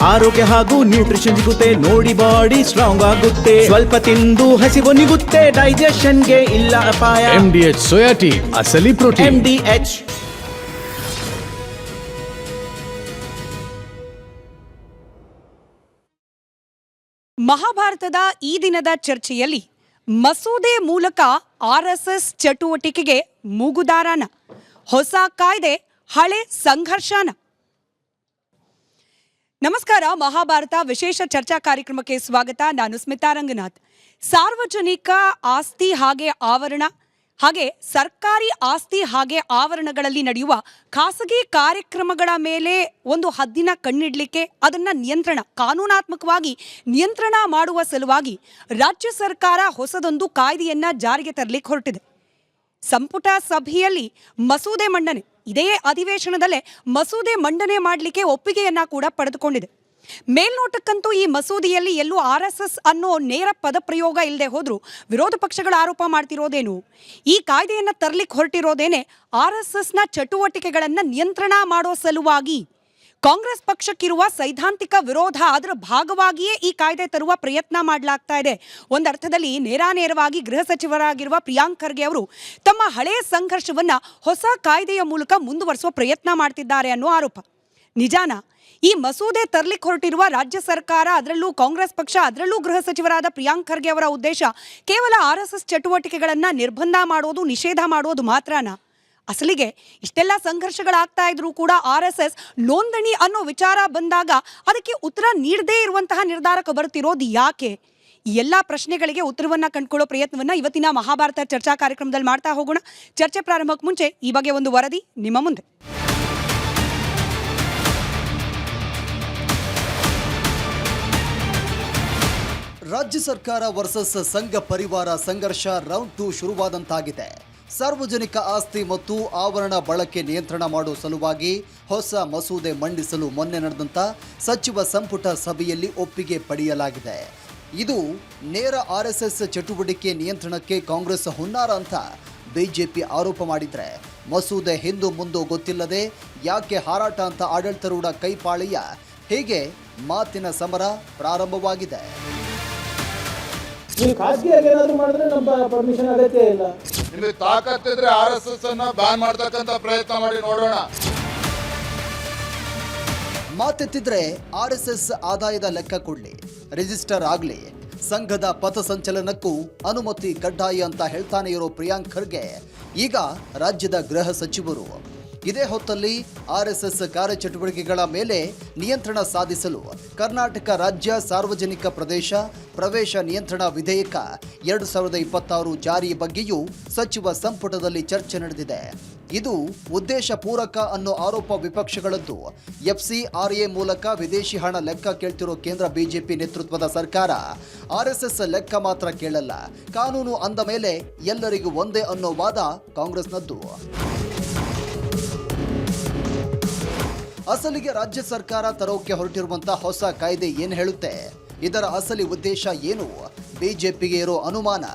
ಆರೋಗ್ಯ ಹಾಗೂ ನ್ಯೂಟ್ರಿಷನ್ ಸಿಗುತ್ತೆ ನೋಡಿ, ಬಾಡಿ ಸ್ಟ್ರಾಂಗ್ ಆಗುತ್ತೆ. ಸ್ವಲ್ಪ ತಿಂದು ಹಸಿವು ನಿಗುತ್ತೆ, ಡೈಜೆಷನ್ಗೆ ಇಲ್ಲ ಅಪಾಯ. MDH ಸೋಯಾ ಟೀ, ಅಸಲಿ ಪ್ರೋಟೀನ್. MDH. ಮಹಾಭಾರತದ ಈ ದಿನದ ಚರ್ಚೆಯಲ್ಲಿ ಮಸೂದೆ ಮೂಲಕ RSS ಚಟುವಟಿಕೆಗೆ ಮೂಗುದಾರಾನ, ಹೊಸ ಕಾಯ್ದೆ ಹಳೆ ಸಂಘರ್ಷನ. ನಮಸ್ಕಾರ, ಮಹಾಭಾರತ ವಿಶೇಷ ಚರ್ಚಾ ಕಾರ್ಯಕ್ರಮಕ್ಕೆ ಸ್ವಾಗತ. ನಾನು ಸ್ಮಿತಾ ರಂಗನಾಥ್. ಸಾರ್ವಜನಿಕ ಆಸ್ತಿ ಹಾಗೆ ಸರ್ಕಾರಿ ಆಸ್ತಿ ಹಾಗೆ ಆವರಣಗಳಲ್ಲಿ ನಡೆಯುವ ಖಾಸಗಿ ಕಾರ್ಯಕ್ರಮಗಳ ಮೇಲೆ ಒಂದು ಹದ್ದಿನ ಕಣ್ಣಿಡ್ಲಿಕ್ಕೆ, ಅದನ್ನ ಕಾನೂನಾತ್ಮಕವಾಗಿ ನಿಯಂತ್ರಣ ಮಾಡುವ ಸಲುವಾಗಿ ರಾಜ್ಯ ಸರ್ಕಾರ ಹೊಸದೊಂದು ಕಾಯ್ದೆಯನ್ನ ಜಾರಿಗೆ ತರಲಿಕ್ಕೆ ಹೊರಟಿದೆ. ಸಂಪುಟ ಸಭೆಯಲ್ಲಿ ಮಸೂದೆ ಮಂಡನೆ, ಇದೇ ಅಧಿವೇಶನದಲ್ಲೇ ಮಸೂದೆ ಮಂಡನೆ ಮಾಡಲಿಕ್ಕೆ ಒಪ್ಪಿಗೆಯನ್ನ ಕೂಡ ಪಡೆದುಕೊಂಡಿದೆ. ಮೇಲ್ನೋಟಕ್ಕಂತೂ ಈ ಮಸೂದೆಯಲ್ಲಿ ಎಲ್ಲೂ RSS ಅನ್ನೋ ನೇರ ಪದಪ್ರಯೋಗ ಇಲ್ಲದೆ ಹೋದ್ರೂ ವಿರೋಧ ಪಕ್ಷಗಳು ಆರೋಪ ಮಾಡ್ತಿರೋದೇನು, ಈ ಕಾಯ್ದೆಯನ್ನ ತರಲಿಕ್ಕೆ ಹೊರಟಿರೋದೇನೆ RSSನ ಚಟುವಟಿಕೆಗಳನ್ನ ನಿಯಂತ್ರಣ ಮಾಡೋ ಸಲುವಾಗಿ. ಕಾಂಗ್ರೆಸ್ ಪಕ್ಷಕ್ಕಿರುವ ಸೈದ್ಧಾಂತಿಕ ವಿರೋಧ, ಅದರ ಭಾಗವಾಗಿಯೇ ಈ ಕಾಯ್ದೆ ತರುವ ಪ್ರಯತ್ನ ಮಾಡಲಾಗ್ತಾ ಇದೆ. ಒಂದರ್ಥದಲ್ಲಿ ನೇರಾನೇರವಾಗಿ ಗೃಹ ಸಚಿವರಾಗಿರುವ ಪ್ರಿಯಾಂಕ್ ಖರ್ಗೆ ಅವರು ತಮ್ಮ ಹಳೆಯ ಸಂಘರ್ಷವನ್ನ ಹೊಸ ಕಾಯ್ದೆಯ ಮೂಲಕ ಮುಂದುವರಿಸುವ ಪ್ರಯತ್ನ ಮಾಡ್ತಿದ್ದಾರೆ ಅನ್ನೋ ಆರೋಪ. ನಿಜಾನ? ಈ ಮಸೂದೆ ತರಲಿಕ್ಕೆ ಹೊರಟಿರುವ ರಾಜ್ಯ ಸರ್ಕಾರ, ಅದರಲ್ಲೂ ಕಾಂಗ್ರೆಸ್ ಪಕ್ಷ, ಅದರಲ್ಲೂ ಗೃಹ ಸಚಿವರಾದ ಪ್ರಿಯಾಂಕ್ ಖರ್ಗೆ ಅವರ ಉದ್ದೇಶ ಕೇವಲ RSS ಚಟುವಟಿಕೆಗಳನ್ನ ನಿರ್ಬಂಧ ಮಾಡೋದು, ನಿಷೇಧ ಮಾಡೋದು ಮಾತ್ರನಾ? ಅಸಲಿಗೆ ಇಷ್ಟೆಲ್ಲ ಸಂಘರ್ಷಗಳಾಗ್ತಾ ಇದ್ರೂ ಕೂಡ RSS ನೋಂದಣಿ ಅನ್ನೋ ವಿಚಾರ ಬಂದಾಗ ಅದಕ್ಕೆ ಉತ್ತರ ನೀಡದೇ ಇರುವಂತಹ ನಿರ್ಧಾರಕ್ಕೆ ಬರ್ತಿರೋದು ಯಾಕೆ? ಈ ಎಲ್ಲ ಪ್ರಶ್ನೆಗಳಿಗೆ ಉತ್ತರವನ್ನ ಕಂಡುಕೊಳ್ಳೋ ಪ್ರಯತ್ನವನ್ನ ಇವತ್ತಿನ ಮಹಾಭಾರತ ಚರ್ಚಾ ಕಾರ್ಯಕ್ರಮದಲ್ಲಿ ಮಾಡ್ತಾ ಹೋಗೋಣ. ಚರ್ಚೆ ಪ್ರಾರಂಭಕ್ಕೆ ಮುಂಚೆ ಈ ಬಗ್ಗೆ ಒಂದು ವರದಿ ನಿಮ್ಮ ಮುಂದೆ. ರಾಜ್ಯ ಸರ್ಕಾರ ವರ್ಸಸ್ ಸಂಘ ಪರಿವಾರ ಸಂಘರ್ಷ ರೌಂಡ್ 2 ಶುರುವಾದಂತಾಗಿದೆ. ಸಾರ್ವಜನಿಕ ಆಸ್ತಿ ಮತ್ತು ಆವರಣ ಬಳಕೆ ನಿಯಂತ್ರಣ ಮಾಡುವ ಸಲುವಾಗಿ ಹೊಸ ಮಸೂದೆ ಮಂಡಿಸಲು ಮೊನ್ನೆ ನಡೆದಂಥ ಸಚಿವ ಸಂಪುಟ ಸಭೆಯಲ್ಲಿ ಒಪ್ಪಿಗೆ ಪಡೆಯಲಾಗಿದೆ. ಇದು ನೇರ RSS ಚಟುವಟಿಕೆ ನಿಯಂತ್ರಣಕ್ಕೆ ಕಾಂಗ್ರೆಸ್ ಹುನ್ನಾರ ಅಂತ ಬಿಜೆಪಿ ಆರೋಪ ಮಾಡಿದ್ರೆ, ಮಸೂದೆ ಹಿಂದು ಮುಂದೋ ಗೊತ್ತಿಲ್ಲದೆ ಯಾಕೆ ಹಾರಾಟ ಅಂತ ಆಡಳಿತಾರೂಢ ಕೈಪಾಳಿಯ, ಹೀಗೆ ಮಾತಿನ ಸಮರ ಪ್ರಾರಂಭವಾಗಿದೆ. ನೀವು ಖಾಸಗಿಯಾಗಿ ಏನಾದರೂ ಮಾಡಿದ್ರೆ ನಮ್ಮ ಪರ್ಮಿಷನ್ ಅಗತ್ಯ ಇಲ್ಲ. ಇಲ್ಲಿ ತಾಕತ್ತಿದ್ರೆ RSS ಅನ್ನ ಬ್ಯಾನ್ ಮಾಡ್ತಕ್ಕಂತ ಪ್ರಯತ್ನ ಮಾಡಿ ನೋಡೋಣ. ಮಾತೆತ್ತಿದ್ರೆ RSS ಆದಾಯದ ಲೆಕ್ಕ ಕೊಡ್ಲಿ, ರಿಜಿಸ್ಟರ್ ಆಗ್ಲಿ, ಸಂಘದ ಪಥಸಂಚಲನಕ್ಕೂ ಅನುಮತಿ ಕಡ್ಡಾಯ ಅಂತ ಹೇಳ್ತಾನೆ ಇರೋ ಪ್ರಿಯಾಂಕ್ ಖರ್ಗೆ ಈಗ ರಾಜ್ಯದ ಗೃಹ ಸಚಿವರು. ಇದೇ ಹೊತ್ತಲ್ಲಿ RSS ಕಾರ್ಯಚಟುವಟಿಕೆಗಳ ಮೇಲೆ ನಿಯಂತ್ರಣ ಸಾಧಿಸಲು ಕರ್ನಾಟಕ ರಾಜ್ಯ ಸಾರ್ವಜನಿಕ ಪ್ರವೇಶ ನಿಯಂತ್ರಣ ವಿಧೇಯಕ 2026 ಜಾರಿ ಬಗ್ಗೆಯೂ ಸಚಿವ ಸಂಪುಟದಲ್ಲಿ ಚರ್ಚೆ ನಡೆದಿದೆ. ಇದು ಉದ್ದೇಶ ಪೂರಕ ಅನ್ನೋ ಆರೋಪ ವಿಪಕ್ಷಗಳದ್ದು. FCRA ಮೂಲಕ ವಿದೇಶಿ ಹಣ ಲೆಕ್ಕ ಕೇಳ್ತಿರೋ ಕೇಂದ್ರ ಬಿಜೆಪಿ ನೇತೃತ್ವದ ಸರ್ಕಾರ RSS ಲೆಕ್ಕ ಮಾತ್ರ ಕೇಳಲ್ಲ, ಕಾನೂನು ಅಂದ ಮೇಲೆ ಎಲ್ಲರಿಗೂ ಒಂದೇ ಅನ್ನೋ ವಾದ ಕಾಂಗ್ರೆಸ್ನದ್ದು. ಅಸಲಿಗೆ ರಾಜ್ಯ ಸರ್ಕಾರ ತರೋಕೆ ಹೊರಟಿರುವಂತಹ ಹೊಸ ಕಾಯ್ದೆ ಏನು ಹೇಳುತ್ತೆ? ಇದರ ಅಸಲಿ ಉದ್ದೇಶ ಏನು? ಬಿಜೆಪಿಗೆ ಇರೋ ಅನುಮಾನ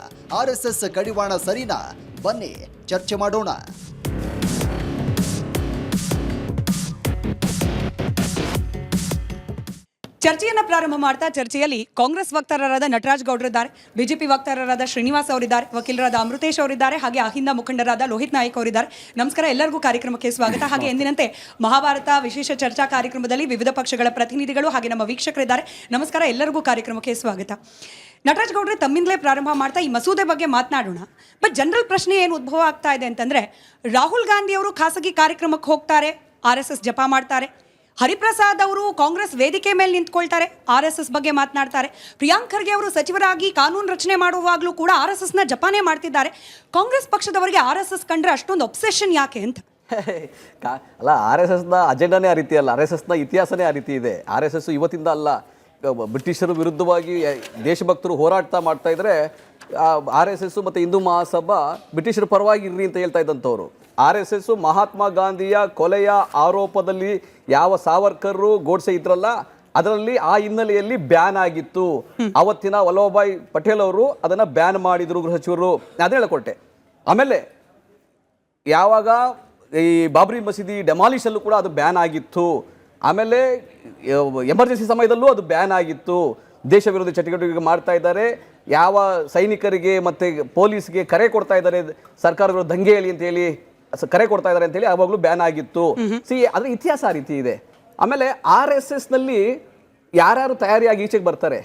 RSS ಕಡಿವಾಣ ಸರಿನಾ? ಬನ್ನಿ ಚರ್ಚೆ ಮಾಡೋಣ. ಚರ್ಚೆಯನ್ನ ಪ್ರಾರಂಭ ಮಾಡ್ತಾ ಚರ್ಚೆಯಲ್ಲಿ ಕಾಂಗ್ರೆಸ್ ವಕ್ತಾರರಾದ ನಟರಾಜ್ ಗೌಡ್ರಿದ್ದಾರೆ, ಬಿಜೆಪಿ ವಕ್ತಾರರಾದ ಶ್ರೀನಿವಾಸ್ ಅವರಿದ್ದಾರೆ, ವಕೀಲರಾದ ಅಮೃತೇಶ್ ಅವರಿದ್ದಾರೆ, ಹಾಗೆ ಅಹಿಂದ ಮುಖಂಡರಾದ ಲೋಹಿತ್ ನಾಯಕ್ ಅವರಿದ್ದಾರೆ. ನಮಸ್ಕಾರ, ಎಲ್ಲರಿಗೂ ಕಾರ್ಯಕ್ರಮಕ್ಕೆ ಸ್ವಾಗತ. ಹಾಗೆ ಎಂದಿನಂತೆ ಮಹಾಭಾರತ ವಿಶೇಷ ಚರ್ಚಾ ಕಾರ್ಯಕ್ರಮದಲ್ಲಿ ವಿವಿಧ ಪಕ್ಷಗಳ ಪ್ರತಿನಿಧಿಗಳು ಹಾಗೆ ನಮ್ಮ ವೀಕ್ಷಕರಿದ್ದಾರೆ. ನಮಸ್ಕಾರ, ಎಲ್ಲರಿಗೂ ಕಾರ್ಯಕ್ರಮಕ್ಕೆ ಸ್ವಾಗತ. ನಟರಾಜ್ ಗೌಡ್ರೆ, ತಮ್ಮಿಂದಲೇ ಪ್ರಾರಂಭ ಮಾಡ್ತಾ ಈ ಮಸೂದೆ ಬಗ್ಗೆ ಮಾತನಾಡೋಣ. ಬಟ್ ಜನರಲ್ ಪ್ರಶ್ನೆ ಏನು ಉದ್ಭವ ಆಗ್ತಾ ಇದೆ ಅಂತಂದ್ರೆ, ರಾಹುಲ್ ಗಾಂಧಿ ಅವರು ಖಾಸಗಿ ಕಾರ್ಯಕ್ರಮಕ್ಕೆ ಹೋಗ್ತಾರೆ, RSS ಜಪ ಮಾಡ್ತಾರೆ. ಹರಿಪ್ರಸಾದ್ ಅವರು ಕಾಂಗ್ರೆಸ್ ವೇದಿಕೆ ಮೇಲೆ ನಿಂತ್ಕೊಳ್ತಾರೆ, RSS ಬಗ್ಗೆ ಮಾತನಾಡ್ತಾರೆ. ಪ್ರಿಯಾಂಕ್ ಖರ್ಗೆ ಅವರು ಸಚಿವರಾಗಿ ಕಾನೂನು ರಚನೆ ಮಾಡುವಾಗಲೂ ಕೂಡ RSSನ ಜಪಾನೇ ಮಾಡ್ತಿದ್ದಾರೆ. ಕಾಂಗ್ರೆಸ್ ಪಕ್ಷದವರಿಗೆ RSS ಕಂಡ್ರೆ ಅಷ್ಟೊಂದು ಒಬ್ಸೆಷನ್ ಯಾಕೆ ಅಂತ? ಅಲ್ಲ, RSSನ ಅಜೆಂಡಾನೇ ಆ ರೀತಿ ಅಲ್ಲ, RSSನ ಇತಿಹಾಸನೇ ಆ ರೀತಿ ಇದೆ. RSS ಇವತ್ತಿಂದ ಅಲ್ಲ, ಬ್ರಿಟಿಷರ ವಿರುದ್ಧವಾಗಿ ದೇಶಭಕ್ತರು ಹೋರಾಟ ಮಾಡ್ತಾ ಇದ್ರೆ RSS ಮತ್ತು ಹಿಂದೂ ಮಹಾಸಭಾ ಬ್ರಿಟಿಷರ ಪರವಾಗಿ ಇರ್ರಿ ಅಂತ ಹೇಳ್ತಾ ಇದ್ದಂಥವ್ರು. RSS ಮಹಾತ್ಮ ಗಾಂಧಿಯ ಕೊಲೆಯ ಆರೋಪದಲ್ಲಿ ಯಾವ ಸಾವರ್ಕರ್ ಗೋಡ್ಸೆ ಇದ್ರಲ್ಲ, ಅದರಲ್ಲಿ ಆ ಹಿನ್ನೆಲೆಯಲ್ಲಿ ಬ್ಯಾನ್ ಆಗಿತ್ತು. ಅವತ್ತಿನ ವಲ್ಲಭಭಾಯಿ ಪಟೇಲ್ ಅವರು ಅದನ್ನು ಬ್ಯಾನ್ ಮಾಡಿದ್ರು, ಗೃಹ ಸಚಿವರು. ಅದೇ ಹೇಳಿಕೊಟ್ಟೆ. ಆಮೇಲೆ ಯಾವಾಗ ಈ ಬಾಬ್ರಿ ಮಸೀದಿ ಡೆಮಾಲಿಷಲ್ಲೂ ಕೂಡ ಅದು ಬ್ಯಾನ್ ಆಗಿತ್ತು. ಆಮೇಲೆ ಎಮರ್ಜೆನ್ಸಿ ಸಮಯದಲ್ಲೂ ಅದು ಬ್ಯಾನ್ ಆಗಿತ್ತು. ದೇಶ ವಿರೋಧಿ ಚಟುವಟಿಕೆ ಮಾಡ್ತಾ ಇದ್ದಾರೆ, ಯಾವ ಸೈನಿಕರಿಗೆ ಮತ್ತು ಪೊಲೀಸ್ಗೆ ಕರೆ ಕೊಡ್ತಾ ಇದ್ದಾರೆ ಸರ್ಕಾರ ವಿರೋಧ ದಂಗೆ ಹೇಳಿ ಅಂತ ಹೇಳಿ ಕರೆ ಕೊಡ್ತಾ ಇದ್ದಾರೆ ಅಂತೇಳಿ ಆವಾಗಲೂ ಬ್ಯಾನ್ ಆಗಿತ್ತು. ಅದ್ರ ಇತಿಹಾಸ ಆ ರೀತಿ ಇದೆ. ಆಮೇಲೆ RSS ನಲ್ಲಿ ಯಾರ್ಯಾರು ತಯಾರಿಯಾಗಿ ಈಚೆಗೆ ಬರ್ತಾರೆ,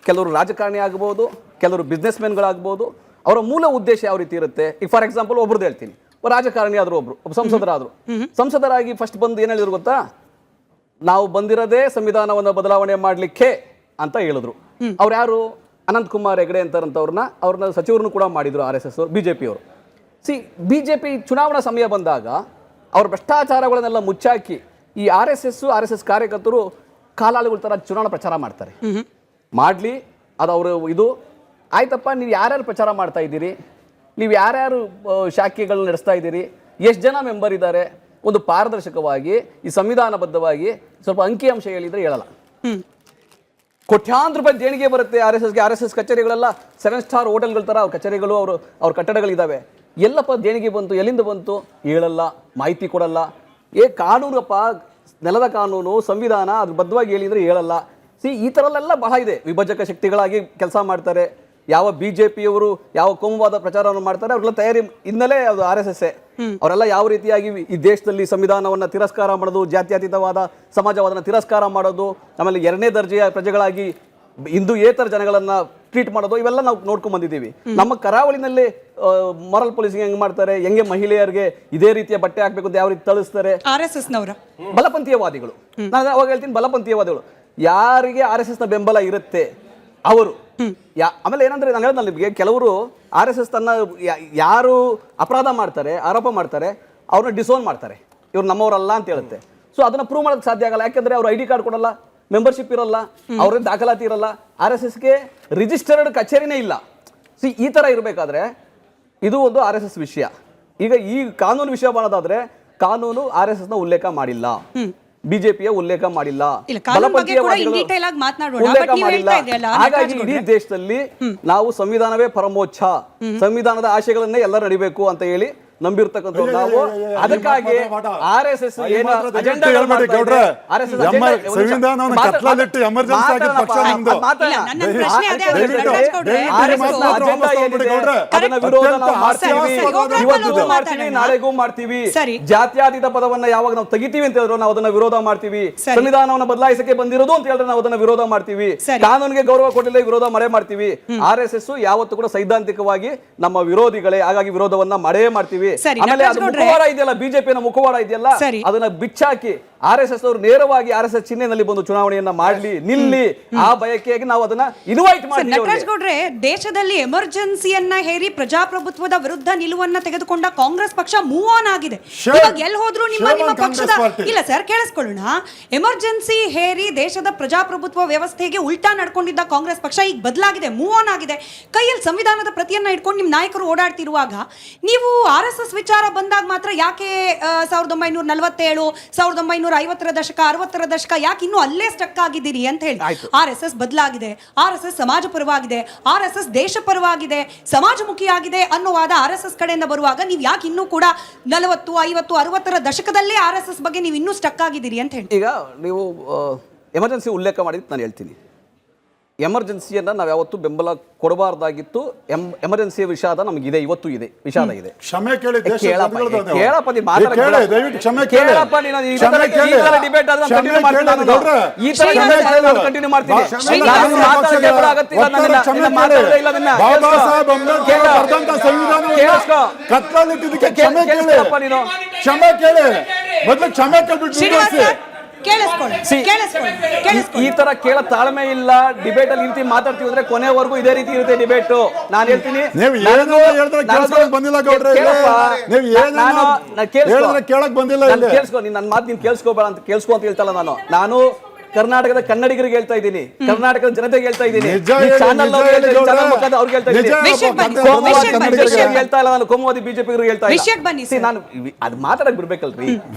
ಕೆಲವರು ರಾಜಕಾರಣಿ ಆಗ್ಬೋದು, ಕೆಲವರು ಬಿಸ್ನೆಸ್ ಮೆನ್ಗಳಾಗ್ಬೋದು. ಅವರ ಮೂಲ ಉದ್ದೇಶ ಯಾವ ರೀತಿ ಇರುತ್ತೆ? ಈಗ ಫಾರ್ ಎಕ್ಸಾಂಪಲ್ ಒಬ್ರದ್ದು ಹೇಳ್ತೀನಿ, ರಾಜಕಾರಣಿ ಆದ್ರು, ಒಬ್ಬ ಸಂಸದರಾದ್ರು, ಸಂಸದರಾಗಿ ಫಸ್ಟ್ ಬಂದು ಏನು ಹೇಳಿದ್ರು ಗೊತ್ತಾ? ನಾವು ಬಂದಿರೋದೇ ಸಂವಿಧಾನವನ್ನು ಬದಲಾವಣೆ ಮಾಡಲಿಕ್ಕೆ ಅಂತ ಹೇಳಿದ್ರು. ಅವ್ರು ಯಾರು? ಅನಂತ್ ಕುಮಾರ್ ಹೆಗಡೆ ಅವ್ರನ್ನ ಸಚಿವರನ್ನು ಕೂಡ ಮಾಡಿದ್ರು RSS ಅವರು, BJP ಅವರು. BJP ಚುನಾವಣಾ ಸಮಯ ಬಂದಾಗ ಅವ್ರ ಭ್ರಷ್ಟಾಚಾರಗಳನ್ನೆಲ್ಲ ಮುಚ್ಚಾಕಿ ಈ RSS ಕಾರ್ಯಕರ್ತರು ಕಾಲಾಳುಗಳ ಥರ ಚುನಾವಣಾ ಪ್ರಚಾರ ಮಾಡ್ತಾರೆ. ಮಾಡಲಿ, ಅದು ಅವರು ಇದು ಆಯ್ತಪ್ಪ. ನೀವು ಯಾರ್ಯಾರು ಪ್ರಚಾರ ಮಾಡ್ತಾ ಇದ್ದೀರಿ, ನೀವು ಯಾರ್ಯಾರು ಶಾಖೆಗಳನ್ನ ನಡೆಸ್ತಾ ಇದ್ದೀರಿ, ಎಷ್ಟು ಜನ ಮೆಂಬರ್ ಇದ್ದಾರೆ, ಒಂದು ಪಾರದರ್ಶಕವಾಗಿ ಈ ಸಂವಿಧಾನಬದ್ಧವಾಗಿ ಸ್ವಲ್ಪ ಅಂಕಿಅಂಶ ಹೇಳಿದ್ರೆ ಹೇಳಲ್ಲ. ಕೋಟ್ಯಾಂತರ ರೂಪಾಯಿ ದೇಣಿಗೆ ಬರುತ್ತೆ RSSಗೆ. RSS ಕಚೇರಿಗಳೆಲ್ಲ 7 ಸ್ಟಾರ್ ಹೋಟೆಲ್ಗಳ ಥರ ಅವ್ರ ಕಚೇರಿಗಳು, ಅವ್ರ ಕಟ್ಟಡಗಳಿದ್ದಾವೆ. ಎಲ್ಲಪ್ಪ ದೇಣಿಗೆ ಬಂತು, ಎಲ್ಲಿಂದ ಬಂತು ಹೇಳಲ್ಲ, ಮಾಹಿತಿ ಕೊಡಲ್ಲ. ಕಾನೂನಪ್ಪ, ನೆಲದ ಕಾನೂನು ಸಂವಿಧಾನ ಅದ್ರ ಬದ್ಧವಾಗಿ ಹೇಳಿದ್ರೆ ಹೇಳಲ್ಲ. ಈ ಥರಲ್ಲೆಲ್ಲ ಬಹಳ ಇದೆ. ವಿಭಜಕ ಶಕ್ತಿಗಳಾಗಿ ಕೆಲಸ ಮಾಡ್ತಾರೆ. ಯಾವ BJPಯವರು ಯಾವ ಕೋಮುವಾದ ಪ್ರಚಾರವನ್ನು ಮಾಡ್ತಾರೆ ಅವ್ರೆಲ್ಲ ತಯಾರಿ ಹಿನ್ನೆಲೆ ಅದು RSS. ಅವರೆಲ್ಲ ಯಾವ ರೀತಿಯಾಗಿ ಈ ದೇಶದಲ್ಲಿ ಸಂವಿಧಾನವನ್ನು ತಿರಸ್ಕಾರ ಮಾಡೋದು, ಜಾತ್ಯತೀತವಾದ ಸಮಾಜವಾದನ ತಿರಸ್ಕಾರ ಮಾಡೋದು, ಆಮೇಲೆ 2ನೇ ದರ್ಜೆಯ ಪ್ರಜೆಗಳಾಗಿ ಹಿಂದೂಯೇತರ ಜನಗಳನ್ನ ಟ್ರೀಟ್ ಮಾಡೋದು, ಇವೆಲ್ಲ ನಾವು ನೋಡ್ಕೊಂಡ್ ಬಂದಿದ್ದೀವಿ. ನಮ್ಮ ಕರಾವಳಿನಲ್ಲಿ ಮಾರಲ್ ಪೊಲೀಸಿಂಗ್ ಹೆಂಗ್ ಮಾಡ್ತಾರೆ, ಹೆಂಗೆ ಮಹಿಳೆಯರಿಗೆ ಇದೇ ರೀತಿಯ ಬಟ್ಟೆ ಹಾಕ್ಬೇಕು ಅಂತ ಯಾವ ರೀತಿ ತಳಿಸ್ತಾರೆ RSSನವರ ಬಲಪಂಥೀಯವಾದಿಗಳು. ನಾನು ಅವಾಗ ಹೇಳ್ತೀನಿ, ಬಲಪಂಥೀಯವಾದಿಗಳು ಯಾರಿಗೆ RSSನ ಬೆಂಬಲ ಇರುತ್ತೆ ಅವರು. ಆಮೇಲೆ ಏನಂದ್ರೆ ನಾನು ಹೇಳಿದ್ನಲ್ಲ ನಿಮಗೆ, ಕೆಲವರು RSS ತನ್ನ ಯಾರು ಅಪರಾಧ ಮಾಡ್ತಾರೆ, ಆರೋಪ ಮಾಡ್ತಾರೆ, ಅವ್ರನ್ನ ಡಿಸೋನ್ ಮಾಡ್ತಾರೆ, ಇವ್ರು ನಮ್ಮವರಲ್ಲ ಅಂತ ಹೇಳುತ್ತೆ. ಸೊ ಅದನ್ನ ಪ್ರೂವ್ ಮಾಡೋಕ್ಕೆ ಸಾಧ್ಯ ಆಗಲ್ಲ. ಯಾಕೆಂದ್ರೆ ಅವ್ರು ID ಕಾರ್ಡ್ ಕೊಡಲ್ಲ, ಮೆಂಬರ್ಶಿಪ್ ಇರಲ್ಲ, ಅವ್ರ ದಾಖಲಾತಿ ಇರಲ್ಲ, RSSಗೆ ರಿಜಿಸ್ಟರ್ಡ್ ಕಚೇರಿನೇ ಇಲ್ಲ. ಈ ತರ ಇರಬೇಕಾದ್ರೆ ಇದು ಒಂದು RSS ವಿಷಯ. ಈಗ ಈ ಕಾನೂನು ವಿಷಯ ಮಾಡೋದಾದ್ರೆ ಕಾನೂನು RSSನ ಉಲ್ಲೇಖ ಮಾಡಿಲ್ಲ, BJPಯ ಉಲ್ಲೇಖ ಮಾಡಿಲ್ಲ, ಉಲ್ಲೇಖ ಮಾಡಿಲ್ಲ. ಹಾಗಾಗಿ ಇಡೀ ದೇಶದಲ್ಲಿ ನಾವು ಸಂವಿಧಾನವೇ ಪರಮೋಚ್ಚ, ಸಂವಿಧಾನದ ಆಶಯಗಳನ್ನೇ ಎಲ್ಲ ನಡಿಬೇಕು ಅಂತ ಹೇಳಿ ನಂಬಿರ್ತಕ್ಕಂಥ ನಾವು. ಅದಕ್ಕಾಗಿ RSS ಏನು ಅಜೆಂಡಾಗಳು ನಾಳೆಗೂ ಮಾಡ್ತೀವಿ. ಜಾತ್ಯತೀತ ಪದವನ್ನ ಯಾವಾಗ ನಾವು ತೆಗಿತೀವಿ ಅಂತ ಹೇಳಿದ್ರು ನಾವು ಅದನ್ನ ವಿರೋಧ ಮಾಡ್ತೀವಿ. ಸಂವಿಧಾನವನ್ನು ಬದಲಾಯಿಸಕ್ಕೆ ಬಂದಿರೋದು ಅಂತ ಹೇಳಿದ್ರೆ ನಾವು ಅದನ್ನ ವಿರೋಧ ಮಾಡ್ತೀವಿ. ಕಾನೂನಿಗೆ ಗೌರವ ಕೊಟ್ಟಿಲ್ಲ, ವಿರೋಧ ಮಾಡ್ತೀವಿ. RSS ಯಾವತ್ತೂ ಕೂಡ ಸೈದ್ಧಾಂತಿಕವಾಗಿ ನಮ್ಮ ವಿರೋಧಿಗಳೇ, ಹಾಗಾಗಿ ವಿರೋಧವನ್ನ ಮಾಡ್ತೀವಿ. ಆಮೇಲೆ ಅದು ಮುಖವಾಡ ಇದೆಯಲ್ಲ, ಬಿಜೆಪಿಯ ಮುಖವಾಡ ಇದೆಯಲ್ಲ, ಅದನ್ನ ಬಿಚ್ಚಾಕಿ RSS ಅವರು ನೇರವಾಗಿ RSS ಚಿಹ್ನೆಯಲ್ಲಿ ಬಂದು ಚುನಾವಣೆಯನ್ನ ಮಾಡ್ಲಿ, ನಿಲ್ಲಿ, ಆ ಬಯಕೆಗೆ ನಾವು ಅದನ್ನ ಇನ್ವೈಟ್ ಮಾಡ್ತೀವಿ. ನಟರಾಜ್ ಗೌಡ್ರೆ, ದೇಶದಲ್ಲಿ ಎಮರ್ಜೆನ್ಸಿಯನ್ನ ಹೇರಿ ಪ್ರಜಾಪ್ರಭುತ್ವದ ವಿರುದ್ಧ ನಿಲುವನ್ನ ತೆಗೆದುಕೊಂಡ ಕಾಂಗ್ರೆಸ್ ಪಕ್ಷ ಮೂವ್ ಆನ್ ಆಗಿದೆ. ಇವಾಗ ಎಲ್ಲಿ ಹೋದ್ರು ನಿಮ್ಮ ಪಕ್ಷದ ಇಲ್ಲ ಸರ್, ಕೇಳಿಸ್ಕೊಳ್ಳೋಣ. ಎಮರ್ಜೆನ್ಸಿ ಹೇರಿ ದೇಶದ ಪ್ರಜಾಪ್ರಭುತ್ವ ವ್ಯವಸ್ಥೆಗೆ ಉಲ್ಟಾ ನಡ್ಕೊಂಡಿದ್ದ ಕಾಂಗ್ರೆಸ್ ಪಕ್ಷ ಈಗ ಬದಲಾಗಿದೆ, ಮೂವ್ ಆನ್ ಆಗಿದೆ. ಕೈಯಲ್ಲಿ ಸಂವಿಧಾನದ ಪ್ರತಿಯನ್ನ ಇಟ್ಕೊಂಡು ನಿಮ್ ನಾಯಕರು ಓಡಾಡ್ತಿರುವಾಗ ನೀವು RSS ವಿಚಾರ ಬಂದಾಗ ಮಾತ್ರ ಯಾಕೆ 1947, 1950ರ ದಶಕ, 60ರ ದಶಕ ಯಾಕೆ ಇನ್ನೂ ಅಲ್ಲೇ ಸ್ಟಕ್ ಆಗಿದ್ದೀರಿ ಅಂತ ಹೇಳಿ. RSS ಬದಲಾಗಿದೆ, RSS ಸಮಾಜ ಪರವಾಗಿದೆ, RSS ದೇಶ ಪರವಾಗಿದೆ, ಸಮಾಜಮುಖಿಯಾಗಿದೆ ಅನ್ನೋ ವಾದ RSS ಕಡೆಯಿಂದ ಬರುವಾಗ ನೀವು ಯಾಕೆ ಇನ್ನೂ ಕೂಡ 40, 50, 60ರ ದಶಕದಲ್ಲೇ RSS ಬಗ್ಗೆ ನೀವು ಇನ್ನೂ ಸ್ಟಕ್ ಆಗಿದ್ದೀರಿ ಅಂತ ಹೇಳಿ. ಈಗ ನೀವು ಎಮರ್ಜೆನ್ಸಿ ಉಲ್ಲೇಖ ಮಾಡಿದ್ದು ನಾನು ಹೇಳ್ತೀನಿ. ಎಮರ್ಜೆನ್ಸಿಯನ್ನ ನಾವು ಯಾವತ್ತೂ ಬೆಂಬಲ ಕೊಡಬಾರ್ದಾಗಿತ್ತು. ಎಮರ್ಜೆನ್ಸಿಯ ವಿಷಾದ ನಮಗಿದೆ, ಇವತ್ತು ಇದೆ, ವಿಷಾದ ಇದೆ. ಕ್ಷಮೆ ಕೇಳಿ, ಕೇಳಪ್ಪ, ನೀನು ಕ್ಷಮೆ ಕೇಳಿ. ಡಿಬೇಟ್ ಆದ್ರೆ ಕಂಟಿನ್ಯೂ ಮಾಡ್ತೀನಿ. ಈ ತರ ಕಂಟಿನ್ಯೂ ಮಾಡ್ತೀನಿ. ಕ್ಷಮೆ ಕೇಳಿ, ಮೊದಲು ಕ್ಷಮೆ ಕೇಳ್ಬಿಟ್ಟು ಈ ತರ ಕೇಳ ತಾಳ್ಮೆ ಇಲ್ಲ. ಡಿಬೇಟ್ ಅಲ್ಲಿ ನಿಂತು ಮಾತಾಡ್ತೀವಿ ಅಂದ್ರೆ ಕೊನೆವರೆಗೂ ಇದೇ ರೀತಿ ಇರುತ್ತೆ ಡಿಬೇಟ್. ನಾನು ಹೇಳ್ತೀನಿ, ಕೇಳಿಸ್ಕೊ, ನನ್ನ ಮಾತು ನೀನ್ ಕೇಳಿಸ್ಕೋಬೇಡ ಅಂತ ಕೇಳಿಸ್ಕೊ ಅಂತ ಹೇಳ್ತಲ್ಲ. ನಾನು ಕರ್ನಾಟಕದ ಕನ್ನಡಿಗರಿಗೆ ಹೇಳ್ತಾ ಇದ್ದೀನಿ, ಕರ್ನಾಟಕದ ಜನತೆಗೆ ಹೇಳ್ತಾ ಇದ್ದೀನಿ, ಚಾನಲ್ ಅವ್ರಿಗೆ ಹೇಳ್ತಾ ಇದ್ದೀನಿ, ಹೇಳ್ತಾ ಇಲ್ಲ ನಾನು ಕೋಮುವಾದಿ ಬಿಜೆಪಿ ಹೇಳ್ತಾ ಇಲ್ಲ. ನಾನು ಅದು ಮಾತಾಡಕ್ ಬಿಡ್ಬೇಕಲ್ರಿ.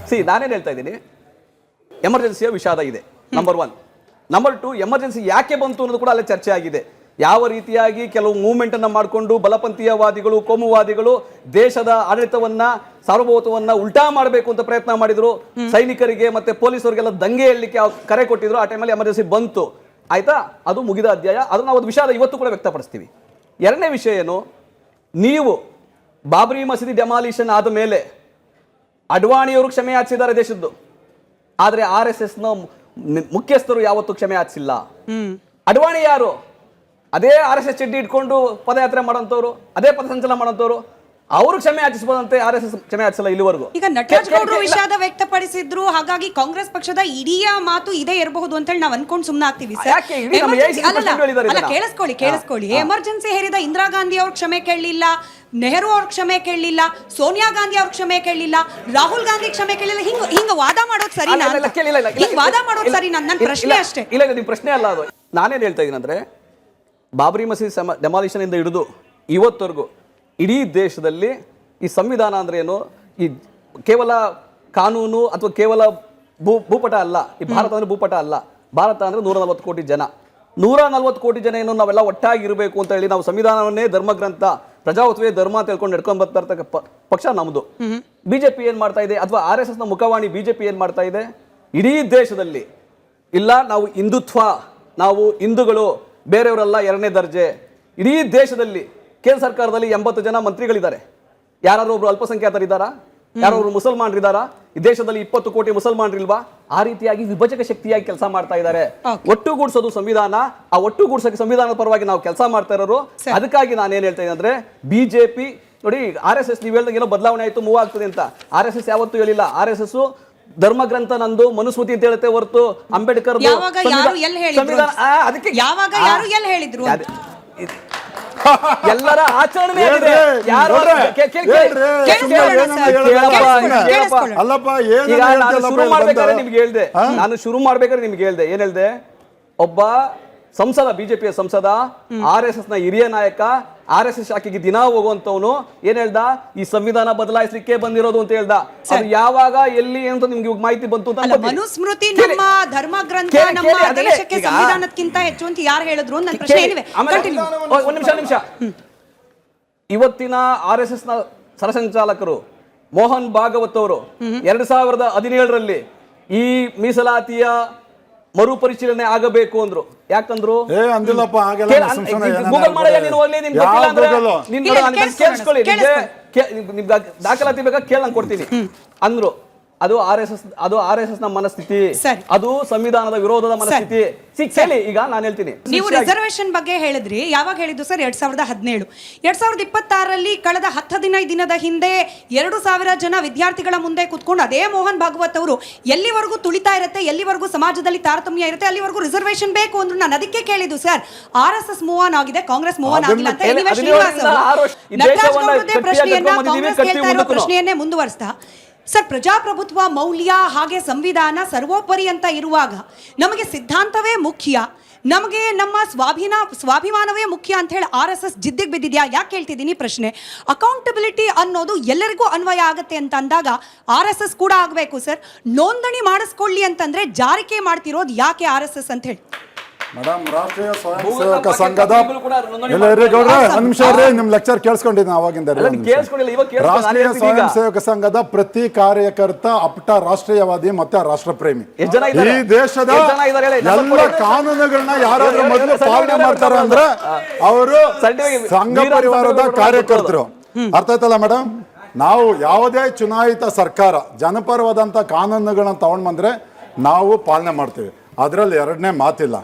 ನಾನೇನ್ ಹೇಳ್ತಾ ಇದ್ದೀನಿ, ಎಮರ್ಜೆನ್ಸಿಯ ವಿಷಾದ ಇದೆ, ನಂಬರ್ 1. ನಂಬರ್ 2, ಎಮರ್ಜೆನ್ಸಿ ಯಾಕೆ ಬಂತು ಅನ್ನೋದು ಕೂಡ ಅಲ್ಲೇ ಚರ್ಚೆ ಆಗಿದೆ. ಯಾವ ರೀತಿಯಾಗಿ ಕೆಲವು ಮೂವ್ಮೆಂಟ್ ಅನ್ನ ಮಾಡಿಕೊಂಡು ಬಲಪಂಥೀಯವಾದಿಗಳು ಕೋಮುವಾದಿಗಳು ದೇಶದ ಆಡಳಿತವನ್ನ ಸಾರ್ವಭೌಮತ್ವವನ್ನ ಉಲ್ಟಾ ಮಾಡಬೇಕು ಅಂತ ಪ್ರಯತ್ನ ಮಾಡಿದ್ರು, ಸೈನಿಕರಿಗೆ ಮತ್ತೆ ಪೊಲೀಸರಿಗೆಲ್ಲ ದಂಗೆ ಏಳಲಿಕ್ಕೆ ಕರೆ ಕೊಟ್ಟಿದ್ರು. ಆ ಟೈಮಲ್ಲಿ ಎಮರ್ಜೆನ್ಸಿ ಬಂತು, ಆಯ್ತಾ, ಅದು ಮುಗಿದ ಅಧ್ಯಾಯ. ಅದನ್ನ ನಾವು ವಿಷಾದ ಇವತ್ತು ಕೂಡ ವ್ಯಕ್ತಪಡಿಸ್ತೀವಿ. ಎರಡನೇ ವಿಷಯ ಏನು, ನೀವು ಬಾಬರಿ ಮಸೀದಿ ಡೆಮಾಲಿಷನ್ ಆದ ಮೇಲೆ ಅಡ್ವಾಣಿಯವರು ಕ್ಷಮೆ ಯಾಚಿಸಿದ್ದಾರೆ ದೇಶದ್ದು, ಆದ್ರೆ RSSನ ಮುಖ್ಯಸ್ಥರು ಯಾವತ್ತೂ ಕ್ಷಮೆ ಯಾಚಿಸಿಲ್ಲ. ಅಡ್ವಾಣಿ ಯಾರು? ಅದೇ RSS ಚಡ್ಡಿ ಇಟ್ಕೊಂಡು ಪದಯಾತ್ರೆ ಮಾಡೋಂಥವ್ರು, ಅದೇ ಪಥಸಂಚಲನ ಮಾಡೋಂಥವ್ರು, ಅವರು ಕ್ಷಮೆ ಯಾಚಿಸಬಹುದಂತೆ, RSS ಕ್ಷಮೆ ಯಾಚಿಸಲ್ಲ ಇಲ್ಲಿವರೆಗೂ. ಈಗ ನಟರಾಜ್ ಗೌಡ್ರು ವಿಷಾದ ವ್ಯಕ್ತಪಡಿಸಿದ್ರು, ಹಾಗಾಗಿ ಕಾಂಗ್ರೆಸ್ ಪಕ್ಷದ ಇಡೀ ಮಾತು ಇದೇ ಇರಬಹುದು ಅಂತ ಹೇಳಿ ನಾವು ಅನ್ಕೊಂಡು ಸುಮ್ಮನೆ ಆಗ್ತೀವಿ ಸರ್. ಯಾಕೆ? ಇಡೀ ನಮ್ಮ ಅಲ್ಲ, ಕೇಳಿಸ್ಕೊಳ್ಳಿ. ಎಮರ್ಜೆನ್ಸಿ ಹೇರಿದ ಇಂದಿರಾ ಗಾಂಧಿ ಅವ್ರ ಕ್ಷಮೆ ಕೇಳಲಿಲ್ಲ, ನೆಹರು ಅವ್ರ ಕ್ಷಮೆ ಕೇಳಲಿಲ್ಲ, ಸೋನಿಯಾ ಗಾಂಧಿ ಅವ್ರ ಕ್ಷಮೆ ಕೇಳಲಿಲ್ಲ, ರಾಹುಲ್ ಗಾಂಧಿ ಕ್ಷಮೆ ಕೇಳಲಿಲ್ಲ. ಹಿಂಗ ವಾದ ಮಾಡೋದು ಸರಿ? ವಾದ ಮಾಡೋದು ಸರಿ? ನನ್ನ ಪ್ರಶ್ನೆ ಅಷ್ಟೇ. ಇಲ್ಲ, ನಿಮ್ಮ ಪ್ರಶ್ನೆ ಅಲ್ಲ ಅದು. ನಾನೇನು ಹೇಳ್ತಾ ಇದ್ದೀನಿ ಅಂದ್ರೆ, ಬಾಬರಿ ಮಸೀದಿ ಡೆಮಾಲಿಷನ್ ಇಂದ ಹಿಡಿದು ಇವತ್ತವರೆಗೂ ಇಡೀ ದೇಶದಲ್ಲಿ ಈ ಸಂವಿಧಾನ ಅಂದ್ರೆ ಏನು, ಈ ಕೇವಲ ಕಾನೂನು ಅಥವಾ ಕೇವಲ ಭೂಪಟ ಅಲ್ಲ. ಈ ಭಾರತ ಅಂದ್ರೆ ಭೂಪಟ ಅಲ್ಲ. ಭಾರತ ಅಂದ್ರೆ 140 ಕೋಟಿ ಜನ. 140 ಕೋಟಿ ಜನ ಏನು ನಾವೆಲ್ಲ ಒಟ್ಟಾಗಿರಬೇಕು ಅಂತ ಹೇಳಿ ನಾವು ಸಂವಿಧಾನವನ್ನೇ ಧರ್ಮಗ್ರಂಥ, ಪ್ರಜಾವತ್ವೇ ಧರ್ಮ ಅಂತ ಹೇಳ್ಕೊಂಡು ನಡ್ಕೊಂಡು ಬರ್ತಾ ಇರ್ತಕ್ಕ ಪಕ್ಷ ನಮ್ದು. ಬಿಜೆಪಿ ಏನ್ ಮಾಡ್ತಾ ಇದೆ, ಅಥವಾ RSS ನ ಮುಖವಾಣಿ ಬಿಜೆಪಿ ಏನ್ ಮಾಡ್ತಾ ಇದೆ, ಇಡೀ ದೇಶದಲ್ಲಿ ಇಲ್ಲ ನಾವು ಹಿಂದುತ್ವ, ನಾವು ಹಿಂದೂಗಳು, ಬೇರೆಯವರೆಲ್ಲ ಎರಡನೇ ದರ್ಜೆ. ಇಡೀ ದೇಶದಲ್ಲಿ ಕೇಂದ್ರ ಸರ್ಕಾರದಲ್ಲಿ 80 ಜನ ಮಂತ್ರಿಗಳಿದ್ದಾರೆ. ಯಾರಾದ್ರೂ ಒಬ್ರು ಅಲ್ಪಸಂಖ್ಯಾತರಿದ್ದಾರಾ? ಯಾರೊಬ್ರು ಮುಸಲ್ಮಾನರಿದ್ದಾರಾ? ಈ ದೇಶದಲ್ಲಿ 20 ಕೋಟಿ ಮುಸಲ್ಮಾನರಿಲ್ವಾ? ಆ ರೀತಿಯಾಗಿ ವಿಭಜಕ ಶಕ್ತಿಯಾಗಿ ಕೆಲಸ ಮಾಡ್ತಾ ಇದ್ದಾರೆ. ಒಟ್ಟುಗೂಡಿಸೋದು ಸಂವಿಧಾನ, ಆ ಒಟ್ಟುಗೂಡಿಸೋಕೆ ಸಂವಿಧಾನದ ಪರವಾಗಿ ನಾವು ಕೆಲಸ ಮಾಡ್ತಾ ಇರೋರು. ಅದಕ್ಕಾಗಿ ನಾನು ಏನ್ ಹೇಳ್ತಾ ಇದ್ದೀನಿ ಅಂದ್ರೆ, ಬಿಜೆಪಿ ನೋಡಿ, RSS ನೀವು ಹೇಳ್ದಂಗೆ ಏನೋ ಬದಲಾವಣೆ ಆಯ್ತು, ಮೂವ್ ಆಗ್ತದೆ ಅಂತ RSS ಯಾವತ್ತೂ ಹೇಳಿಲ್ಲ. RSS ಧರ್ಮಗ್ರಂಥ ನಂದು ಮನುಸ್ಮೃತಿ ಅಂತ ಹೇಳುತ್ತೆ ಹೊರತು ಅಂಬೇಡ್ಕರ್ ಎಲ್ಲರ ಆಚರಣೆ ಶುರು ಮಾಡ್ಬೇಕಾದ್ರೆ ನಿಮ್ಗೆ ಹೇಳ್ದೆ ಏನ್ ಹೇಳ್ದೆ, ಒಬ್ಬ ಸಂಸದ, ಬಿಜೆಪಿಯ ಸಂಸದ, RSS ನ ಹಿರಿಯ ನಾಯಕ, RSS ಶಾಖೆಗೆ ದಿನ ಹೋಗುವಂತವನು ಏನ್ ಹೇಳ್ದ, ಈ ಸಂವಿಧಾನ ಬದಲಾಯಿಸಲಿಕ್ಕೆ ಬಂದಿರೋದು ಅಂತ ಹೇಳ್ದ. ಅದು ಯಾವಾಗ, ಎಲ್ಲಿ ಅಂತ ನಿಮ್ಗೆ ಮಾಹಿತಿ ಬಂತು ಅಂತ? ಮನುಸ್ಮೃತಿ ನಮ್ಮ ಧರ್ಮ ಗ್ರಂಥ, ನಮ್ಮ ದೇಶಕ್ಕೆ ಸಂವಿಧಾನಕ್ಕಿಂತ ಹೆಚ್ಚು ಅಂತ ಯಾರು ಹೇಳಿದ್ರು? ನನ್ನ ಪ್ರಶ್ನೆ ಏನಿವೆ. ಒಂದ್ ನಿಮಿಷ. ಇವತ್ತಿನ RSS ನ ಸರಸಂಚಾಲಕರು ಮೋಹನ್ ಭಾಗವತ್ ಅವರು 2017ರಲ್ಲಿ ಈ ಮೀಸಲಾತಿಯ ಮರುಪರಿಶೀಲನೆ ಆಗಬೇಕು ಅಂದ್ರು. ಯಾಕಂದ್ರು? ದಾಖಲಾತಿ ಬೇಕಾ ಕೇಳ ಕೊಡ್ತೀನಿ ಅಂದ್ರು. ಅದು RSS ನ ಮನಸ್ಥಿತಿ, ಅದು ಸಂವಿಧಾನದ ವಿರೋಧದ ಮನಸ್ಥಿತಿ. ಈಗ ನಾನು ಹೇಳ್ತೀನಿ, ನೀವು ರಿಸರ್ವೇಶನ್ ಬಗ್ಗೆ ಹೇಳಿದ್ರಿ. ಯಾವಾಗ ಹೇಳಿದ್ದು ಸರ್? 2017. 2026ರಲ್ಲಿ ಕಳೆದ 15 ದಿನದ ಹಿಂದೆ 2000 ಜನ ವಿದ್ಯಾರ್ಥಿಗಳ ಮುಂದೆ ಕುತ್ಕೊಂಡು ಅದೇ ಮೋಹನ್ ಭಾಗವತ್ ಅವರು ಎಲ್ಲಿವರೆಗೂ ತುಳಿತಾ ಇರುತ್ತೆ, ಎಲ್ಲಿವರೆಗೂ ಸಮಾಜದಲ್ಲಿ ತಾರತಮ್ಯ ಇರುತ್ತೆ, ಅಲ್ಲಿವರೆಗೂ ರಿಸರ್ವೇಶನ್ ಬೇಕು ಅಂದ್ರು. ನಾನು ಅದಕ್ಕೆ ಕೇಳಿದ್ದು ಸರ್, RSS ಮೂವ್ ಆನ್ ಆಗಿದೆ, ಕಾಂಗ್ರೆಸ್ ಮೂವ್ ಆನ್ ಆಗಿಲ್ಲ ಅಂತ. ಪ್ರಶ್ನೆಯನ್ನೇ ಮುಂದುವರಿಸ್ತಾ ಸರ್, ಪ್ರಜಾಪ್ರಭುತ್ವ ಮೌಲ್ಯ ಹಾಗೆ ಸಂವಿಧಾನ ಸರ್ವೋಪರಿ ಅಂತ ಇರುವಾಗ ನಮಗೆ ಸಿದ್ಧಾಂತವೇ ಮುಖ್ಯ, ನಮಗೆ ನಮ್ಮ ಸ್ವಾಭಿಮಾನವೇ ಮುಖ್ಯ ಅಂತ ಹೇಳಿ RSS ಜಿದ್ದಿಗೆ ಬಿದ್ದಿದ್ಯಾ? ಯಾಕೆ ಹೇಳ್ತಿದ್ದೀನಿ ಪ್ರಶ್ನೆ, ಅಕೌಂಟಬಿಲಿಟಿ ಅನ್ನೋದು ಎಲ್ಲರಿಗೂ ಅನ್ವಯ ಆಗುತ್ತೆ ಅಂತ ಅಂದಾಗ RSS ಕೂಡ ಆಗಬೇಕು ಸರ್. ನೋಂದಣಿ ಮಾಡಿಸ್ಕೊಳ್ಳಿ ಅಂತಂದ್ರೆ ಜಾರಿಕೆ ಮಾಡ್ತಿರೋದು ಯಾಕೆ RSS ಅಂತ ಹೇಳಿ? ಮೇಡಮ್, ರಾಷ್ಟ್ರೀಯ ಸ್ವಯಂ ಸೇವಕ ಸಂಘದ ನಿಮ್ ಲೆಕ್ಚರ್ ಕೇಳಿಸ್ಕೊಂಡಿದ್ದೀನಿ ಅವಾಗಿಂದ. ರಾಷ್ಟ್ರೀಯ ಸ್ವಯಂ ಸೇವಕ ಸಂಘದ ಪ್ರತಿ ಕಾರ್ಯಕರ್ತ ಅಪ್ಪಟ ರಾಷ್ಟ್ರೀಯವಾದಿ ಮತ್ತೆ ರಾಷ್ಟ್ರಪ್ರೇಮಿ. ಈ ದೇಶದ ಎಲ್ಲ ಕಾನೂನುಗಳನ್ನ ಯಾರಾದ್ರೂ ಮೊದಲು ಪಾಲನೆ ಮಾಡ್ತಾರ ಅಂದ್ರೆ ಅವರು ಸಂಘ ಪರಿವಾರದ ಕಾರ್ಯಕರ್ತರು. ಅರ್ಥ ಆಯ್ತಲ್ಲ ಮೇಡಮ್? ನಾವು ಯಾವುದೇ ಚುನಾಯಿತ ಸರ್ಕಾರ ಜನಪರವಾದಂತ ಕಾನೂನುಗಳನ್ನ ತಗೊಂಡ್ ಬಂದ್ರೆ ನಾವು ಪಾಲನೆ ಮಾಡ್ತೀವಿ, ಅದರಲ್ಲಿ ಎರಡನೇ ಮಾತಿಲ್ಲ.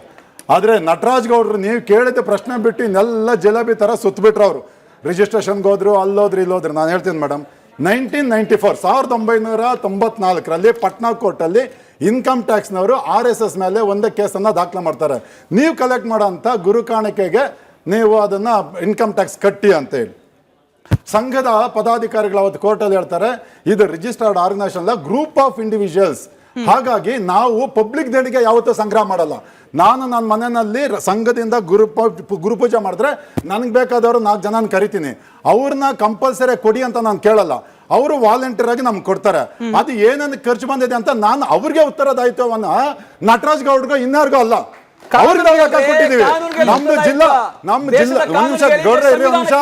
ಆದರೆ ನಟರಾಜ್ ಗೌಡ್ರು ನೀವು ಕೇಳಿದ ಪ್ರಶ್ನೆ ಬಿಟ್ಟು ಇನ್ನೆಲ್ಲ ಜಿಲೇಬಿ ಥರ ಸುತ್ತಬಿಟ್ರು. ಅವರು ರಿಜಿಸ್ಟ್ರೇಷನ್ಗೆ ಹೋದ್ರು, ಅಲ್ಲೋದ್ರು, ಇಲ್ಲೋದ್ರು. ನಾನು ಹೇಳ್ತೀನಿ ಮೇಡಮ್, 1994 ಪಟ್ನಾ ಕೋರ್ಟಲ್ಲಿ ಇನ್ಕಮ್ ಟ್ಯಾಕ್ಸ್ನವರು RSS ಮೇಲೆ ಒಂದೇ ಕೇಸನ್ನು ದಾಖಲೆ ಮಾಡ್ತಾರೆ. ನೀವು ಕಲೆಕ್ಟ್ ಮಾಡೋ ಅಂಥ ಗುರು ಕಾಣಿಕೆಗೆ ನೀವು ಅದನ್ನು ಇನ್ಕಮ್ ಟ್ಯಾಕ್ಸ್ ಕಟ್ಟಿ ಅಂತೇಳಿ. ಸಂಘದ ಪದಾಧಿಕಾರಿಗಳು ಅವತ್ತು ಕೋರ್ಟಲ್ಲಿ ಹೇಳ್ತಾರೆ, ಇದು ರಿಜಿಸ್ಟರ್ಡ್ ಆರ್ಗನೈಸೇಷನ್ ಅಲ್ಲ, ಗ್ರೂಪ್ ಆಫ್ ಇಂಡಿವಿಜುವಲ್ಸ್. ಹಾಗಾಗಿ ನಾವು ಪಬ್ಲಿಕ್ ದೇಣಿಗೆ ಯಾವತ್ತೂ ಸಂಗ್ರಹ ಮಾಡಲ್ಲ. ನಾನು ನನ್ನ ಮನೆಯಲ್ಲಿ ಸಂಘದಿಂದ ಗುರುಪೂಜೆ ಮಾಡಿದ್ರೆ ನನಗೆ ಬೇಕಾದವರು 4 ಜನನ ಕರಿತೀನಿ, ಅವ್ರನ್ನ ಕಂಪಲ್ಸರಿ ಕೊಡಿ ಅಂತ ನಾನು ಕೇಳಲ್ಲ. ಅವರು ವಾಲಂಟಿಯರ್ ಆಗಿ ನಮ್ಗೆ ಕೊಡ್ತಾರೆ. ಅದು ಏನೇನು ಖರ್ಚು ಬಂದಿದೆ ಅಂತ ನಾನು ಅವ್ರಿಗೆ ಉತ್ತರದಾಯಿತ್ವವನ್ನು ನಟರಾಜ್ ಗೌಡ್ರಿಗೂ ಇನ್ಯಾರಿಗೂ ಅಲ್ಲ. ಅವ್ರಿಗೆ ನಾವು ಲೆಕ್ಕ ಕೊಟ್ಟಿದ್ದೀವಿ. ನಮ್ದು ಜಿಲ್ಲಾ ಒಂದ್ ನಿಮಿಷ ಗೌಡ್ರೆ ಇರಿ, ಒಂದ್ ನಿಮಿಷ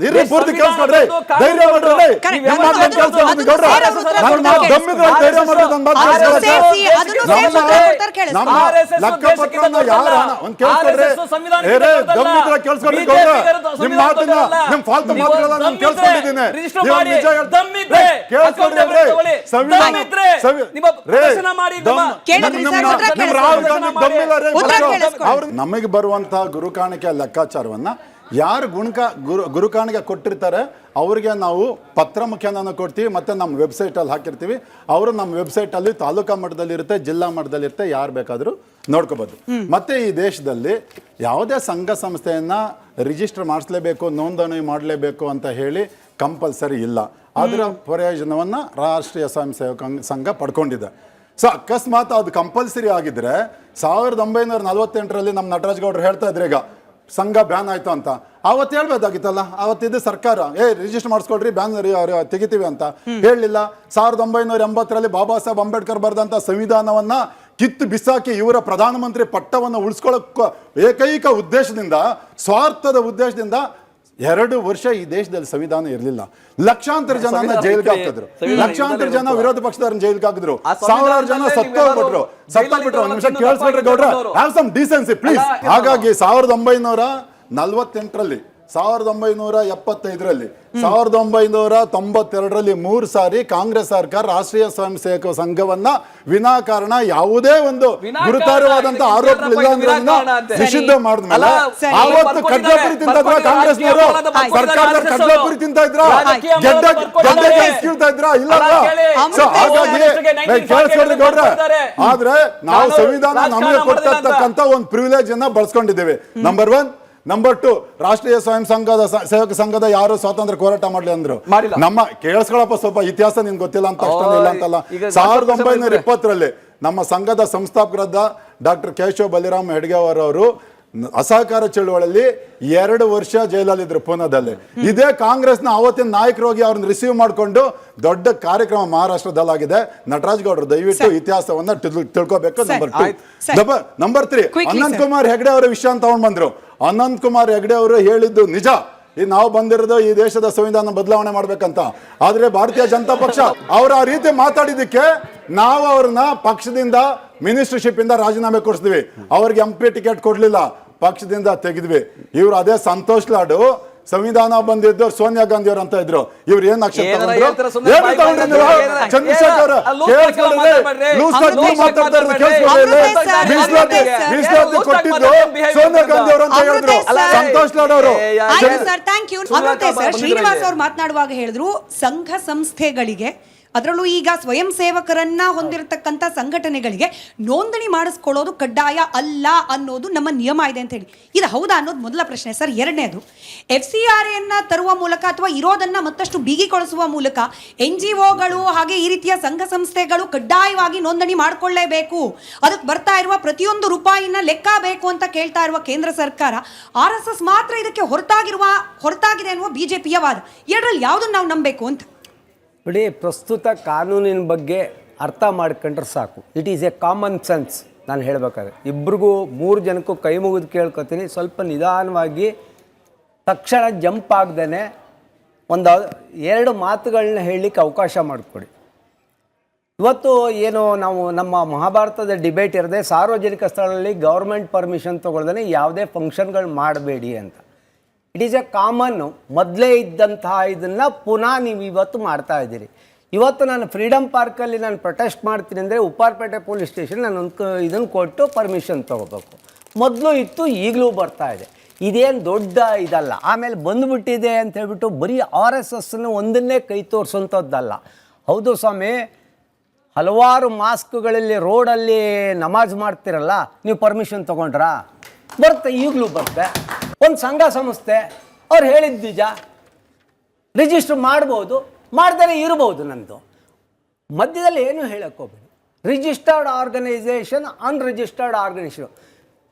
ಇರ್ರಿ, ಪೂರ್ತಿ ಕೇಳಿಸ್ಕೊಡ್ರಿ, ಧೈರ್ಯ ಮಾಡ್ರಿ, ನಿಮ್ಮ ಮಾತನ್ನ ಕೇಳಿಸ್ಕೊಡ್ರಿ ಗೌಡ್ರೆ, ನನ್ನ ಮಾತು ದಮ್ಮಿದ್ರೆ ಧೈರ್ಯ ಮಾಡ್ರಿ, ನನ್ನ ಮಾತು ನಮ್ಮ ಲೆಕ್ಕಪತ್ರನ ಯಾರ ಒಂದ್ ಕೇಳಿಸ್ಕೊಡ್ರಿ, ದಮ್ಮಿದ್ರೆ ಕೇಳಿಸ್ಕೊಡ್ರಿ ಗೌಡ್ರೆ, ನಿಮ್ಮ ಮಾತನ್ನ ನಿಮ್ ಫಾಲ್ತು ಮಾತುಗಳನ್ನ ನಾನು ಕೇಳಿಸ್ಕೊಂಡಿದ್ದೀನಿ, ಇವಾಗ ನಿಜ ಹೇಳ್ತೀನಿ ಕೇಳಿಸ್ಕೊಡ್ರಿ, ಸಂವಿಧಾನ ನಮಗೆ ಬರುವಂತಹ ಗುರುಕಾಣಿಕೆ ಲೆಕ್ಕಾಚಾರವನ್ನ ಯಾರು ಗುರುಕಾಣಿಕೆ ಕೊಟ್ಟಿರ್ತಾರೆ ಅವರಿಗೆ ನಾವು ಪತ್ರ ಮುಖೇನ ಕೊಡ್ತೀವಿ, ಮತ್ತೆ ನಮ್ಮ ವೆಬ್ಸೈಟಲ್ಲಿ ಹಾಕಿರ್ತೀವಿ. ಅವರು ನಮ್ಮ ವೆಬ್ಸೈಟಲ್ಲಿ ತಾಲೂಕಾ ಮಟ್ಟದಲ್ಲಿ ಇರುತ್ತೆ, ಜಿಲ್ಲಾ ಮಟ್ಟದಲ್ಲಿ ಇರುತ್ತೆ, ಯಾರು ಬೇಕಾದರೂ ನೋಡ್ಕೋಬಹುದು. ಮತ್ತೆ ಈ ದೇಶದಲ್ಲಿ ಯಾವುದೇ ಸಂಘ ಸಂಸ್ಥೆಯನ್ನ ರಿಜಿಸ್ಟರ್ ಮಾಡಿಸ್ಲೇಬೇಕು, ನೋಂದಣಿ ಮಾಡಲೇಬೇಕು ಅಂತ ಹೇಳಿ ಕಂಪಲ್ಸರಿ ಇಲ್ಲ. ಅದರ ಪ್ರಯೋಜನವನ್ನ ರಾಷ್ಟ್ರೀಯ ಸ್ವಯಂ ಸೇವಕ ಸಂಘ ಪಡ್ಕೊಂಡಿದೆ. ಸೊ ಅಕಸ್ಮಾತ್ ಅದು ಕಂಪಲ್ಸರಿ ಆಗಿದ್ರೆ 1948ರಲ್ಲಿ ನಮ್ಮ ನಟರಾಜ್ ಗೌಡ್ರು ಹೇಳ್ತಾ ಇದ್ರು ಈಗ ಸಂಘ ಬ್ಯಾನ್ ಆಯ್ತು ಅಂತ, ಅವತ್ತು ಹೇಳ್ಬೋದಾಗಿತ್ತಲ್ಲ, ಅವತ್ತಿದ್ದು ಸರ್ಕಾರ ರಿಜಿಸ್ಟರ್ ಮಾಡಿಸ್ಕೊಳ್ರಿ, ಬ್ಯಾನ್ ತೆಗಿತೀವಿ ಅಂತ ಹೇಳಲಿಲ್ಲ. 1980ರಲ್ಲಿ ಬಾಬಾ ಸಾಹೇಬ್ ಅಂಬೇಡ್ಕರ್ ಬರೆದಂತ ಸಂವಿಧಾನವನ್ನ ಕಿತ್ತು ಬಿಸಾಕಿ ಇವರ ಪ್ರಧಾನಮಂತ್ರಿ ಪಟ್ಟವನ್ನು ಉಳಿಸ್ಕೊಳ್ಳೋ ಏಕೈಕ ಉದ್ದೇಶದಿಂದ, ಸ್ವಾರ್ಥದ ಉದ್ದೇಶದಿಂದ 2 ವರ್ಷ ಈ ದೇಶದಲ್ಲಿ ಸಂವಿಧಾನ ಇರಲಿಲ್ಲ. ಲಕ್ಷಾಂತರ ಜನ ಜೈಲಿಗೆ ಹಾಕಿದ್ರು, ಲಕ್ಷಾಂತರ ಜನ ವಿರೋಧ ಪಕ್ಷದವ್ರನ್ನ ಜೈಲಿಗೆ ಹಾಕಿದ್ರು, ಸಾವಿರಾರು ಜನ ಸತ್ತೋಗ್ಬಿಟ್ರು. ಒಂದ್ ನಿಮಿಷ ಕೇಳಿಸ್ಬಿಟ್ರೆ ಗೌಡ್ರ, ಹ್ಯಾವ್ ಸಮ್ ಡಿಸೆನ್ಸಿ ಪ್ಲೀಸ್. ಹಾಗಾಗಿ 1948ರಲ್ಲಿ, 1975ರಲ್ಲಿ, 1992ರಲ್ಲಿ 3 ಸಾರಿ ಕಾಂಗ್ರೆಸ್ ಸರ್ಕಾರ ರಾಷ್ಟ್ರೀಯ ಸ್ವಯಂ ಸೇವಕ ಸಂಘವನ್ನ ವಿನಾಕಾರಣ ಯಾವುದೇ ಒಂದು ಗುರುತರವಾದಂತ ಆರೋಪಗಳಿಲ್ಲ ಅಂದ್ರೆ ನಿಷಿದ್ಧ ಮಾಡಿದ್ಮೇಲೆ ಆವತ್ತು ಕಡ್ಲೆಪುರಿ ತಿಂತಿದ್ರ ಕಾಂಗ್ರೆಸ್ನವರು, ಸರ್ಕಾರದ ಕಡ್ಲೆಪುರಿ ತಿಂತ ಇದ್ರ, ಗೆಡ್ಡೆ ಕೀಳ್ತಾ ಇದ್ರ ಇಲ್ಲ. ಸೊ ಹಾಗಾಗಿ ಕೇಳಿಸ್ಕೊಡ್ರಿ ಗೌಡ್ರ, ಆದ್ರೆ ನಾವು ಸಂವಿಧಾನ ನಮಗೆ ಕೊಡ್ತಕ್ಕಂತ ಒಂದು ಪ್ರಿವಿಲೇಜ್ ಅನ್ನ ಬಳಸ್ಕೊಂಡಿದ್ದೇವೆ. ನಂಬರ್ 1. ನಂಬರ್ 2, ರಾಷ್ಟ್ರೀಯ ಸ್ವಯಂ ಸೇವಕ ಸಂಘದ ಯಾರು ಸ್ವಾತಂತ್ರ್ಯ ಹೋರಾಟ ಮಾಡ್ಲಿ ಅಂದ್ರು. ನಮ್ಮ ಕೇಳಿಸ್ಕೊಳಪ್ಪ, ಸ್ವಲ್ಪ ಇತಿಹಾಸ ನಿನ್ಗೆ ಗೊತ್ತಿಲ್ಲ ಅಂತ ಅಷ್ಟೊಂದು ಇಲ್ಲ ಅಂತಲ್ಲ. 1920ರಲ್ಲಿ ನಮ್ಮ ಸಂಘದ ಸಂಸ್ಥಾಪಕರಾದ ಡಾಕ್ಟರ್ ಕೇಶವ ಬಲಿರಾಮ್ ಹೆಡ್ಗೇವರ್ ಅವರು ಅಸಹಕಾರ ಚಳುವಳಿಯಲ್ಲಿ 2 ವರ್ಷ ಜೈಲಲ್ಲಿದ್ರು ಪೂನಾದಲ್ಲಿ. ಇದೇ ಕಾಂಗ್ರೆಸ್ನ ಅವತ್ತಿನ ನಾಯಕರು ಹೋಗಿ ಅವ್ರನ್ನ ರಿಸೀವ್ ಮಾಡಿಕೊಂಡು ದೊಡ್ಡ ಕಾರ್ಯಕ್ರಮ ಮಹಾರಾಷ್ಟ್ರದಲ್ಲಾಗಿದೆ. ನಟರಾಜ್ ಗೌಡ್ರು ದಯವಿಟ್ಟು ಇತಿಹಾಸವನ್ನ ತಿಳ್ಕೋಬೇಕು. ನಂಬರ್ 3, ಅನಂತ್ ಕುಮಾರ್ ಹೆಗಡೆ ಅವರ ವಿಷಯ ಅಂತ ತಗೊಂಡ್ ಬಂದ್ರು. ಅನಂತ್ ಕುಮಾರ್ ಹೆಗಡೆ ಅವರು ಹೇಳಿದ್ದು ನಿಜ, ನಾವು ಬಂದಿರೋದು ಈ ದೇಶದ ಸಂವಿಧಾನ ಬದಲಾವಣೆ ಮಾಡ್ಬೇಕಂತ. ಆದ್ರೆ ಭಾರತೀಯ ಜನತಾ ಪಕ್ಷ ಅವ್ರ ಆ ರೀತಿ ಮಾತಾಡಿದ್ದಕ್ಕೆ ನಾವು ಅವ್ರನ್ನ ಪಕ್ಷದಿಂದ ಮಿನಿಸ್ಟರ್ಶಿಪ್ ಇಂದ ರಾಜೀನಾಮೆ ಕೊಡಿಸಿದ್ವಿ. ಅವ್ರಿಗೆ MP ಟಿಕೆಟ್ ಕೊಡ್ಲಿಲ್ಲ, ಪಕ್ಷದಿಂದ ತೆಗೆದ್ವಿ. ಇವ್ರು ಅದೇ ಸಂತೋಷ್ ಲಾಡು ಸಂವಿಧಾನ ಬಂದಿದ್ದು ಸೋನಿಯಾ ಗಾಂಧಿ ಅವರು ಅಂತ ಇದ್ರು. ಇವ್ರು ಏನ್ ಅಕ್ಷರ ಚಂದ್ರಶೇಖರ್ ಕೊಟ್ಟಿದ್ದು ಸೋನಿಯಾ ಗಾಂಧಿ ಅವರು ಅಂತ ಹೇಳಿದ್ರು, ಸಂತೋಷ್ ಲಾಡ್ ಅವರು. ಶ್ರೀನಿವಾಸ್ ಅವರು ಮಾತನಾಡುವಾಗ ಹೇಳಿದ್ರು, ಸಂಘ ಸಂಸ್ಥೆಗಳಿಗೆ, ಅದರಲ್ಲೂ ಈಗ ಸ್ವಯಂ ಸೇವಕರನ್ನ ಹೊಂದಿರತಕ್ಕಂಥ ಸಂಘಟನೆಗಳಿಗೆ ನೋಂದಣಿ ಮಾಡಿಸ್ಕೊಳ್ಳೋದು ಕಡ್ಡಾಯ ಅಲ್ಲ ಅನ್ನೋದು ನಮ್ಮ ನಿಯಮ ಇದೆ ಅಂತ ಹೇಳಿ. ಇದು ಹೌದಾ ಅನ್ನೋದು ಮೊದಲ ಪ್ರಶ್ನೆ ಸರ್. ಎರಡನೇದು, FCRA ತರುವ ಮೂಲಕ ಅಥವಾ ಇರೋದನ್ನ ಮತ್ತಷ್ಟು ಬಿಗಿಗೊಳಿಸುವ ಮೂಲಕ NGOಗಳು ಹಾಗೆ ಈ ರೀತಿಯ ಸಂಘ ಸಂಸ್ಥೆಗಳು ಕಡ್ಡಾಯವಾಗಿ ನೋಂದಣಿ ಮಾಡಿಕೊಳ್ಳೇಬೇಕು, ಅದಕ್ಕೆ ಬರ್ತಾ ಇರುವ ಪ್ರತಿಯೊಂದು ರೂಪಾಯಿನ ಲೆಕ್ಕ ಬೇಕು ಅಂತ ಕೇಳ್ತಾ ಇರುವ ಕೇಂದ್ರ ಸರ್ಕಾರ, RSS ಮಾತ್ರ ಇದಕ್ಕೆ ಹೊರತಾಗಿದೆ ಅನ್ನುವ BJPಯ ವಾದ. ಎರಡರಲ್ಲಿ ಯಾವುದನ್ನು ನಾವು ನಂಬಬೇಕು ಅಂತ? ನೋಡಿ, ಪ್ರಸ್ತುತ ಕಾನೂನಿನ ಬಗ್ಗೆ ಅರ್ಥ ಮಾಡ್ಕೊಂಡ್ರೆ ಸಾಕು. It is A common sense. ನಾನು ಹೇಳಬೇಕಾದ್ರೆ ಇಬ್ರಿಗೂ 3 ಜನಕ್ಕೂ ಕೈ ಮುಗಿದು ಕೇಳ್ಕೊತೀನಿ, ಸ್ವಲ್ಪ ನಿಧಾನವಾಗಿ ತಕ್ಷಣ ಜಂಪ್ ಆಗ್ದೇ ಒಂದು 2 ಮಾತುಗಳನ್ನ ಹೇಳಲಿಕ್ಕೆ ಅವಕಾಶ ಮಾಡಿಕೊಡಿ. ಇವತ್ತು ಏನು ನಾವು ನಮ್ಮ ಮಹಾಭಾರತದ ಡಿಬೇಟ್ ಇರದೆ ಸಾರ್ವಜನಿಕ ಸ್ಥಳದಲ್ಲಿ ಗೌರ್ಮೆಂಟ್ ಪರ್ಮಿಷನ್ ತೊಗೊಳ್ದೇ ಯಾವುದೇ ಫಂಕ್ಷನ್ಗಳು ಮಾಡಬೇಡಿ ಅಂತ. It is a common. ಮೊದಲೇ ಇದ್ದಂತಹ ಇದನ್ನು ಪುನಃ ನೀವು ಇವತ್ತು ಮಾಡ್ತಾ ಇದ್ದೀರಿ. ಇವತ್ತು ನಾನು ಫ್ರೀಡಮ್ ಪಾರ್ಕಲ್ಲಿ ನಾನು ಪ್ರೊಟೆಸ್ಟ್ ಮಾಡ್ತೀನಿ ಅಂದರೆ ಉಪ್ಪಾರಪೇಟೆ ಪೊಲೀಸ್ ಸ್ಟೇಷನ್ ನಾನು ಇದನ್ನು ಕೊಟ್ಟು ಪರ್ಮಿಷನ್ ತೊಗೋಬೇಕು. ಮೊದಲು ಇತ್ತು, ಈಗಲೂ ಬರ್ತಾ ಇದೆ. ಇದೇನು ದೊಡ್ಡ ಇದಲ್ಲ. ಆಮೇಲೆ ಬಂದುಬಿಟ್ಟಿದೆ ಅಂತ ಹೇಳ್ಬಿಟ್ಟು ಬರೀ RSSನ ಒಂದನ್ನೇ ಕೈ ತೋರಿಸೋಂಥದ್ದಲ್ಲ. ಹೌದು ಸ್ವಾಮಿ, ಹಲವಾರು ಮಾಸ್ಕ್ಗಳಲ್ಲಿ ರೋಡಲ್ಲಿ ನಮಾಜ್ ಮಾಡ್ತಿರಲ್ಲ, ನೀವು ಪರ್ಮಿಷನ್ ತೊಗೊಂಡ್ರಾ? ಬರುತ್ತೆ, ಈಗಲೂ ಬರುತ್ತೆ. ಒಂದು ಸಂಘ ಸಂಸ್ಥೆ ಅವ್ರು ಹೇಳಿದ್ದು ನಿಜ, ರಿಜಿಸ್ಟರ್ ಮಾಡ್ಬೋದು, ಮಾಡ್ದೇ ಇರ್ಬೋದು. ನಂದು ಮಧ್ಯದಲ್ಲಿ ಏನು ಹೇಳೋಕ್ಕೋಗ್ಬೇಡಿ. Registered organisation, unregistered organisation.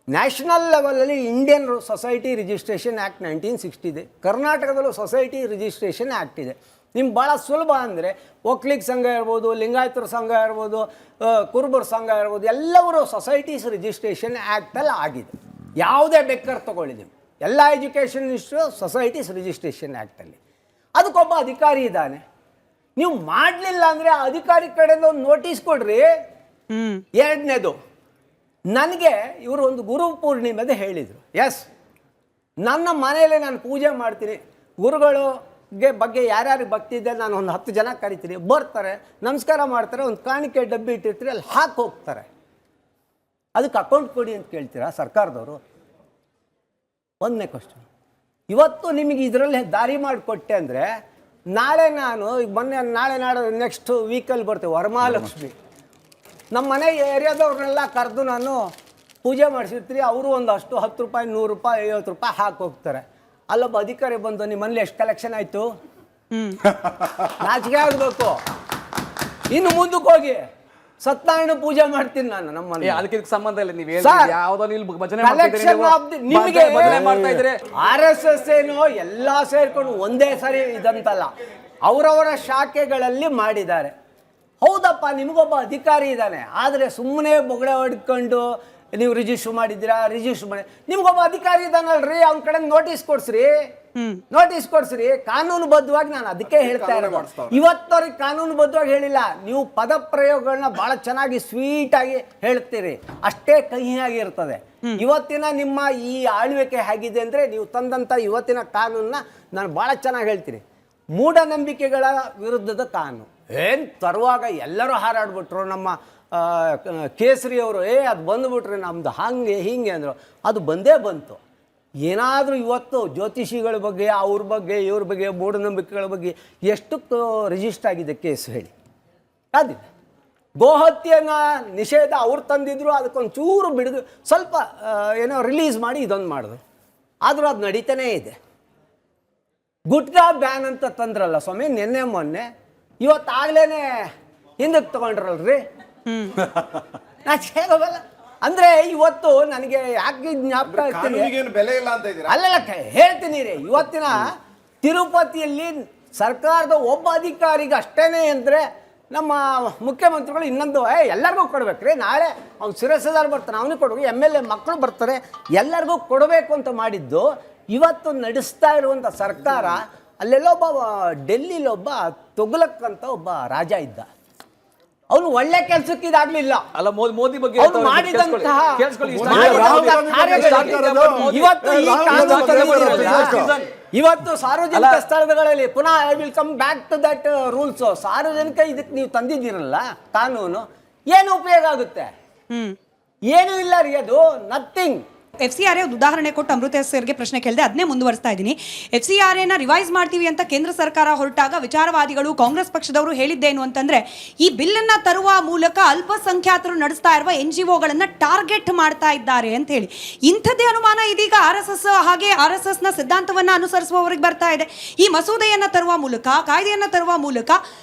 National ಲೆವೆಲಲ್ಲಿ ಇಂಡಿಯನ್ ಸೊಸೈಟಿ ರಿಜಿಸ್ಟ್ರೇಷನ್ ಆ್ಯಕ್ಟ್ 1960 ಇದೆ. ಕರ್ನಾಟಕದಲ್ಲೂ ಸೊಸೈಟಿ ರಿಜಿಸ್ಟ್ರೇಷನ್ ಆ್ಯಕ್ಟ್ ಇದೆ. ನಿಮ್ಗೆ ಭಾಳ ಸುಲಭ ಅಂದರೆ ಒಕ್ಲಿಗ್ ಸಂಘ ಇರ್ಬೋದು, ಲಿಂಗಾಯತರ ಸಂಘ ಇರ್ಬೋದು, ಕುರುಬರ ಸಂಘ ಇರ್ಬೋದು, ಎಲ್ಲವರು ಸೊಸೈಟೀಸ್ ರಿಜಿಸ್ಟ್ರೇಷನ್ ಆ್ಯಕ್ಟಲ್ಲಿ ಆಗಿದೆ. ಯಾವುದೇ ಬೇಕಾದ್ರೆ ತೊಗೊಳ್ಳಿ ನೀವು, ಎಲ್ಲ ಎಜುಕೇಷನ್ ಇಷ್ಟು ಸೊಸೈಟೀಸ್ ರಿಜಿಸ್ಟ್ರೇಷನ್ ಆ್ಯಕ್ಟಲ್ಲಿ. ಅದಕ್ಕೊಬ್ಬ ಅಧಿಕಾರಿ ಇದ್ದಾನೆ. ನೀವು ಮಾಡಲಿಲ್ಲ ಅಂದರೆ ಆ ಅಧಿಕಾರಿ ಕಡೆಯಿಂದ ಒಂದು ನೋಟಿಸ್ ಕೊಡ್ರಿ. ಎರಡನೇದು, ನನಗೆ ಇವರು ಒಂದು ಗುರು ಪೂರ್ಣಿಮೆದೆ ಹೇಳಿದರು, ಎಸ್ ನನ್ನ ಮನೆಯಲ್ಲೇ ನಾನು ಪೂಜೆ ಮಾಡ್ತೀನಿ, ಗುರುಗಳಿಗೆ ಬಗ್ಗೆ ಯಾರ್ಯಾರಿಗೆ ಭಕ್ತಿ ಇದೆ ನಾನು ಒಂದು 10 ಜನ ಕರಿತೀನಿ, ಬರ್ತಾರೆ, ನಮಸ್ಕಾರ ಮಾಡ್ತಾರೆ, ಒಂದು ಕಾಣಿಕೆ ಡಬ್ಬಿ ಇಟ್ಟಿರ್ತೀರಿ, ಅಲ್ಲಿ ಹಾಕಿ ಹೋಗ್ತಾರೆ. ಅದಕ್ಕೆ ಅಕೌಂಟ್ ಕೊಡಿ ಅಂತ ಕೇಳ್ತೀರಾ ಸರ್ಕಾರದವರು? ಒಂದನೇ ಕ್ವಶನ್. ಇವತ್ತು ನಿಮಗೆ ಇದರಲ್ಲಿ ದಾರಿ ಮಾಡಿಕೊಟ್ಟೆ ಅಂದರೆ ನಾಳೆ ನಾನು ಈಗ ನಾಳೆ ನಾಡು ನೆಕ್ಸ್ಟ್ ವೀಕಲ್ಲಿ ಬರ್ತೇವೆ ವರಮಹಾಲಕ್ಷ್ಮಿ, ನಮ್ಮ ಮನೆ ಏರಿಯಾದವ್ರನ್ನೆಲ್ಲ ಕರೆದು ನಾನು ಪೂಜೆ ಮಾಡಿಸಿರ್ತೀರಿ, ಅವರು ಒಂದಷ್ಟು 10 ರೂಪಾಯಿ 100 ರೂಪಾಯಿ 50 ರೂಪಾಯಿ ಹಾಕಿ ಹೋಗ್ತಾರೆ. ಅಲ್ಲೊಬ್ಬ ಅಧಿಕಾರಿ ಬಂದು ನಿಮ್ಮ ಮನೇಲಿ ಎಷ್ಟು ಕಲೆಕ್ಷನ್ ಆಯಿತು? ನಾಚಿಕೆ ಆಗಬೇಕು. ಇನ್ನು ಮುಂದಕ್ಕೆ ಹೋಗಿ ಸತ್ಯನಾರಾಯಣ ಪೂಜೆ ಮಾಡ್ತೀನಿ ನಾನು ನಮ್ಮ ಮನೆ. ಅದಕ್ಕೆ ಸಂಬಂಧ ಇಲ್ಲ. ನೀವು ನಿಮಗೆ RSS ಏನೋ ಎಲ್ಲ ಸೇರ್ಕೊಂಡು ಒಂದೇ ಸರಿ ಇದಂತಲ್ಲ, ಅವರವರ ಶಾಖೆಗಳಲ್ಲಿ ಮಾಡಿದ್ದಾರೆ. ಹೌದಪ್ಪ, ನಿಮಗೊಬ್ಬ ಅಧಿಕಾರಿ ಇದ್ದಾನೆ, ಆದರೆ ಸುಮ್ಮನೆ ಬೊಗಳೆ ಹೊಡ್ಕೊಂಡು ನೀವು ರಿಜಿಸ್ಟರ್ ಮಾಡಿದ್ದೀರಾ, ರಿಜಿಸ್ಟರ್ ಮಾಡಿ, ನಿಮ್ಗೊಬ್ಬ ಅಧಿಕಾರಿ ಇದ್ದಾನಲ್ರಿ, ಅವ್ನ ಕಡೆ ನೋಟಿಸ್ ಕೊಡ್ಸ್ರಿ. ಕಾನೂನುಬದ್ಧವಾಗಿ ನಾನು ಅದಕ್ಕೆ ಹೇಳ್ತಾ ಇರೋದು. ಇವತ್ತವ್ರಿಗೆ ಕಾನೂನುಬದ್ಧವಾಗಿ ಹೇಳಿಲ್ಲ, ನೀವು ಪದ ಪ್ರಯೋಗಗಳನ್ನ ಬಹಳ ಚೆನ್ನಾಗಿ ಸ್ವೀಟಾಗಿ ಹೇಳ್ತೀರಿ, ಅಷ್ಟೇ ಕಹಿಯಾಗಿ ಇರ್ತದೆ. ಇವತ್ತಿನ ನಿಮ್ಮ ಈ ಆಳ್ವಿಕೆ ಹೇಗಿದೆ ಅಂದರೆ, ನೀವು ತಂದಂಥ ಇವತ್ತಿನ ಕಾನೂನನ್ನ ನಾನು ಭಾಳ ಚೆನ್ನಾಗಿ ಹೇಳ್ತೀನಿ. ಮೂಢನಂಬಿಕೆಗಳ ವಿರುದ್ಧದ ಕಾನೂನು ಏನು ತರುವಾಗ ಎಲ್ಲರೂ ಹಾರಾಡ್ಬಿಟ್ರು. ನಮ್ಮ ಕೇಸರಿ ಅವರು ಅದು ಬಂದುಬಿಟ್ರೆ ನಮ್ಮದು ಹಾಗೆ ಹೀಗೆ ಅಂದರು. ಅದು ಬಂದೇ ಬಂತು. ಏನಾದರೂ ಇವತ್ತು ಜ್ಯೋತಿಷಿಗಳ ಬಗ್ಗೆ, ಅವ್ರ ಬಗ್ಗೆ, ಇವ್ರ ಬಗ್ಗೆ, ಮೂಢನಂಬಿಕೆಗಳ ಬಗ್ಗೆ ಎಷ್ಟು ರಿಜಿಸ್ಟರ್ ಆಗಿದೆ ಕೇಸ್ ಹೇಳಿ? ಅದಿಲ್ಲ. ಗೋಹತ್ಯೆನ ನಿಷೇಧ ಅವ್ರು ತಂದಿದ್ರು, ಅದಕ್ಕೊಂದು ಚೂರು ಬಿಡಿದು ಸ್ವಲ್ಪ ಏನೋ ರಿಲೀಸ್ ಮಾಡಿ ಇದೊಂದು ಮಾಡಿದ್ರು, ಆದರೂ ಅದು ನಡೀತಾನೇ ಇದೆ. ಗುಟ್ಕಾ ಬ್ಯಾನ್ ಅಂತ ತಂದ್ರಲ್ಲ ಸ್ವಾಮಿ ನಿನ್ನೆ ಮೊನ್ನೆ, ಇವತ್ತಾಗಲೇ ಹಿಂದಕ್ಕೆ ತಗೊಂಡ್ರಲ್ರಿ. ನಾಚಿಕೆಲ್ಲ ಅಂದ್ರೆ ಇವತ್ತು ನನಗೆ ಯಾಕೆ ಜ್ಞಾಪಕ ಅಲ್ಲೆಲ್ಲ ಹೇಳ್ತೀನಿ ರೀ. ಇವತ್ತಿನ ತಿರುಪತಿಯಲ್ಲಿ ಸರ್ಕಾರದ ಒಬ್ಬ ಅಧಿಕಾರಿಗೆ ಅಷ್ಟೇನೆ ಅಂದರೆ ನಮ್ಮ ಮುಖ್ಯಮಂತ್ರಿಗಳು ಇನ್ನೊಂದು ಎಲ್ಲರಿಗೂ ಕೊಡ್ಬೇಕ್ರಿ. ನಾಳೆ ಅವ್ನು ಶಿರಸದಾರ್ ಬರ್ತಾನೆ, ಅವನಿಗೆ ಕೊಡ್ಬೇಕು, MLA ಮಕ್ಕಳು ಬರ್ತಾರೆ, ಎಲ್ಲರಿಗೂ ಕೊಡಬೇಕು ಅಂತ ಮಾಡಿದ್ದು. ಇವತ್ತು ನಡೆಸ್ತಾ ಇರುವಂಥ ಸರ್ಕಾರ, ಅಲ್ಲೆಲ್ಲೊಬ್ಬ ಡೆಲ್ಲಿಲೊಬ್ಬ ತುಘಲಕ್ ಅಂತ ಒಬ್ಬ ರಾಜ ಇದ್ದ, ಅವನು ಒಳ್ಳೆ ಕೆಲಸಕ್ಕೆ ಇದಾಗ್ಲಿಲ್ಲ. ಅಲ್ಲ, ಮೋದಿ ಬಗ್ಗೆ ಮಾಡಿದಂತಹ ಇವತ್ತು ಸಾರ್ವಜನಿಕ ಸ್ಥಳಗಳಲ್ಲಿ ಪುನಃ I will come back to that rules. ಸಾರ್ವಜನಿಕ ಇದಕ್ಕೆ ನೀವು ತಂದಿದ್ದೀರಲ್ಲ ಕಾನೂನು, ಏನು ಉಪಯೋಗ ಆಗುತ್ತೆ? ಏನು ಇಲ್ಲ ರೀ, ಅದು ನಥಿಂಗ್. FCRA ಉದಾಹರಣೆ ಕೊಟ್ಟು ಅಮೃತ ಸರ್ಗೆ ಪ್ರಶ್ನೆ ಕೇಳಿದೆ, ಅದನ್ನೇ ಮುಂದುವರಿಸ್ತಾ ಇದ್ದೀನಿ. FCRAನ ರಿವೈಸ್ ಮಾಡ್ತೀವಿ ಅಂತ ಕೇಂದ್ರ ಸರ್ಕಾರ ಹೊರಟಾಗ ವಿಚಾರವಾದಿಗಳು, ಕಾಂಗ್ರೆಸ್ ಪಕ್ಷದವರು ಹೇಳಿದ್ದೇನು ಅಂತಂದ್ರೆ, ಈ ಬಿಲ್ಲನ್ನ ತರುವ ಮೂಲಕ ಅಲ್ಪಸಂಖ್ಯಾತರು ನಡೆಸ್ತಾ ಇರುವ NGOಗಳನ್ನ ಟಾರ್ಗೆಟ್ ಮಾಡ್ತಾ ಇದ್ದಾರೆ ಅಂತ ಹೇಳಿ. ಇಂಥದ್ದೇ ಅನುಮಾನ ಇದೀಗ RSS ಹಾಗೆ RSSನ ಸಿದ್ಧಾಂತವನ್ನ ಅನುಸರಿಸುವವರಿಗೆ ಬರ್ತಾ ಇದೆ. ಈ ಮಸೂದೆಯನ್ನ ತರುವ ಮೂಲಕ, ಕಾಯ್ದೆಯನ್ನ ತರುವ ಮೂಲಕ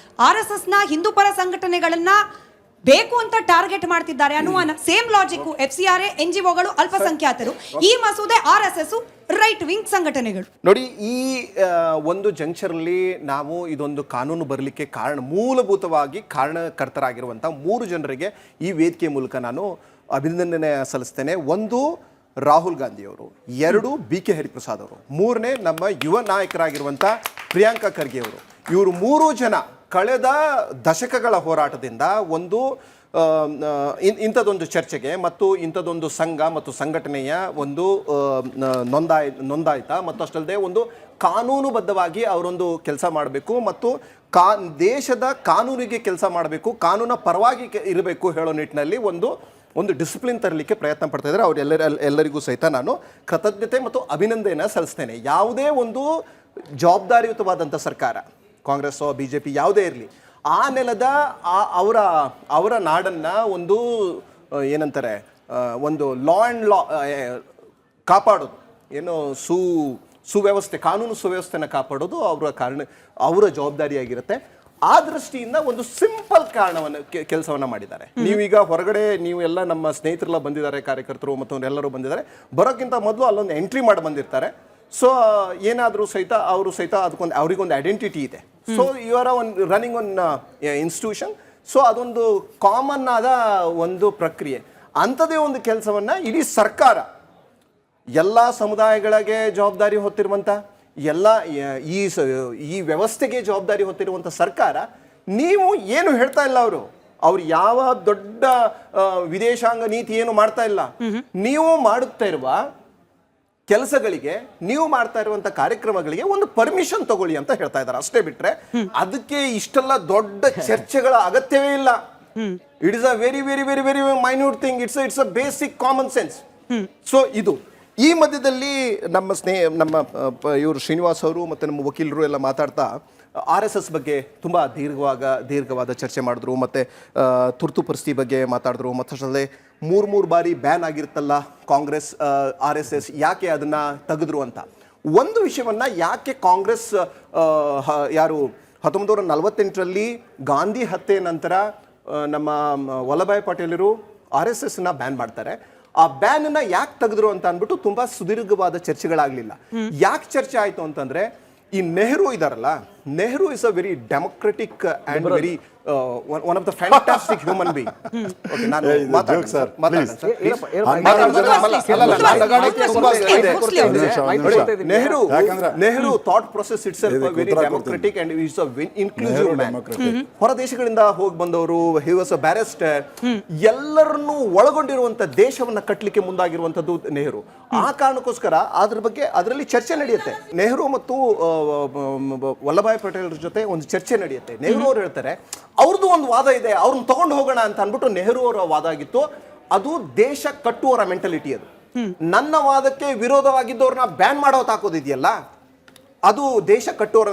RSSನ ಹಿಂದೂಪರ ಸಂಘಟನೆಗಳನ್ನ ಬೇಕು ಅಂತ ಟಾರ್ಗೆಟ್ ಮಾಡ್ತಿದ್ದಾರೆ ಅನ್ನುವ ಸೇಮ್ ಲಾಜಿಕ್. FCRA NGOಗಳು ಅಲ್ಪಸಂಖ್ಯಾತರು, ಈ ಮಸೂದೆ RSS ರೈಟ್ ವಿಂಗ್ ಸಂಘಟನೆಗಳು. ನೋಡಿ, ಈ ಒಂದು ಜಂಕ್ಷನಲ್ಲಿ ನಾವು ಇದೊಂದು ಕಾನೂನು ಬರಲಿಕ್ಕೆ ಮೂಲಭೂತವಾಗಿ ಕಾರಣಕರ್ತರಾಗಿರುವಂಥ 3 ಜನರಿಗೆ ಈ ವೇದಿಕೆ ಮೂಲಕ ನಾನು ಅಭಿನಂದನೆ ಸಲ್ಲಿಸ್ತೇನೆ. ಒಂದು ರಾಹುಲ್ ಗಾಂಧಿಯವರು, 2 BK ಹರಿಪ್ರಸಾದ್ ಅವರು, 3ನೇ ನಮ್ಮ ಯುವ ನಾಯಕರಾಗಿರುವಂಥ ಪ್ರಿಯಾಂಕಾ ಖರ್ಗೆ ಅವರು. ಇವರು 3 ಜನ ಕಳೆದ ದಶಕಗಳ ಹೋರಾಟದಿಂದ ಒಂದು ಇಂಥದ್ದೊಂದು ಚರ್ಚೆಗೆ ಮತ್ತು ಇಂಥದ್ದೊಂದು ಸಂಘ ಮತ್ತು ಸಂಘಟನೆಯ ಒಂದು ನೋಂದಾಯಿತ ಮತ್ತು ಅಷ್ಟಲ್ಲದೆ ಒಂದು ಕಾನೂನುಬದ್ಧವಾಗಿ ಅವರೊಂದು ಕೆಲಸ ಮಾಡಬೇಕು ಮತ್ತು ದೇಶದ ಕಾನೂನಿಗೆ ಕೆಲಸ ಮಾಡಬೇಕು, ಕಾನೂನ ಪರವಾಗಿ ಇರಬೇಕು ಹೇಳೋ ನಿಟ್ಟಿನಲ್ಲಿ ಒಂದು ಡಿಸಿಪ್ಲಿನ್ ತರಲಿಕ್ಕೆ ಪ್ರಯತ್ನ ಪಡ್ತಾ ಇದ್ದಾರೆ. ಅವರೆಲ್ಲರಿಗೂ ಸಹಿತ ನಾನು ಕೃತಜ್ಞತೆ ಮತ್ತು ಅಭಿನಂದನೆ ಸಲ್ಲಿಸ್ತೇನೆ. ಯಾವುದೇ ಒಂದು ಜವಾಬ್ದಾರಿಯುತವಾದಂಥ ಸರ್ಕಾರ, ಕಾಂಗ್ರೆಸ್ BJP ಯಾವುದೇ ಇರಲಿ, ಆ ನೆಲದ ಅವರ ನಾಡನ್ನು ಒಂದು ಏನಂತಾರೆ, ಒಂದು ಲಾ ಕಾಪಾಡೋದು, ಏನು ಸುವ್ಯವಸ್ಥೆ, ಕಾನೂನು ಸುವ್ಯವಸ್ಥೆನ ಕಾಪಾಡೋದು ಅವರ ಜವಾಬ್ದಾರಿಯಾಗಿರುತ್ತೆ. ಆ ದೃಷ್ಟಿಯಿಂದ ಒಂದು ಸಿಂಪಲ್ ಕೆಲಸವನ್ನು ಮಾಡಿದ್ದಾರೆ. ನೀವೀಗ ಹೊರಗಡೆ ಎಲ್ಲ ನಮ್ಮ ಸ್ನೇಹಿತರೆಲ್ಲ ಬಂದಿದ್ದಾರೆ, ಕಾರ್ಯಕರ್ತರು ಮತ್ತು ಎಲ್ಲರೂ ಬಂದಿದ್ದಾರೆ. ಬರೋಕ್ಕಿಂತ ಮೊದಲು ಅಲ್ಲೊಂದು ಎಂಟ್ರಿ ಮಾಡಿ ಬಂದಿರ್ತಾರೆ. ಸೊ ಏನಾದರೂ ಸಹಿತ ಅವರು ಸಹಿತ ಅವರಿಗೊಂದು ಐಡೆಂಟಿಟಿ ಇದೆ. So you are running one institution. So ಅದೊಂದು ಕಾಮನ್ ಆದ ಒಂದು ಪ್ರಕ್ರಿಯೆ. ಅಂಥದೇ ಒಂದು ಕೆಲಸವನ್ನ ಇಡೀ ಸರ್ಕಾರ ಎಲ್ಲ ಸಮುದಾಯಗಳಿಗೆ ಜವಾಬ್ದಾರಿ ಹೊತ್ತಿರುವಂಥ ಎಲ್ಲ ಈ ವ್ಯವಸ್ಥೆಗೆ ಜವಾಬ್ದಾರಿ ಹೊತ್ತಿರುವಂಥ ಸರ್ಕಾರ ನೀವು ಏನು ಹೇಳ್ತಾ ಇಲ್ಲ. ಅವ್ರು ಯಾವ ದೊಡ್ಡ ವಿದೇಶಾಂಗ ನೀತಿ ಏನು ಮಾಡ್ತಾ ಇಲ್ಲ. ನೀವು ಮಾಡುತ್ತಾ ಇರುವ ಕೆಲಸಗಳಿಗೆ, ನೀವು ಮಾಡ್ತಾ ಇರುವಂತ ಕಾರ್ಯಕ್ರಮಗಳಿಗೆ ಒಂದು ಪರ್ಮಿಷನ್ ತಗೊಳ್ಳಿ ಅಂತ ಹೇಳ್ತಾ ಇದ್ದಾರೆ, ಅಷ್ಟೇ ಬಿಟ್ರೆ ಅದಕ್ಕೆ ಇಷ್ಟೆಲ್ಲ ದೊಡ್ಡ ಚರ್ಚೆಗಳ ಅಗತ್ಯವೇ ಇಲ್ಲ. It is a very very very very minute thing. It's a basic common sense. So ಇದು ಈ ಮಧ್ಯದಲ್ಲಿ ನಮ್ಮ ಇವರು ಶ್ರೀನಿವಾಸ್ ಅವರು ಮತ್ತು ನಮ್ಮ ವಕೀಲರು ಎಲ್ಲ ಮಾತಾಡ್ತಾ RSS ಬಗ್ಗೆ ತುಂಬ ದೀರ್ಘವಾದ ಚರ್ಚೆ ಮಾಡಿದ್ರು. ಮತ್ತು ತುರ್ತು ಪರಿಸ್ಥಿತಿ ಬಗ್ಗೆ ಮಾತಾಡಿದ್ರು. ಮತ್ತಷ್ಟೇ 3 ಬಾರಿ ಬ್ಯಾನ್ ಆಗಿರುತ್ತಲ್ಲ ಕಾಂಗ್ರೆಸ್ RSS, ಯಾಕೆ ಅದನ್ನು ತೆಗೆದ್ರು ಅಂತ. ಒಂದು ವಿಷಯವನ್ನು ಯಾಕೆ ಕಾಂಗ್ರೆಸ್ ಯಾರು 1948ರಲ್ಲಿ ಗಾಂಧಿ ಹತ್ಯೆ ನಂತರ ನಮ್ಮ ವಲ್ಲಭಾಯ್ ಪಟೇಲರು RSSನ ಬ್ಯಾನ್ ಮಾಡ್ತಾರೆ. ಆ ಬ್ಯಾನನ್ನು ಯಾಕೆ ತೆಗೆದ್ರು ಅಂತ ಅಂದ್ಬಿಟ್ಟು ತುಂಬ ಸುದೀರ್ಘವಾದ ಚರ್ಚೆಗಳಾಗಲಿಲ್ಲ. ಯಾಕೆ ಚರ್ಚೆ ಆಯಿತು ಅಂತಂದರೆ, ಈ ನೆಹರು ಇದಾರಲ್ಲ, Nehru is a very democratic and very one of the fantastic human being. Nehru thought process it's very democratic and is a inclusive man. ಹೊರ ದೇಶಗಳಿಂದ ಹೋಗಿ ಬಂದವರು, ಹಿ ವಾಸ್ ಅ ಬ್ಯಾರಿಸ್ಟರ್, ಎಲ್ಲರನ್ನೂ ಒಳಗೊಂಡಿರುವಂತ ದೇಶವನ್ನ ಕಟ್ಟಲಿಕ್ಕೆ ಮುಂದಾಗಿರುವಂತದ್ದು ನೆಹರು. ಆ ಕಾರಣಕ್ಕೋಸ್ಕರ ಅದರಲ್ಲಿ ಚರ್ಚೆ ನಡೆಯುತ್ತೆ. ನೆಹರು ಮತ್ತು ವಲ್ಲಭಾಯ್ ಪಟೇಲ್ ಜೊತೆ ಒಂದು ಚರ್ಚೆ ನಡೆಯುತ್ತೆ. ನೆಹರು ಅವರು ಹೇಳ್ತಾರೆ, ಅವ್ರದ್ದು ಒಂದು ವಾದ ಇದೆ, ಅವ್ರನ್ನ ತಗೊಂಡು ಹೋಗೋಣ ಅಂತ ಅಂದ್ಬಿಟ್ಟು ನೆಹರು ಅವರ ವಾದ ಆಗಿತ್ತು. ಅದು ದೇಶ ಕಟ್ಟುವವರ ಮೆಂಟಾಲಿಟಿ. ಅದು ನನ್ನ ವಾದಕ್ಕೆ ವಿರೋಧವಾಗಿದ್ದವ್ರನ್ನ ಬ್ಯಾನ್ ಮಾಡೋದು ಹಾಕೋದಿದೆಯಲ್ಲ, ಅದು ದೇಶ ಕಟ್ಟುವವರ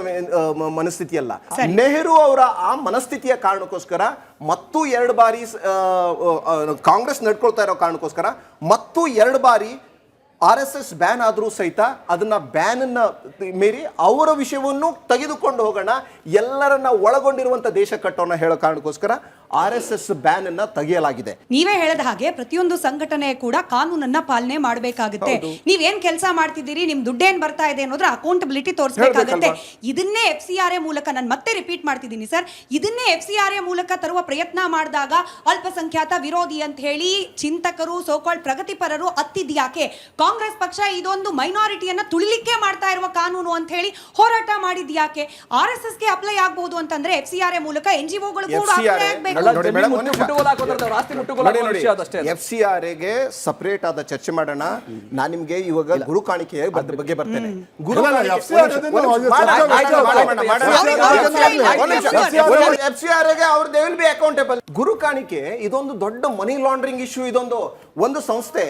ಮನಸ್ಥಿತಿ ಅಲ್ಲ. ನೆಹರು ಅವರ ಆ ಮನಸ್ಥಿತಿಯ ಕಾರಣಕ್ಕೋಸ್ಕರ ಮತ್ತು 2 ಬಾರಿ ಕಾಂಗ್ರೆಸ್ ನಡ್ಕೊಳ್ತಾ ಇರೋ ಕಾರಣಕ್ಕೋಸ್ಕರ ಮತ್ತು 2 ಬಾರಿ RSS ಬ್ಯಾನ್ ಆದರೂ ಸಹಿತ ಅದನ್ನ ಬ್ಯಾನನ್ನ ಮೀರಿ ಅವರ ವಿಷಯವನ್ನು ತೆಗೆದುಕೊಂಡು ಹೋಗೋಣ, ಎಲ್ಲರನ್ನ ಒಳಗೊಂಡಿರುವಂತ ದೇಶ ಕಟ್ಟೋಣ ಹೇಳೋ ಕಾರಣಕ್ಕೋಸ್ಕರ RSS ಬ್ಯಾನ್ ಅನ್ನ ತೆಗೆಯಲಾಗಿದೆ. ನೀವೇ ಹೇಳಿದ ಹಾಗೆ ಪ್ರತಿಯೊಂದು ಸಂಘಟನೆ ಕೂಡ ಕಾನೂನನ್ನ ಪಾಲನೆ ಮಾಡಬೇಕಾಗುತ್ತೆ. ನೀವೇನ್ ಕೆಲಸ ಮಾಡ್ತಿದ್ದೀರಿ, ನಿಮ್ ದುಡ್ಡೇನ್ ಬರ್ತಾ ಇದೆ ಅನ್ನೋದ್ರ ಅಕೌಂಟಬಿಲಿಟಿ ತೋರಿಸಬೇಕಾಗುತ್ತೆ. ಇದನ್ನೇ FCRA ಮೂಲಕ, ನಾನು ಮತ್ತೆ ರಿಪೀಟ್ ಮಾಡ್ತಿದ್ದೀನಿ ಸರ್, ಇದನ್ನೇ FCRA ಮೂಲಕ ತರುವ ಪ್ರಯತ್ನ ಮಾಡಿದಾಗ ಅಲ್ಪಸಂಖ್ಯಾತ ವಿರೋಧಿ ಅಂತ ಹೇಳಿ ಚಿಂತಕರು, ಸೋಕಾಲ್ಡ್ ಪ್ರಗತಿಪರರು ಅತ್ತಿದ್ಯಾಕೆ? ಕಾಂಗ್ರೆಸ್ ಪಕ್ಷ ಇದೊಂದು ಮೈನಾರಿಟಿಯನ್ನ ತುಳಿಲಿಕ್ಕೆ ಮಾಡ್ತಾ ಇರುವ ಕಾನೂನು ಅಂತ ಹೇಳಿ ಹೋರಾಟ ಮಾಡಿದ್ಯಾಕೆ? RSS ಗೆ ಅಪ್ಲೈ ಆಗಬಹುದು ಅಂತಂದ್ರೆ FCRA ಮೂಲಕ NGOಗಳು ಕೂಡ ಅಪ್ಲೈ ಆಗಬೇಕು. FCRAಗೆ ಸಪರೇಟ್ ಆದ ಚರ್ಚೆ ಮಾಡೋಣ. ನಾನು ನಿಮ್ಗೆ ಇವಾಗ ಗುರು ಕಾಣಿಕೆಯ ಬಗ್ಗೆ ಬರ್ತೇನೆ. FCRAಗೆ ಅವ್ರು ದೇ ವಿಲ್ ಬಿ ಅಕೌಂಟೇಬಲ್. ಗುರು ಕಾಣಿಕೆ ಇದೊಂದು ದೊಡ್ಡ ಮನಿ ಲಾಂಡ್ರಿಂಗ್ ಇಶ್ಯೂ. ಇದೊಂದು ಒಂದು ಸಂಸ್ಥೆ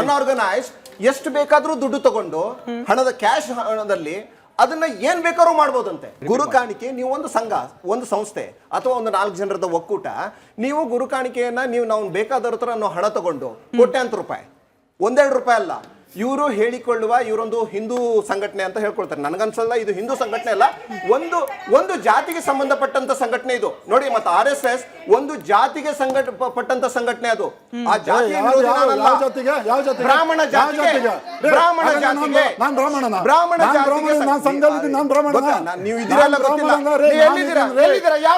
ಅನ್ಆರ್ಗನೈಸ್ಡ್ ಎಷ್ಟು ಬೇಕಾದ್ರೂ ದುಡ್ಡು ತಗೊಂಡು ಹಣದ ಕ್ಯಾಶ್ ಹಣದಲ್ಲಿ ಅದನ್ನ ಏನ್ ಬೇಕಾದ್ರೂ ಮಾಡ್ಬೋದಂತೆ. ಗುರು ಕಾಣಿಕೆ, ನೀವು ಒಂದು ಸಂಸ್ಥೆ ಅಥವಾ ಒಂದು 4 ಜನರದ ಒಕ್ಕೂಟ, ನೀವು ಗುರು ಕಾಣಿಕೆಯನ್ನ ನಾವು ಬೇಕಾದವ್ರ ಹತ್ರ ಹಣ ತಗೊಂಡು ಕೋಟ್ಯಾಂತರ ರೂಪಾಯಿ, 1-2 ರೂಪಾಯಿ ಅಲ್ಲ, ಇವರು ಹೇಳಿಕೊಳ್ಳುವ ಇವರೊಂದು ಹಿಂದೂ ಸಂಘಟನೆ ಅಂತ ಹೇಳ್ಕೊಳ್ತಾರೆ. ನನಗನ್ಸಲ್ಲ ಇದು ಹಿಂದೂ ಸಂಘಟನೆ ಅಲ್ಲ, ಒಂದು ಜಾತಿಗೆ ಸಂಬಂಧಪಟ್ಟಂತ ಸಂಘಟನೆ ಇದು. ನೋಡಿ, ಮತ್ತೆ RSS ಒಂದು ಜಾತಿಗೆ ಪಟ್ಟಂತ ಸಂಘಟನೆ. ಅದು ಆ ಜಾತಿ ಬ್ರಾಹ್ಮಣ ಜಾತಿಗೆ ನೀವು ಇದೆಲ್ಲ ಗೊತ್ತಿಲ್ಲ. ಎಲ್ಲಿದ್ದೀರಾ? ಯಾವ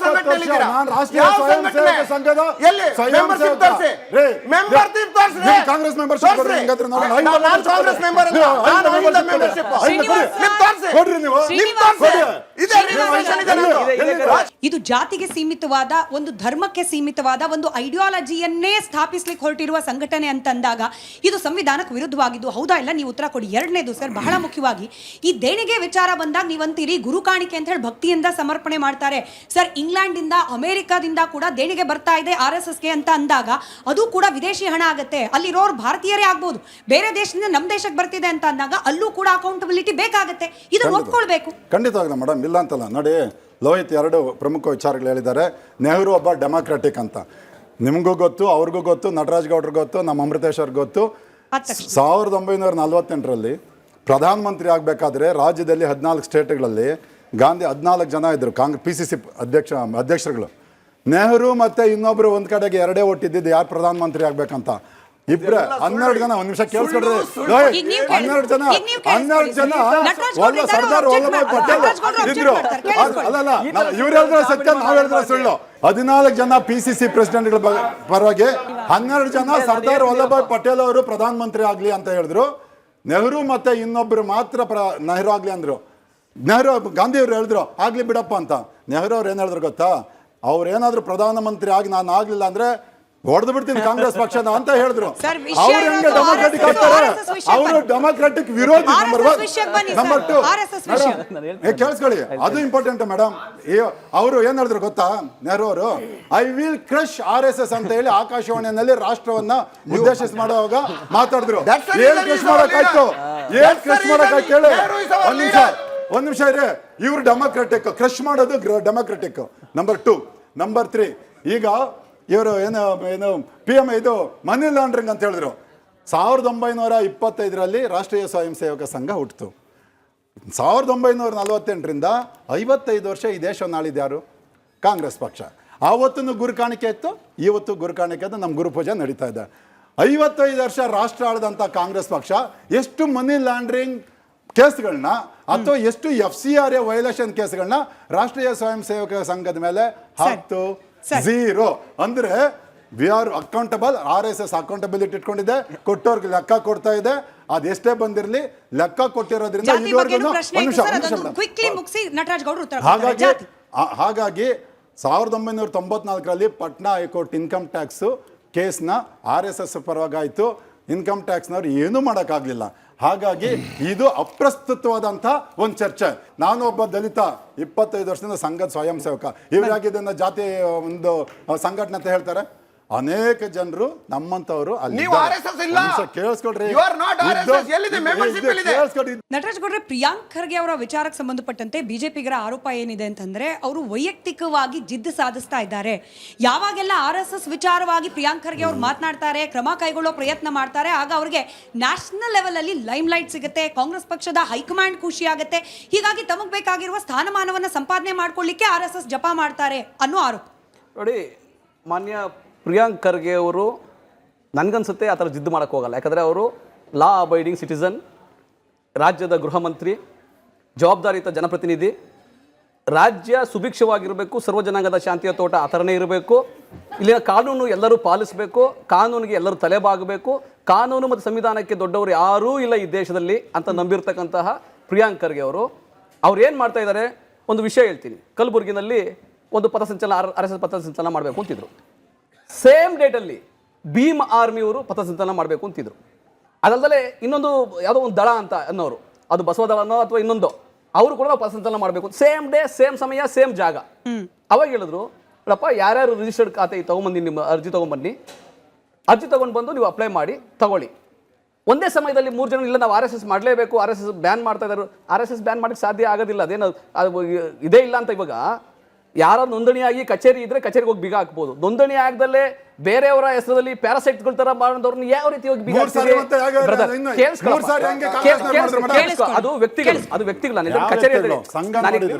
ಸಂಘಟನೆ? ಕಾಂಗ್ರೆಸ್ ಮೆಂಬರ್ಶಿಪ್ ಇದು ಜಾತಿಗೆ ಸೀಮಿತವಾದ, ಒಂದು ಧರ್ಮಕ್ಕೆ ಸೀಮಿತವಾದ ಒಂದು ಐಡಿಯಾಲಜಿಯನ್ನೇ ಸ್ಥಾಪಿಸ್ಲಿಕ್ಕೆ ಹೊರಟಿರುವ ಸಂಘಟನೆ ಅಂತಂದಾಗ ಇದು ಸಂವಿಧಾನಕ್ಕೆ ವಿರುದ್ಧವಾಗಿದ್ದು ಹೌದಾ ಇಲ್ಲ? ನೀವು ಉತ್ತರ ಕೊಡಿ. 2ನೇದು ಸರ್, ಬಹಳ ಮುಖ್ಯವಾಗಿ ಈ ದೇಣಿಗೆ ವಿಚಾರ ಬಂದಾಗ ನೀವಂತೀರಿ ಗುರು ಕಾಣಿಕೆ ಅಂತ ಹೇಳಿ ಭಕ್ತಿಯಿಂದ ಸಮರ್ಪಣೆ ಮಾಡ್ತಾರೆ. ಸರ್, ಇಂಗ್ಲೆಂಡ್ ಇಂದ ಅಮೆರಿಕಾದಿಂದ ಕೂಡ ದೇಣಿಗೆ ಬರ್ತಾ ಇದೆ RSSಗೆ ಅಂತ ಅಂದಾಗ ಅದು ಕೂಡ ವಿದೇಶಿ ಹಣ ಆಗುತ್ತೆ. ಅಲ್ಲಿರೋರು ಭಾರತೀಯರೇ ಆಗ್ಬೋದು, ಬೇರೆ ದೇಶದಿಂದ ನಮ್ಮ ದೇಶಕ್ಕೆ ಬರ್ತಿದೆ ಅಂತ ಅಂದಾಗ ಅಲ್ಲೂ ಕೂಡ ಅಕೌಂಟಬಿಲಿಟಿ ಬೇಕಾಗುತ್ತೆ. ಇದನ್ನು ಒಪ್ಕೊಳ್ಬೇಕು. ಖಂಡಿತವಾಗ್ಲೂ ಮೇಡಮ್, ಇಲ್ಲ ಅಂತಲ್ಲ. ನೋಡಿ, ಲೋಹಿತ್ 2 ಪ್ರಮುಖ ವಿಚಾರಗಳು ಹೇಳಿದ್ದಾರೆ. ನೆಹರು ಒಬ್ಬ ಡೆಮಾಕ್ರೆಟಿಕ್ ಅಂತ ನಿಮಗೂ ಗೊತ್ತು, ಅವ್ರಿಗೂ ಗೊತ್ತು, ನಟರಾಜ್ ಗೌಡ್ರಿಗೆ ಗೊತ್ತು, ನಮ್ಮ ಅಮೃತೇಶ್ವರ್ಗೆ ಗೊತ್ತು. 1948ರಲ್ಲಿ ಪ್ರಧಾನಮಂತ್ರಿ ಆಗಬೇಕಾದ್ರೆ ರಾಜ್ಯದಲ್ಲಿ 14 ಸ್ಟೇಟ್ಗಳಲ್ಲಿ ಗಾಂಧಿ 14 ಜನ ಇದ್ದರು PCC ಅಧ್ಯಕ್ಷರುಗಳು. ನೆಹರು ಮತ್ತು ಇನ್ನೊಬ್ಬರು ಒಂದು ಕಡೆಗೆ 2 ಒಟ್ಟಿದ್ದು ಯಾರು ಪ್ರಧಾನಮಂತ್ರಿ ಆಗಬೇಕಂತ. ಇಬ್ರೆ 12 ಜನ ಒಂದ್ ನಿಮಿಷ ಕೇಳಿಸ್ಕೊಡ್ರಿ. ಈಗ ನೀವು 12 ಜನ ಈಗ ನೀವು ಕೇಳಿಸ್ಕೊಳ್ಳಿ. 12 ಜನ ನಟರಾಜ್ ಗೌಡ್ರು ಇದ್ದಾರೆ, ಸರ್ದಾರ್ object ವಲ್ಲಭಾಯ್ ಮಾಡ್ತಾರೆ. ಪಟೇಲ್ ನಟರಾಜ್ ಗೌಡ್ರು object ಇದ್ರು. ಮಾಡ್ತಾರೆ. ಕೇಳಿಸ್ಕೊಳ್ಳಿ. ಅಲ್ಲಲ್ಲ ಇವ್ರು ಹೇಳಿದ್ರೆ ಸತ್ಯ, ನಾವ್ ಹೇಳಿದ್ರೆ ಸುಳ್ಳು. 14 ಜನ PCC ಪ್ರೆಸಿಡೆಂಟ್ಗಳ ಪರವಾಗಿ, 12 ಜನ ಸರ್ದಾರ್ ವಲ್ಲಭಾಯ್ ಪಟೇಲ್ ಅವರು ಪ್ರಧಾನ ಮಂತ್ರಿ ಆಗ್ಲಿ ಅಂತ ಹೇಳಿದ್ರು. ನೆಹರು ಮತ್ತೆ ಇನ್ನೊಬ್ರು ಮಾತ್ರ ನೆಹರು ಆಗ್ಲಿ ಅಂದ್ರು. ನೆಹರು ಗಾಂಧಿ ಅವ್ರು ಹೇಳಿದ್ರು ಆಗ್ಲಿ ಬಿಡಪ್ಪ ಅಂತ. ನೆಹರು ಅವ್ರು ಏನ್ ಹೇಳಿದ್ರು ಗೊತ್ತಾ, ಅವ್ರೇನಾದ್ರು ಪ್ರಧಾನಮಂತ್ರಿ ಆಗಿ ನಾನು ಆಗ್ಲಿಲ್ಲ ಅಂದ್ರೆ ಹೊಡೆದು ಬಿಡ್ತೀನಿ ಕಾಂಗ್ರೆಸ್ ಪಕ್ಷದ ಅಂತ ಹೇಳಿದ್ರು. ಸರ್, ವಿಷಯ ಅವ್ರು ಹೆಂಗೆ ಇರೋದು ಡೆಮೋಕ್ರೆಟಿಕ್ RSS ಆಗ್ತಾರೆ? ವಿಷಯ ಅವರು ಡೆಮೋಕ್ರೆಟಿಕ್ ವಿರೋಧಿ. Number RSS 1. ವಿಷಯಕ್ಕೆ ಬನ್ನಿ ನಂಬರ್ ಸರ್. 2 RSS ವಿಷಯ. ಕೇಳಿಸ್ಕೊಳ್ಳಿ, ಅದು ಇಂಪಾರ್ಟೆಂಟ್ ಮೇಡಮ್. ಅವರು ಏನ್ ಹೇಳಿದ್ರು ಗೊತ್ತಾ, ನೆಹರು ಅವರು, ಐ ವಿಲ್ ಕ್ರಶ್ RSS ಅಂತ ಹೇಳಿ ಆಕಾಶವಾಣಿಯಲ್ಲಿ ರಾಷ್ಟ್ರವನ್ನ ಉದ್ದೇಶಿಸಿ ಮಾಡುವಾಗ ಮಾತಾಡಿದ್ರು. ಏನ್ ಕ್ರಶ್ ಮಾಡಕ್ಕಾಯ್ತು? ಏನ್ ಕ್ರಶ್ ಮಾಡಕ್ಕಾಯ್ತು ಹೇಳಿ? ಒಂದ್ ನಿಮಿಷ ಇರಿ. ಇವ್ರು ಡೆಮೋಕ್ರೆಟಿಕ್, ಕ್ರಶ್ ಮಾಡೋದು ಡೆಮೋಕ್ರೆಟಿಕ್. ನಂಬರ್ 2. ನಂಬರ್ 3, ಈಗ ಇವರು ಏನು PM ಇದು ಮನಿ ಲಾಂಡ್ರಿಂಗ್ ಅಂತ ಹೇಳಿದ್ರು. 1925ರಲ್ಲಿ ರಾಷ್ಟ್ರೀಯ ಸ್ವಯಂ ಸೇವಕ ಸಂಘ ಹುಟ್ಟಿತು. 1948ರಿಂದ 55 ವರ್ಷ ಈ ದೇಶವನ್ನು ಆಳಿದ ಯಾರು? ಕಾಂಗ್ರೆಸ್ ಪಕ್ಷ. ಆವತ್ತೂ ಗುರು ಕಾಣಿಕೆ ಇತ್ತು, ಇವತ್ತು ಗುರು ಕಾಣಿಕೆ ಅದು, ನಮ್ಮ ಗುರು ಪೂಜೆ ನಡೀತಾ ಇದೆ. 55 ವರ್ಷ ರಾಷ್ಟ್ರ ಆಳಿದಂಥ ಕಾಂಗ್ರೆಸ್ ಪಕ್ಷ ಎಷ್ಟು ಮನಿ ಲಾಂಡ್ರಿಂಗ್ ಕೇಸ್ಗಳನ್ನ ಅಥವಾ ಎಷ್ಟು FCRA ವೈಲೇಷನ್ ಕೇಸ್ಗಳನ್ನ ರಾಷ್ಟ್ರೀಯ ಸ್ವಯಂ ಸೇವಕ ಸಂಘದ ಮೇಲೆ ಹಾಕ್ತು? 0. ಅಂದ್ರೆ we are accountable. RSS accountability ಇಟ್ಕೊಂಡಿದೆ, ಕೊಟ್ಟವ್ರಿಗೆ ಲೆಕ್ಕ ಕೊಡ್ತಾ ಇದೆ. ಅದೆಷ್ಟೇ ಬಂದಿರಲಿ ಲೆಕ್ಕ ಕೊಟ್ಟಿರೋದ್ರಿಂದ ಹಾಗಾಗಿ 1994ರಲ್ಲಿ ಪಾಟ್ನಾ ಹೈಕೋರ್ಟ್ ಇನ್ಕಮ್ ಟ್ಯಾಕ್ಸ್ ಕೇಸ್ನ RSS ಪರವಾಗಾಯಿತು. ಇನ್ಕಮ್ ಟ್ಯಾಕ್ಸ್ನವ್ರು ಏನೂ ಮಾಡೋಕ್ಕಾಗಲಿಲ್ಲ. ಹಾಗಾಗಿ ಇದು ಅಪ್ರಸ್ತುತವಾದಂಥ ಒಂದು ಚರ್ಚೆ. ನಾನು ಒಬ್ಬ ದಲಿತ, 25 ವರ್ಷದಿಂದ ಸಂಘದ ಸ್ವಯಂ ಸೇವಕ. ಇವ್ರಾಗಿ ಇದನ್ನ ಜಾತಿ ಒಂದು ಸಂಘಟನೆ ಅಂತ ಹೇಳ್ತಾರೆ. ಅನೇಕ ಜನರು ನಮ್ಮಂತವರು ಕೇಳಿಸ್ಕೊಡ್ರಿ. ನಟರಾಜ್ ಗೌಡ್ರೆ, ಪ್ರಿಯಾಂಕ್ ಖರ್ಗೆ ಅವರ ವಿಚಾರಕ್ಕೆ ಸಂಬಂಧಪಟ್ಟಂತೆ ಬಿಜೆಪಿಗರ ಆರೋಪ ಏನಿದೆ ಅಂತಂದ್ರೆ ಅವರು ವೈಯಕ್ತಿಕವಾಗಿ ಜಿದ್ದು ಸಾಧಿಸ್ತಾ ಇದ್ದಾರೆ. ಯಾವಾಗೆಲ್ಲ RSS ವಿಚಾರವಾಗಿ ಪ್ರಿಯಾಂಕ್ ಖರ್ಗೆ ಅವರು ಮಾತನಾಡ್ತಾರೆ, ಕ್ರಮ ಕೈಗೊಳ್ಳೋ ಪ್ರಯತ್ನ ಮಾಡ್ತಾರೆ, ಆಗ ಅವ್ರಿಗೆ ನ್ಯಾಷನಲ್ ಲೆವೆಲ್ ಅಲ್ಲಿ ಲೈಮ್ ಲೈಟ್ ಸಿಗುತ್ತೆ, ಕಾಂಗ್ರೆಸ್ ಪಕ್ಷದ ಹೈಕಮಾಂಡ್ ಖುಷಿ ಆಗುತ್ತೆ. ಹೀಗಾಗಿ ತಮಗ್ ಬೇಕಾಗಿರುವ ಸ್ಥಾನಮಾನವನ್ನ ಸಂಪಾದನೆ ಮಾಡ್ಕೊಳ್ಳಿಕ್ಕೆ RSS ಜಪ ಮಾಡ್ತಾರೆ ಅನ್ನೋ ಆರೋಪ. ನೋಡಿ, ಮಾನ್ಯ ಪ್ರಿಯಾಂಕ್ ಖರ್ಗೆ ಅವರು ನನಗನ್ಸುತ್ತೆ ಆ ಥರ ಜಿದ್ದು ಮಾಡೋಕ್ಕೆ ಹೋಗಲ್ಲ. ಯಾಕಂದರೆ ಅವರು ಲಾ ಅಬೈಡಿಂಗ್ ಸಿಟಿಸನ್, ರಾಜ್ಯದ ಗೃಹ ಮಂತ್ರಿ, ಜವಾಬ್ದಾರಿಯುತ ಜನಪ್ರತಿನಿಧಿ. ರಾಜ್ಯ ಸುಭಿಕ್ಷವಾಗಿರಬೇಕು, ಸರ್ವಜನಾಂಗದ ಶಾಂತಿಯ ತೋಟ ಆ ಥರನೇ ಇರಬೇಕು. ಇಲ್ಲಿನ ಕಾನೂನು ಎಲ್ಲರೂ ಪಾಲಿಸಬೇಕು, ಕಾನೂನಿಗೆ ಎಲ್ಲರೂ ತಲೆಬಾಗಬೇಕು, ಕಾನೂನು ಮತ್ತು ಸಂವಿಧಾನಕ್ಕೆ ದೊಡ್ಡವರು ಯಾರೂ ಇಲ್ಲ ಈ ದೇಶದಲ್ಲಿ ಅಂತ ನಂಬಿರ್ತಕ್ಕಂತಹ ಪ್ರಿಯಾಂಕ್ ಖರ್ಗೆ ಅವರು ಏನು ಮಾಡ್ತಾ ಇದ್ದಾರೆ? ಒಂದು ವಿಷಯ ಹೇಳ್ತೀನಿ. ಕಲಬುರಗಿನಲ್ಲಿ ಒಂದು ಪಥಸಂಚಲನ, RSS ಪಥಸಂಚಲನ ಮಾಡಬೇಕು ಅಂತಿದ್ರು. ಸೇಮ್ ಡೇಟಲ್ಲಿ ಭೀಮ್ ಆರ್ಮಿಯವರು ಪಥಸಂಚಲನ ಮಾಡಬೇಕು ಅಂತಿದ್ರು. ಅದಲ್ಲದೆ ಇನ್ನೊಂದು ಯಾವುದೋ ಒಂದು ದಳ ಅಂತ ಅನ್ನೋರು, ಅದು ಬಸವ ದಳನೋ ಅಥವಾ ಇನ್ನೊಂದು, ಅವರು ಕೂಡ ಪಥಸಂಚಲನ ಮಾಡಬೇಕು. ಸೇಮ್ ಡೇ, ಸೇಮ್ ಸಮಯ, ಸೇಮ್ ಜಾಗ. ಅವಾಗ ಹೇಳಿದ್ರು, ನೋಡಪ್ಪ, ಯಾರ್ಯಾರು ರಿಜಿಸ್ಟರ್ಡ್ ಖಾತೆ ತೊಗೊಂಬಂದು ನಿಮ್ಮ ಅರ್ಜಿ ತೊಗೊಂಬನ್ನಿ, ಅರ್ಜಿ ತೊಗೊಂಡು ಬಂದು ನೀವು ಅಪ್ಲೈ ಮಾಡಿ ತಗೊಳ್ಳಿ. ಒಂದೇ ಸಮಯದಲ್ಲಿ 3 ಜನ ಇಲ್ಲ ನಾವು RSS ಮಾಡಲೇಬೇಕು, RSS ಬ್ಯಾನ್ ಮಾಡ್ತಾ ಇದ್ದಾರೆ. RSS ಬ್ಯಾನ್ ಮಾಡೋಕ್ಕೆ ಸಾಧ್ಯ ಆಗೋದಿಲ್ಲ. ಅದೇನು ಇದೇ ಇಲ್ಲ ಅಂತ. ಇವಾಗ ಯಾರು ನೋಂದಣಿಯಾಗಿ ಕಚೇರಿ ಇದ್ರೆ ಕಚೇರಿಗೆ ಹೋಗಿ ಬೀಗ ಹಾಕ್ಬೋದು. ನೋಂದಣಿ ಆಗದಲ್ಲೇ ಬೇರೆಯವರ ಹೆಸರಲ್ಲಿ ಪ್ಯಾರಾಸೈಟ್ಗಳ ತರ ಮಾಡೋದವ್ರನ್ನ ಯಾವ ರೀತಿ ಹೋಗಿ ಬೀಗ ಅದು ವ್ಯಕ್ತಿಗಳ ಕಚೇರಿ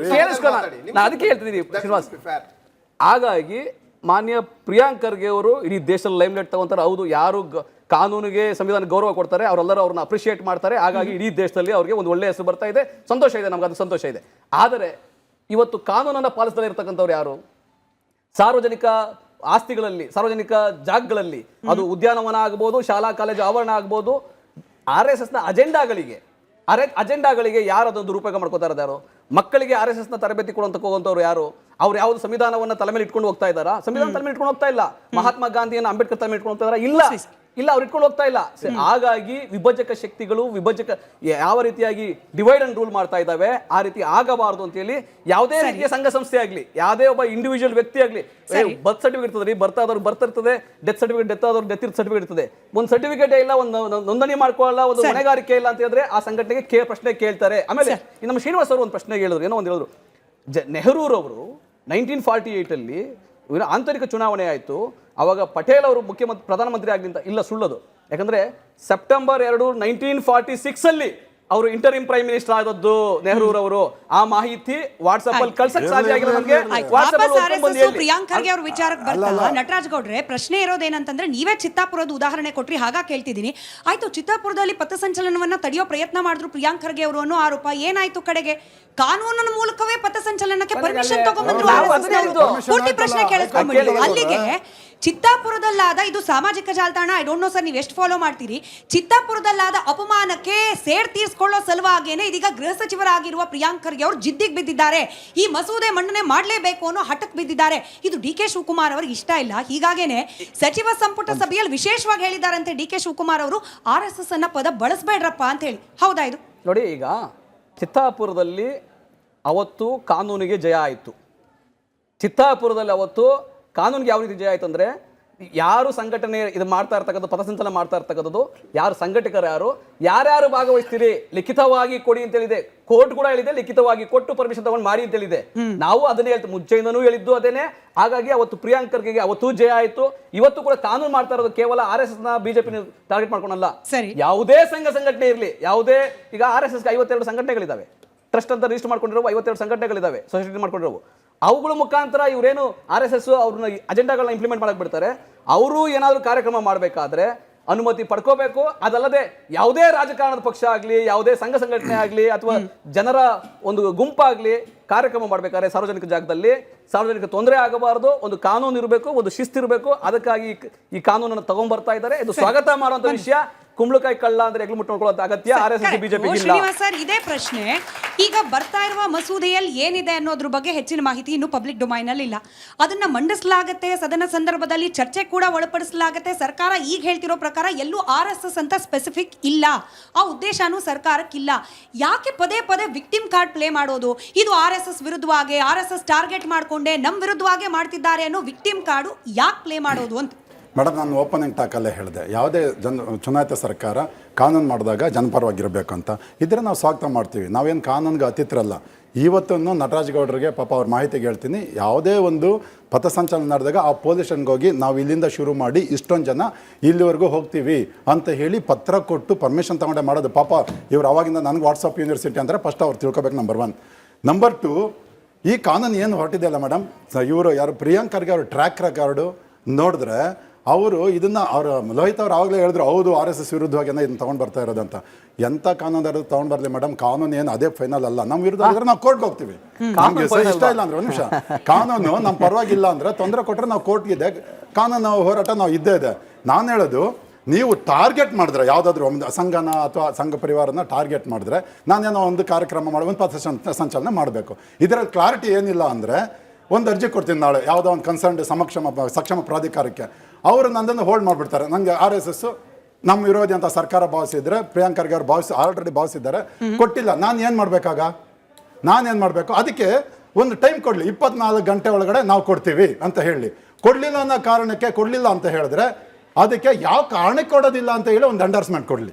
ಅದಕ್ಕೆ ಹೇಳ್ತಿದ್ದೀನಿ ಶ್ರೀನಿವಾಸ್. ಹಾಗಾಗಿ ಮಾನ್ಯ ಪ್ರಿಯಾಂಕ್ ಖರ್ಗೆ ಅವರು ಇಡೀ ದೇಶದಲ್ಲಿ ಲೈಮ್ ಲೈಟ್ ತಗೊಂತಾರೆ. ಹೌದು, ಯಾರು ಕಾನೂನಿಗೆ ಸಂವಿಧಾನ ಗೌರವ ಕೊಡ್ತಾರೆ ಅವರೆಲ್ಲರೂ ಅವ್ರನ್ನ ಅಪ್ರಿಷಿಯೇಟ್ ಮಾಡ್ತಾರೆ. ಹಾಗಾಗಿ ಇಡೀ ದೇಶದಲ್ಲಿ ಅವ್ರಿಗೆ ಒಂದು ಒಳ್ಳೆಯ ಹೆಸರು ಬರ್ತಾ ಇದೆ. ಸಂತೋಷ ಇದೆ, ನಮ್ಗೆ ಅದು ಸಂತೋಷ ಇದೆ. ಆದರೆ ಇವತ್ತು ಕಾನೂನನ್ನು ಪಾಲಿಸದೇ ಇರತಕ್ಕಂಥವ್ರು ಯಾರು? ಸಾರ್ವಜನಿಕ ಆಸ್ತಿಗಳಲ್ಲಿ, ಸಾರ್ವಜನಿಕ ಜಾಗಗಳಲ್ಲಿ, ಅದು ಉದ್ಯಾನವನ ಆಗ್ಬೋದು, ಶಾಲಾ ಕಾಲೇಜು ಆವರಣ ಆಗ್ಬೋದು, RSSನ ಅಜೆಂಡಾಗಳಿಗೆ ಯಾರು ಅದೊಂದು ದುರುಪಯೋಗ ಮಾಡ್ಕೋತಾ ಇರೋದು ಯಾರು? ಮಕ್ಕಳಿಗೆ RSSನ ತರಬೇತಿ ಕೊಡುವಂತ ಹೋಗುವಂಥವ್ರು ಯಾರು? ಅವ್ರು ಯಾವ್ದು ಸಂವಿಧಾನವನ್ನ ತಲೆ ಮೇಲೆ ಇಟ್ಕೊಂಡು ಹೋಗ್ತಾ ಇದ್ದಾರಾ? ಸಂವಿಧಾನ ತಲೆ ಮೇಲೆ ಇಟ್ಕೊಂಡು ಹೋಗ್ತಾ ಇಲ್ಲ. ಮಹಾತ್ಮ ಗಾಂಧಿಯನ್ನು ಅಂಬೇಡ್ಕರ್ ತಲೆ ಮೇಲೆ ಇಟ್ಕೊಂಡು ಹೋಗ್ತಾ ಇದ್ದಾರಾ? ಇಲ್ಲ, ಅವ್ರು ಇಟ್ಕೊಂಡು ಹೋಗ್ತಾ ಇಲ್ಲ. ಹಾಗಾಗಿ ವಿಭಜಕ ಶಕ್ತಿಗಳು ಯಾವ ರೀತಿಯಾಗಿ ಡಿವೈಡ್ ಅಂಡ್ ರೂಲ್ ಮಾಡ್ತಾ ಇದ್ದಾವೆ, ಆ ರೀತಿ ಆಗಬಾರದು ಅಂತ ಹೇಳಿ ಯಾವುದೇ ರೀತಿಯ ಸಂಘ ಸಂಸ್ಥೆ ಆಗಲಿ, ಯಾವುದೇ ಒಬ್ಬ ಇಂಡಿವಿಜುವಲ್ ವ್ಯಕ್ತಿ ಆಗಲಿ, ಬರ್ತ್ ಸರ್ಟಿಫಿಕೇಟ್ ಇರ್ತದೆ, ಬರ್ತ್ ಇರ್ತದೆ, ಡೆತ್ ಸರ್ಟಿಫಿಕೇಟ್, ಡೆತ್ ಆದವ್ರು ಡೆತ್ ಸರ್ಟಿಫಿಕೇಟ್ ಇರ್ತದೆ. ಒಂದು ಸರ್ಟಿಫಿಕೇಟ್ ಇಲ್ಲ, ಒಂದು ನೋಂದಣಿ ಮಾಡ್ಕೊಳ್ಳಲ್ಲ, ಒಂದು ಹೊಣೆಗಾರಿಕೆ ಇಲ್ಲ ಅಂತ ಹೇಳಿದ್ರೆ ಆ ಸಂಘಟನೆಗೆ ಪ್ರಶ್ನೆ ಕೇಳ್ತಾರೆ. ಆಮೇಲೆ ನಮ್ಮ ಶ್ರೀನಿವಾಸ್ ಅವರು ಒಂದು ಪ್ರಶ್ನೆ ಹೇಳಿದ್ರು, ಏನೋ ಒಂದು ಹೇಳಿದ್ರು. ನೆಹರೂರವರು 1948 ಆಂತರಿಕ ಚುನಾವಣೆ ಆಯಿತು. ಅವಾಗ ಪಟೇಲ್ ಅವರು ಪ್ರಧಾನಮಂತ್ರಿ ಆಗಲಿಂತ ಇಲ್ಲ, ಸುಳ್ಳದು. ಯಾಕಂದ್ರೆ ಸೆಪ್ಟೆಂಬರ್ 2, 1946 ಅವರು ಇಂಟರಿಮ್ ಪ್ರೈಮ್ ಮಿನಿಸ್ಟರ್ ಆದದ್ದು ನೆಹರೂರವರು ಆ ಮಾಹಿತಿ ವಾಟ್ಸ್ಆಪ್ ಅಲ್ಲಿ ಕಳ್ಸಕ್ ಸಾಧ್ಯ ಆಗಿಲ್ಲ ನಮಗೆ. ಪ್ರಿಯಾಂಕ್ ಖರ್ಗೆ ಅವ್ರ ವಿಚಾರಕ್ಕೆ ಬರ್ತಾ ನಟರಾಜ್ ಗೌಡ್ರೆ ಪ್ರಶ್ನೆ ಇರೋದೇನಂತಂದ್ರೆ ನೀವೇ ಚಿತ್ತಾಪುರದ ಉದಾಹರಣೆ ಕೊಟ್ರಿ, ಹಾಗ ಕೇಳ್ತಿದ್ದೀನಿ. ಆಯ್ತು, ಚಿತ್ತಾಪುರದಲ್ಲಿ ಪಥಸಂಚಲನವನ್ನ ತಡೆಯೋ ಪ್ರಯತ್ನ ಮಾಡಿದ್ರು ಪ್ರಿಯಾಂಕ್ ಖರ್ಗೆ ಅವರು ಅನ್ನೋ ಆರೋಪ ಏನಾಯ್ತು ಕಡೆಗೆ? ಕಾನೂನಿನ ಮೂಲಕವೇ ಪಥಸಂಚಲನಕ್ಕೆ ಪರ್ಮಿಷನ್ ತಗೊಂಡ್ಬಂದ್ರು. ಪೂರ್ತಿ ಪ್ರಶ್ನೆ ಕೇಳಿಸ್ಕೊಂಡ್ಬಿಡಿ. ಅಲ್ಲಿಗೆ ಚಿತ್ತಾಪುರದಲ್ಲಾದ, ಇದು ಸಾಮಾಜಿಕ ಜಾಲತಾಣ, ಐ ಡೋಂಟ್ ನೋ ಸರ್ ನೀವು ಎಷ್ಟು ಫಾಲೋ ಮಾಡ್ತೀರಿ, ಚಿತ್ತಾಪುರದಲ್ಲಾದ ಅಪಮಾನಕ್ಕೆ ಸೇಡ್ ತೀರ್ಸ್ಕೊಳ್ಳೋ ಸಲುವಾಗೇನೆ ಇದೀಗ ಗೃಹ ಸಚಿವರಾಗಿರುವ ಪ್ರಿಯಾಂಕ್ ಖರ್ಗೆ ಅವರು ಜಿದ್ದಿಗೆ ಬಿದ್ದಿದ್ದಾರೆ. ಈ ಮಸೂದೆ ಮಂಡನೆ ಮಾಡಲೇಬೇಕು ಅನ್ನೋ ಹಠಕ್ಕೆ ಬಿದ್ದಿದ್ದಾರೆ. ಇದು ಡಿ ಕೆ ಶಿವಕುಮಾರ್ ಅವರಿಗೆ ಇಷ್ಟ ಇಲ್ಲ. ಹೀಗಾಗೇನೆ ಸಚಿವ ಸಂಪುಟ ಸಭೆಯಲ್ಲಿ ವಿಶೇಷವಾಗಿ ಹೇಳಿದಾರಂತೆ ಡಿ ಕೆ ಶಿವಕುಮಾರ್ ಅವರು, RSS ಅನ್ನ ಪದ ಬಳಸಬೇಡ್ರಪ್ಪ ಅಂತ ಹೇಳಿ. ಹೌದಾ ಇದು? ನೋಡಿ, ಈಗ ಚಿತ್ತಾಪುರದಲ್ಲಿ ಅವತ್ತು ಕಾನೂನಿಗೆ ಜಯ ಆಯಿತು. ಚಿತ್ತಾಪುರದಲ್ಲಿ ಅವತ್ತು ಕಾನೂನಿಗೆ ಯಾವ ರೀತಿ ಜಯ ಆಯ್ತು ಅಂದ್ರೆ, ಯಾರು ಸಂಘಟನೆ ಇದು ಮಾಡ್ತಾ ಇರ್ತಕ್ಕಂಥ ಪಥಸಂಚಲನ ಮಾಡ್ತಾ ಇರ್ತಕ್ಕಂಥದ್ದು ಯಾರು ಸಂಘಟಕರು, ಯಾರ್ಯಾರು ಭಾಗವಹಿಸ್ತೀರಿ ಲಿಖಿತವಾಗಿ ಕೊಡಿ ಅಂತ ಹೇಳಿದೆ. ಕೋರ್ಟ್ ಕೂಡ ಹೇಳಿದೆ ಲಿಖಿತವಾಗಿ ಕೊಟ್ಟು ಪರ್ಮಿಷನ್ ತಗೊಂಡು ಮಾಡಿ ಅಂತ ಹೇಳಿದೆ. ನಾವು ಅದನ್ನೇ ಹೇಳ್ತೀವಿ, ಮುಂಚೆಯಿಂದನೂ ಹೇಳಿದ್ದು ಅದೇನೆ. ಹಾಗಾಗಿ ಅವತ್ತು ಪ್ರಿಯಾಂಕ್ ಖರ್ಗೆಗೆ ಅವತ್ತು ಜಯ ಆಯ್ತು. ಇವತ್ತು ಕೂಡ ಕಾನೂನು ಮಾಡ್ತಾ ಇರೋದು ಕೇವಲ RSS ನ ಬಿಜೆಪಿ ಟಾರ್ಗೆಟ್ ಮಾಡ್ಕೊಂಡಲ್ಲ. ಯಾವುದೇ ಸಂಘಟನೆ ಇರಲಿ, ಯಾವುದೇ, ಈಗ RSS 52 ಸಂಘಟನೆಗಳಿದಾವೆ, ಟ್ರಸ್ಟ್ ಅಂತ ರಿಜಿಸ್ಟರ್ ಮಾಡ್ಕೊಂಡಿರೋ 52 ಸಂಘಟನೆಗಳಿದಾವೆ, ಸೊಸೈಟಿ ಮಾಡ್ಕೊಂಡಿರೋ. ಅವುಗಳ ಮುಖಾಂತರ ಇವರೇನು RSS ಅವ್ರನ್ನ ಅಜೆಂಡಾಗಳನ್ನ ಇಂಪ್ಲಿಮೆಂಟ್ ಮಾಡಕ್ ಬಿಡ್ತಾರೆ. ಅವರು ಏನಾದರೂ ಕಾರ್ಯಕ್ರಮ ಮಾಡಬೇಕಾದ್ರೆ ಅನುಮತಿ ಪಡ್ಕೋಬೇಕು. ಅದಲ್ಲದೆ ಯಾವುದೇ ರಾಜಕಾರಣದ ಪಕ್ಷ ಆಗಲಿ, ಯಾವುದೇ ಸಂಘ ಸಂಘಟನೆ ಆಗಲಿ, ಅಥವಾ ಜನರ ಒಂದು ಗುಂಪಾಗಲಿ ಕಾರ್ಯಕ್ರಮ ಮಾಡಬೇಕಾದ್ರೆ ಸಾರ್ವಜನಿಕ ಜಾಗದಲ್ಲಿ ಸಾರ್ವಜನಿಕ ತೊಂದರೆ ಆಗಬಾರದು. ಒಂದು ಕಾನೂನು ಇರಬೇಕು, ಒಂದು ಶಿಸ್ತಿರಬೇಕು. ಅದಕ್ಕಾಗಿ ಈ ಕಾನೂನನ್ನು ತಗೊಂಡ್ಬರ್ತಾ ಇದ್ದಾರೆ. ಇದು ಸ್ವಾಗತ ಮಾಡುವಂತ ವಿಷಯ. ಕುಂಬಳಕಾಯಿ ಕಳ್ಳ ಅಂದ್ರೆ ಎಗ್ಲು ಮುಟ್ಕೊಳ್ಳುವಂತ ಅಗತ್ಯ RSS ಬಿಜೆಪಿ ಇಲ್ಲ. ಶ್ರೀನಿವಾಸ್ ಸರ್, ಇದೇ ಪ್ರಶ್ನೆ. ಈಗ ಬರ್ತಾ ಇರುವ ಮಸೂದೆಯಲ್ಲಿ ಏನಿದೆ ಅನ್ನೋದ್ರ ಬಗ್ಗೆ ಹೆಚ್ಚಿನ ಮಾಹಿತಿ ಇನ್ನು ಪಬ್ಲಿಕ್ ಡೊಮೈನ್ ಅಲ್ಲಿ ಇಲ್ಲ. ಅದನ್ನ ಮಂಡಿಸಲಾಗುತ್ತೆ, ಸದನ ಸಂದರ್ಭದಲ್ಲಿ ಚರ್ಚೆ ಕೂಡ ಒಳಪಡಿಸಲಾಗುತ್ತೆ. ಸರ್ಕಾರ ಈಗ ಹೇಳ್ತಿರೋ ಪ್ರಕಾರ ಎಲ್ಲೂ RSS ಅಂತ ಸ್ಪೆಸಿಫಿಕ್ ಇಲ್ಲ, ಆ ಉದ್ದೇಶನೂ ಸರ್ಕಾರಕ್ಕಿಲ್ಲ. ಯಾಕೆ ಪದೇ ಪದೇ ವಿಕ್ಟಿಮ್ ಕಾರ್ಡ್ ಪ್ಲೇ ಮಾಡೋದು? ಇದು RSS ವಿರುದ್ಧವಾಗಿ, RSS ಟಾರ್ಗೆಟ್ ಮಾಡ್ಕೊಂಡೆ ನಮ್ಮ ವಿರುದ್ಧವಾಗಿ ಮಾಡ್ತಿದ್ದಾರೆ ಅನ್ನೋ ವಿಕ್ಟಿಮ್ ಕಾರ್ಡು ಯಾಕೆ ಪ್ಲೇ ಮಾಡೋದು ಅಂತ? ಮೇಡಮ್, ನಾನು ಓಪನಿಂಗ್ ಟಾಕಲ್ಲೇ ಹೇಳಿದೆ, ಯಾವುದೇ ಚುನಾಯಿತ ಸರ್ಕಾರ ಕಾನೂನು ಮಾಡಿದಾಗ ಜನಪರವಾಗಿರಬೇಕು ಅಂತ ಇದ್ರೆ ನಾವು ಸ್ವಾಗತ ಮಾಡ್ತೀವಿ. ನಾವೇನು ಕಾನೂನಿಗೆ ಅತಿಥರಲ್ಲ. ಇವತ್ತನ್ನು ನಟರಾಜ್ ಗೌಡರಿಗೆ ಪಾಪ ಅವ್ರ ಮಾಹಿತಿಗೆ ಹೇಳ್ತೀನಿ, ಯಾವುದೇ ಒಂದು ಪಥಸಂಚಲನ ನಡೆದಾಗ ಆ ಪೊಲೀಸ್ ಸ್ಟೇಷನ್ಗೆ ಹೋಗಿ ನಾವು ಇಲ್ಲಿಂದ ಶುರು ಮಾಡಿ ಇಷ್ಟೊಂದು ಜನ ಇಲ್ಲಿವರೆಗೂ ಹೋಗ್ತೀವಿ ಅಂತ ಹೇಳಿ ಪತ್ರ ಕೊಟ್ಟು ಪರ್ಮಿಷನ್ ತಗೊಂಡೆ ಮಾಡೋದು. ಪಾಪ ಇವ್ರು ಅವಾಗಿಂದ ನನಗೆ ವಾಟ್ಸಪ್ ಯೂನಿವರ್ಸಿಟಿ ಅಂದರೆ ಫಸ್ಟ್ ಅವ್ರು ತಿಳ್ಕೊಬೇಕು, ನಂಬರ್ 1. ನಂಬರ್ 2, ಈ ಕಾನೂನು ಏನು ಹೊರಟಿದೆಯಲ್ಲ ಮೇಡಮ್, ಇವರು ಯಾರು ಪ್ರಿಯಾಂಕ್ ಖರ್ಗೆ ಅವ್ರ ಟ್ರ್ಯಾಕ್ ರೆಕಾರ್ಡು ನೋಡಿದ್ರೆ ಅವರು ಇದನ್ನು ಅವರು ಲೋಹಿತ್ ಅವ್ರು ಆವಾಗಲೇ ಹೇಳಿದ್ರು, ಹೌದು RSS ವಿರುದ್ಧವಾಗಿ ಇದನ್ನು ತೊಗೊಂಡು ಬರ್ತಾ ಇರೋದಂತ. ಎಂಥ ಕಾನೂನು ತೊಗೊಂಡು ಬರಲಿ ಮೇಡಮ್, ಕಾನೂನು ಏನು ಅದೇ ಫೈನಲ್ ಅಲ್ಲ. ನಮ್ಮ ವಿರುದ್ಧ ಆಗಿದ್ರೆ ನಾವು ಕೋರ್ಟ್ಗೆ ಹೋಗ್ತೀವಿ. ನಮಗೆ ಇಷ್ಟ ಇಲ್ಲ ಅಂದ್ರೆ ಒಂದು ನಿಮಿಷ, ಕಾನೂನು ನಮ್ಮ ಪರವಾಗಿಲ್ಲ ಅಂದರೆ ತೊಂದರೆ ಕೊಟ್ಟರೆ ನಾವು ಕೋರ್ಟ್ಗಿದೆ, ಕಾನೂನು ಹೋರಾಟ ನಾವು ಇದ್ದೇ ಇದೆ. ನಾನು ಹೇಳೋದು, ನೀವು ಟಾರ್ಗೆಟ್ ಮಾಡಿದ್ರೆ ಯಾವುದಾದ್ರೂ ಒಂದು ಸಂಘನ ಅಥವಾ ಸಂಘ ಪರಿವಾರನ ಟಾರ್ಗೆಟ್ ಮಾಡಿದ್ರೆ ನಾನೇನೋ ಒಂದು ಕಾರ್ಯಕ್ರಮ ಮಾಡಿ ಒಂದು ಪಥಸಂಚಲನ ಮಾಡಬೇಕು. ಇದರಲ್ಲಿ ಕ್ಲಾರಿಟಿ ಏನಿಲ್ಲ ಅಂದರೆ ಒಂದು ಅರ್ಜಿ ಕೊಡ್ತೀನಿ ನಾಳೆ ಯಾವುದೋ ಒಂದು ಕನ್ಸರ್ನ್ಡ್ ಸಕ್ಷಮ ಪ್ರಾಧಿಕಾರಕ್ಕೆ. ಅವರು ನನ್ನನ್ನು ಹೋಲ್ಡ್ ಮಾಡಿಬಿಡ್ತಾರೆ. ನನಗೆ RSS ನಮ್ಮ ವಿರೋಧಿ ಅಂತ ಸರ್ಕಾರ ಭಾವಿಸಿದ್ರೆ, ಪ್ರಿಯಾಂಕ್ ಖರ್ಗೆ ಅವರು ಆಲ್ರೆಡಿ ಭಾವಿಸಿದ್ದಾರೆ, ಕೊಟ್ಟಿಲ್ಲ. ನಾನು ಏನು ಮಾಡಬೇಕು? ಅದಕ್ಕೆ ಒಂದು ಟೈಮ್ ಕೊಡಲಿ, 24 ಗಂಟೆ ಒಳಗಡೆ ನಾವು ಕೊಡ್ತೀವಿ ಅಂತ ಹೇಳಿ. ಕೊಡಲಿಲ್ಲ ಅನ್ನೋ ಕಾರಣಕ್ಕೆ ಕೊಡಲಿಲ್ಲ ಅಂತ ಹೇಳಿದ್ರೆ ಅದಕ್ಕೆ ಯಾವ ಕಾರಣಕ್ಕೆ ಕೊಡೋದಿಲ್ಲ ಅಂತ ಹೇಳಿ ಒಂದು ಎಂಡರ್ಸ್ಮೆಂಟ್ ಕೊಡಲಿ.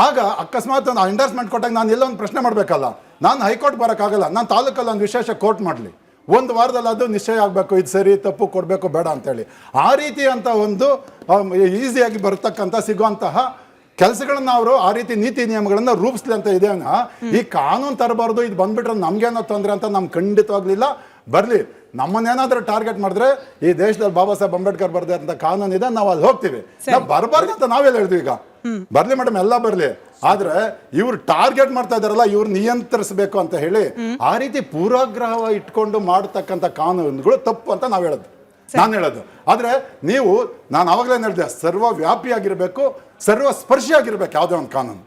ಆಗ ಅಕಸ್ಮಾತ್ ಒಂದು ಎಂಡರ್ಸ್ಮೆಂಟ್ ಕೊಟ್ಟಾಗ ನಾನು ಎಲ್ಲ ಒಂದು ಪ್ರಶ್ನೆ ಮಾಡಬೇಕಲ್ಲ. ನಾನು ಹೈಕೋರ್ಟ್ ಬರೋಕ್ಕಾಗಲ್ಲ, ನಾನು ತಾಲೂಕಲ್ಲಿ ಒಂದು ವಿಶೇಷ ಕೋರ್ಟ್ ಮಾಡಲಿ, ಒಂದು ವಾರದಲ್ಲಿ ಅದು ನಿಶ್ಚಯ ಆಗಬೇಕು, ಇದು ಸರಿ ತಪ್ಪು ಕೊಡಬೇಕು ಬೇಡ ಅಂತೇಳಿ. ಆ ರೀತಿ ಅಂತ ಒಂದು ಈಸಿಯಾಗಿ ಬರತಕ್ಕಂಥ ಸಿಗುವಂತಹ ಕೆಲಸಗಳನ್ನ ಅವರು ಆ ರೀತಿ ನೀತಿ ನಿಯಮಗಳನ್ನು ರೂಪಿಸ್ಲಿ ಅಂತ ಇದೆ. ಈ ಕಾನೂನು ತರಬಾರ್ದು, ಇದು ಬಂದ್ಬಿಟ್ರೆ ನಮ್ಗೇನೋ ತೊಂದರೆ ಅಂತ ನಮ್ಗೆ ಖಂಡಿತವಾಗ್ಲಿಲ್ಲ. ಬರಲಿ, ನಮ್ಮನ್ನೇನಾದ್ರೂ ಟಾರ್ಗೆಟ್ ಮಾಡಿದ್ರೆ ಈ ದೇಶದಲ್ಲಿ ಬಾಬಾ ಸಾಹೇಬ್ ಅಂಬೇಡ್ಕರ್ ಬರ್ದೇ ಅಂತ ಕಾನೂನು ಇದೆ, ನಾವು ಅಲ್ಲಿ ಹೋಗ್ತೀವಿ. ನಾವು ಬರಬಾರ್ದು ಅಂತ ನಾವೆಲ್ಲ ಹೇಳಿದ್ವಿ. ಈಗ ಬರ್ಲಿ ಮೇಡಮ್, ಎಲ್ಲ ಬರ್ಲಿ, ಆದ್ರೆ ಇವ್ರು ಟಾರ್ಗೆಟ್ ಮಾಡ್ತಾ ಇದಾರಲ್ಲ, ಇವ್ರು ನಿಯಂತ್ರಿಸಬೇಕು ಅಂತ ಹೇಳಿ ಆ ರೀತಿ ಪೂರ್ವಾಗ್ರಹ ಇಟ್ಕೊಂಡು ಮಾಡತಕ್ಕಂಥ ಕಾನೂನುಗಳು ತಪ್ಪು ಅಂತ ನಾನು ಹೇಳೋದು. ಆದ್ರೆ ನೀವು, ನಾನು ಅವಾಗಲೇ ಹೇಳಿದೆ, ಸರ್ವವ್ಯಾಪಿಯಾಗಿರ್ಬೇಕು, ಸರ್ವ ಸ್ಪರ್ಶಿಯಾಗಿರ್ಬೇಕು ಯಾವುದೇ ಒಂದು ಕಾನೂನು.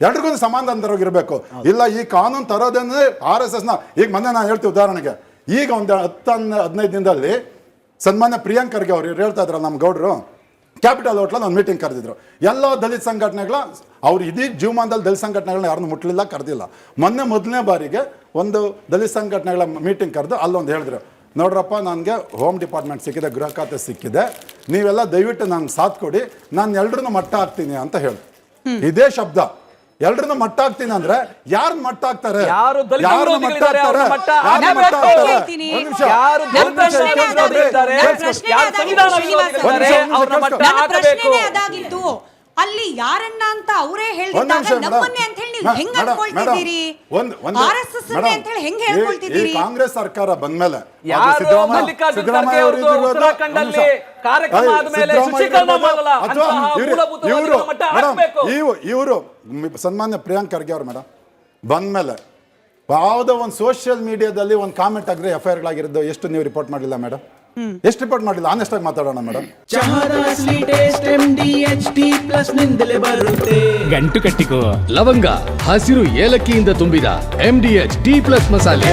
ಎಲ್ರಿಗೂ ಸಮಾನಾಂತರವಾಗಿರ್ಬೇಕು. ಇಲ್ಲ ಈ ಕಾನೂನು ತರೋದೇನೆ RSS ನ. ಈಗ ಮೊನ್ನೆ ನಾನು ಹೇಳ್ತೀವಿ ಉದಾಹರಣೆಗೆ, ಈಗ ಒಂದು 10-15 ದಿನದಲ್ಲಿ ಸನ್ಮಾನ್ಯ ಪ್ರಿಯಾಂಕ್ ಖರ್ಗೆ ಅವರು ಹೇಳ್ತಾ ಇದ್ರಲ್ಲ, ನಮ್ಮ ಗೌಡ್ರು ಕ್ಯಾಪಿಟಲ್ ಹೋಟ್ಲಲ್ಲಿ ಒಂದು ಮೀಟಿಂಗ್ ಕರೆದಿದ್ರು. ಎಲ್ಲ ದಲಿತ ಸಂಘಟನೆಗಳ, ಅವ್ರು ಇದೀ ಜೀವಮಾನದಲ್ಲಿ ದಲಿತ ಸಂಘಟನೆಗಳನ್ನ ಯಾರನ್ನು ಮುಟ್ಲಿಲ್ಲ, ಕರೆದಿಲ್ಲ. ಮೊದಲನೇ ಬಾರಿಗೆ ಒಂದು ದಲಿತ ಸಂಘಟನೆಗಳ ಮೀಟಿಂಗ್ ಕರೆದು ಅಲ್ಲೊಂದು ಹೇಳಿದ್ರು, ನೋಡ್ರಪ್ಪ, ನನಗೆ ಹೋಮ್ ಡಿಪಾರ್ಟ್ಮೆಂಟ್ ಸಿಕ್ಕಿದೆ, ಗೃಹ ಖಾತೆ ಸಿಕ್ಕಿದೆ, ನೀವೆಲ್ಲ ದಯವಿಟ್ಟು ನಂಗೆ ಸಾಥ್ ಕೊಡಿ, ನಾನು ಎಲ್ರನ್ನೂ ಮಟ್ಟ ಹಾಕ್ತೀನಿ ಅಂತ ಹೇಳಿ. ಇದೇ ಶಬ್ದ, ಎಲ್ರನ್ನೂ ಮಟ್ಟ ಹಾಕ್ತೀನಿ ಅಂದ್ರೆ ಯಾರು ಮಟ್ಟ ಹಾಕ್ತಾರೆ? ಅಲ್ಲಿ ಯಾರನ್ನ ಅಂತ ಅವರೇ ಹೇಳಿದಾಗ ನಮ್ಮನ್ನೇ ಅಂತ ಹೇಳಿ ನೀವು ಹೆಂಗ್ ಅನ್ಕೊಳ್ತಿದ್ದೀರಿ? RSS ಅಂತ ಹೇಳಿ ಹೆಂಗ್ ಹೇಳ್ಕೊಳ್ತಿದ್ದೀರಿ? ಕಾಂಗ್ರೆಸ್ ಸರ್ಕಾರ ಬಂದ್ಮೇಲೆ ಯಾರು ಮಲ್ಲಿಕಾರ್ಜುನ್ ಖರ್ಗೆ ಅವರು ಉತ್ತರಾಖಂಡಲ್ಲಿ ಕಾರ್ಯಕ್ರಮ ಆದ್ಮೇಲೆ ಶುಚೀಕರಣ ಮಾಡಲ್ಲ ಅಂತಹ ಮೂಲಭೂತವಾದ ಮಟ್ಟ ಹಾಕಬೇಕು. ಇವರು ಸನ್ಮಾನ್ಯ ಪ್ರಿಯಾಂಕ್ ಖರ್ಗೆ ಅವರು ಮೇಡಮ್ ಬಂದ್ಮೇಲೆ ಯಾವುದೋ ಒಂದು ಸೋಷಿಯಲ್ ಮೀಡಿಯಾದಲ್ಲಿ ಒಂದು ಕಾಮೆಂಟ್ ಆಗಿರೋ FIR ಗಳಾಗಿರೋದು ಎಷ್ಟು ನೀವು ರಿಪೋರ್ಟ್ ಮಾಡಿಲ್ಲ ಮೇಡಮ್? ಎಷ್ಟು ರಿಪೋರ್ಟ್ ಮಾಡಿಲ್ಲ? ಆನೆಸ್ಟ್ ಆಗಿ ಮಾತಾಡೋಣ ಮೇಡಮ್. ಚಹಾದ ಸ್ವೀಟ್ ಟೇಸ್ಟ್ MDHD+ ನಿಂದಲೇ ಬರುತ್ತೆ. ಗಂಟು ಕಟ್ಟಿಕೋ ಲವಂಗ ಹಸಿರು ಏಲಕ್ಕಿಯಿಂದ ತುಂಬಿದ MDHD+ ಮಸಾಲೆ.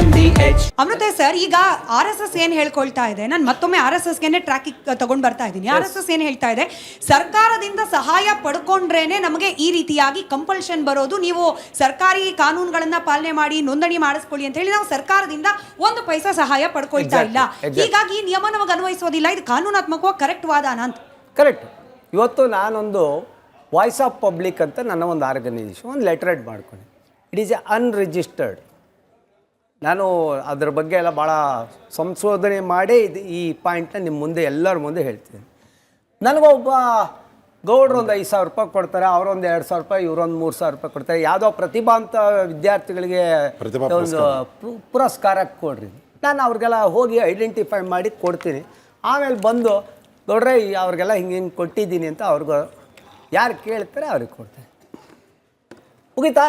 ಅಮೃತ ಸರ್, ಈಗ RSS ಏನ್ ಹೇಳ್ಕೊಳ್ತಾ ಇದೆ, ನಾನು ಮತ್ತೊಮ್ಮೆ RSS ಗೆನೆ ಟ್ರ್ಯಾಕಿಂಗ್ ತಗೊಂಡ್ ಬರ್ತಾ ಇದ್ದೀನಿ. RSS ಏನ್ ಹೇಳ್ತಾ ಇದೆ, ಸರ್ಕಾರದಿಂದ ಸಹಾಯ ಪಡ್ಕೊಂಡ್ರೇನೆ ನಮಗೆ ಈ ರೀತಿಯಾಗಿ ಕಂಪಲ್ಷನ್ ಬರೋದು, ನೀವು ಸರ್ಕಾರಿ ಕಾನೂನುಗಳನ್ನ ಪಾಲನೆ ಮಾಡಿ ನೋಂದಣಿ ಮಾಡಿಸ್ಕೊಳ್ಳಿ ಅಂತ ಹೇಳಿ ನಾವು ಸರ್ಕಾರದಿಂದ ಒಂದು ಪೈಸಾ ಸಹಾಯ ಪಡ್ಕೊಳ್ತಾ ಇಲ್ಲ. ಹೀಗಾಗಿ ಈ ನಿಯಮ ನಮಗೆ ಅನ್ವಯಿಸೋದಿಲ್ಲ. ಇದು ಕಾನೂನಾತ್ಮಕವಾಗಿ ಕರೆಕ್ಟ್ ವಾದಾನ ಅಂತ? ಕರೆಕ್ಟ್. ಇವತ್ತು ನಾನೊಂದು ವಾಯ್ಸ್ ಆಫ್ ಪಬ್ಲಿಕ್ ಅಂತ ನನ್ನ ಒಂದು ಆರ್ಗನೈಸೇಷನ್ ಒಂದು ಲೆಟರೇಟ್ ಮಾಡ್ಕೊಂಡೆ. It is A unregistered. ನಾನು ಅದರ ಬಗ್ಗೆ ಎಲ್ಲ ಭಾಳ ಸಂಶೋಧನೆ ಮಾಡಿ ಈ ಪಾಯಿಂಟ್ನ ನಿಮ್ಮ ಮುಂದೆ ಎಲ್ಲರ ಮುಂದೆ ಹೇಳ್ತೀನಿ. ನನಗೊಬ್ಬ ಗೌಡ್ರು ಒಂದು 5,000 ರೂಪಾಯಿ ಕೊಡ್ತಾರೆ, ಅವರೊಂದು 2,000 ರೂಪಾಯಿ, ಇವರೊಂದು 3,000 ರೂಪಾಯಿ ಕೊಡ್ತಾರೆ. ಯಾವುದೋ ಪ್ರತಿಭಾಂತ ವಿದ್ಯಾರ್ಥಿಗಳಿಗೆ ಒಂದು ಪುರಸ್ಕಾರ ಕೊಡ್ರಿ. ನಾನು ಅವ್ರಿಗೆಲ್ಲ ಹೋಗಿ ಐಡೆಂಟಿಫೈ ಮಾಡಿ ಕೊಡ್ತೀನಿ. ಆಮೇಲೆ ಬಂದು ನೋಡ್ರೆ ಅವ್ರಿಗೆಲ್ಲ ಹಿಂಗೆ ಕೊಟ್ಟಿದ್ದೀನಿ ಅಂತ ಅವ್ರಿಗೆ ಯಾರು ಕೇಳ್ತಾರೆ ಅವ್ರಿಗೆ ಕೊಡ್ತೀನಿ. ಮುಗೀತಾ?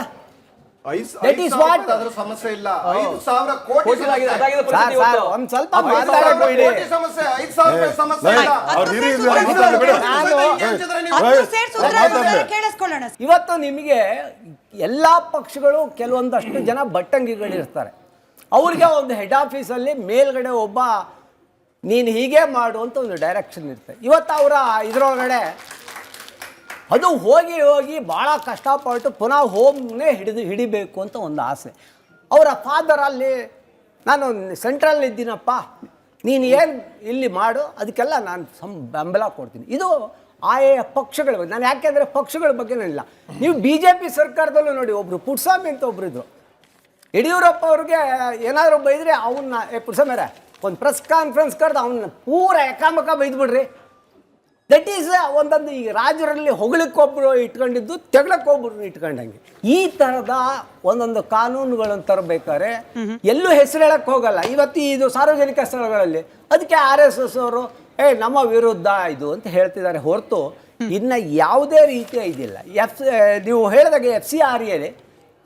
ಸಮಸ್ಯೆ ಇಲ್ಲ. 5,000 ಕೋಟಿ ಒಂದು ಸ್ವಲ್ಪ ಮಾತಾಡೋದು ಸಮಸ್ಯೆ. 5,000 ರೂಪಾಯಿ ಸಮಸ್ಯೆ ಕೇಳಿಸ್ಕೊಳ್ಳೋಣ. ಇವತ್ತು ನಿಮಗೆ ಎಲ್ಲ ಪಕ್ಷಗಳು ಕೆಲವೊಂದಷ್ಟು ಜನ ಬಟ್ಟಂಗಿಗಳಿರ್ತಾರೆ. ಅವ್ರಿಗೆ ಒಂದು ಹೆಡ್ ಆಫೀಸಲ್ಲಿ ಮೇಲ್ಗಡೆ ಒಬ್ಬ ನೀನು ಹೀಗೆ ಮಾಡು ಅಂತ ಒಂದು ಡೈರೆಕ್ಷನ್ ಇರುತ್ತೆ. ಇವತ್ತು ಅವರ ಇದರೊಳಗಡೆ ಅದು ಹೋಗಿ ಹೋಗಿ ಭಾಳ ಕಷ್ಟಪಟ್ಟು ಪುನಃ ಹೋಮ್ನೇ ಹಿಡಿಬೇಕು ಅಂತ ಒಂದು ಆಸೆ. ಅವರ ಫಾದರ್ ಅಲ್ಲಿ ನಾನು ಸೆಂಟ್ರಲ್ ಇದ್ದೀನಪ್ಪ, ನೀನು ಏನು ಇಲ್ಲಿ ಮಾಡು, ಅದಕ್ಕೆಲ್ಲ ನಾನು ಬೆಂಬಲ ಕೊಡ್ತೀನಿ. ಇದು ಆಯಾ ಪಕ್ಷಗಳ ಬಗ್ಗೆ. ನಾನು ಯಾಕೆಂದರೆ ಪಕ್ಷಗಳ ಬಗ್ಗೆನೂ ಇಲ್ಲ. ನೀವು BJP ಸರ್ಕಾರದಲ್ಲೂ ನೋಡಿ, ಒಬ್ಬರು ಪುಟ್ಸ್ವಾಮಿ ಅಂತ ಒಬ್ರು ಇದ್ರು. ಯಡಿಯೂರಪ್ಪ ಅವ್ರಿಗೆ ಏನಾದರೂ ಬೈದರೆ ಅವನ್ನ ಪುಟ್ಸ್ವಾಮಿಯರೇ ಒಂದು ಪ್ರೆಸ್ ಕಾನ್ಫರೆನ್ಸ್ ಕರೆದು ಅವನ್ನ ಪೂರ ಏಕಾಮಕ ಬೈದ್ಬಿಡ್ರಿ. ದಟ್ ಈಸ್ ಒಂದೊಂದು ಈಗ ರಾಜರಲ್ಲಿ ಹೊಗಳಿಕೊಬ್ಬರು ಇಟ್ಕೊಂಡಿದ್ದು ತೆಗಳಕ್ಕೊಬ್ಬರು ಇಟ್ಕೊಂಡಂಗೆ. ಈ ಥರದ ಒಂದೊಂದು ಕಾನೂನುಗಳನ್ನು ತರಬೇಕಾದ್ರೆ ಎಲ್ಲೂ ಹೆಸರು ಹೇಳಕ್ಕೆ ಹೋಗಲ್ಲ. ಇವತ್ತು ಇದು ಸಾರ್ವಜನಿಕ ಸ್ಥಳಗಳಲ್ಲಿ ಅದಕ್ಕೆ RSS ಅವರು ನಮ್ಮ ವಿರುದ್ಧ ಇದು ಅಂತ ಹೇಳ್ತಿದ್ದಾರೆ ಹೊರತು ಇನ್ನು ಯಾವುದೇ ರೀತಿಯ ಇದಿಲ್ಲ. ನೀವು ಹೇಳಿದಾಗೆ FCRA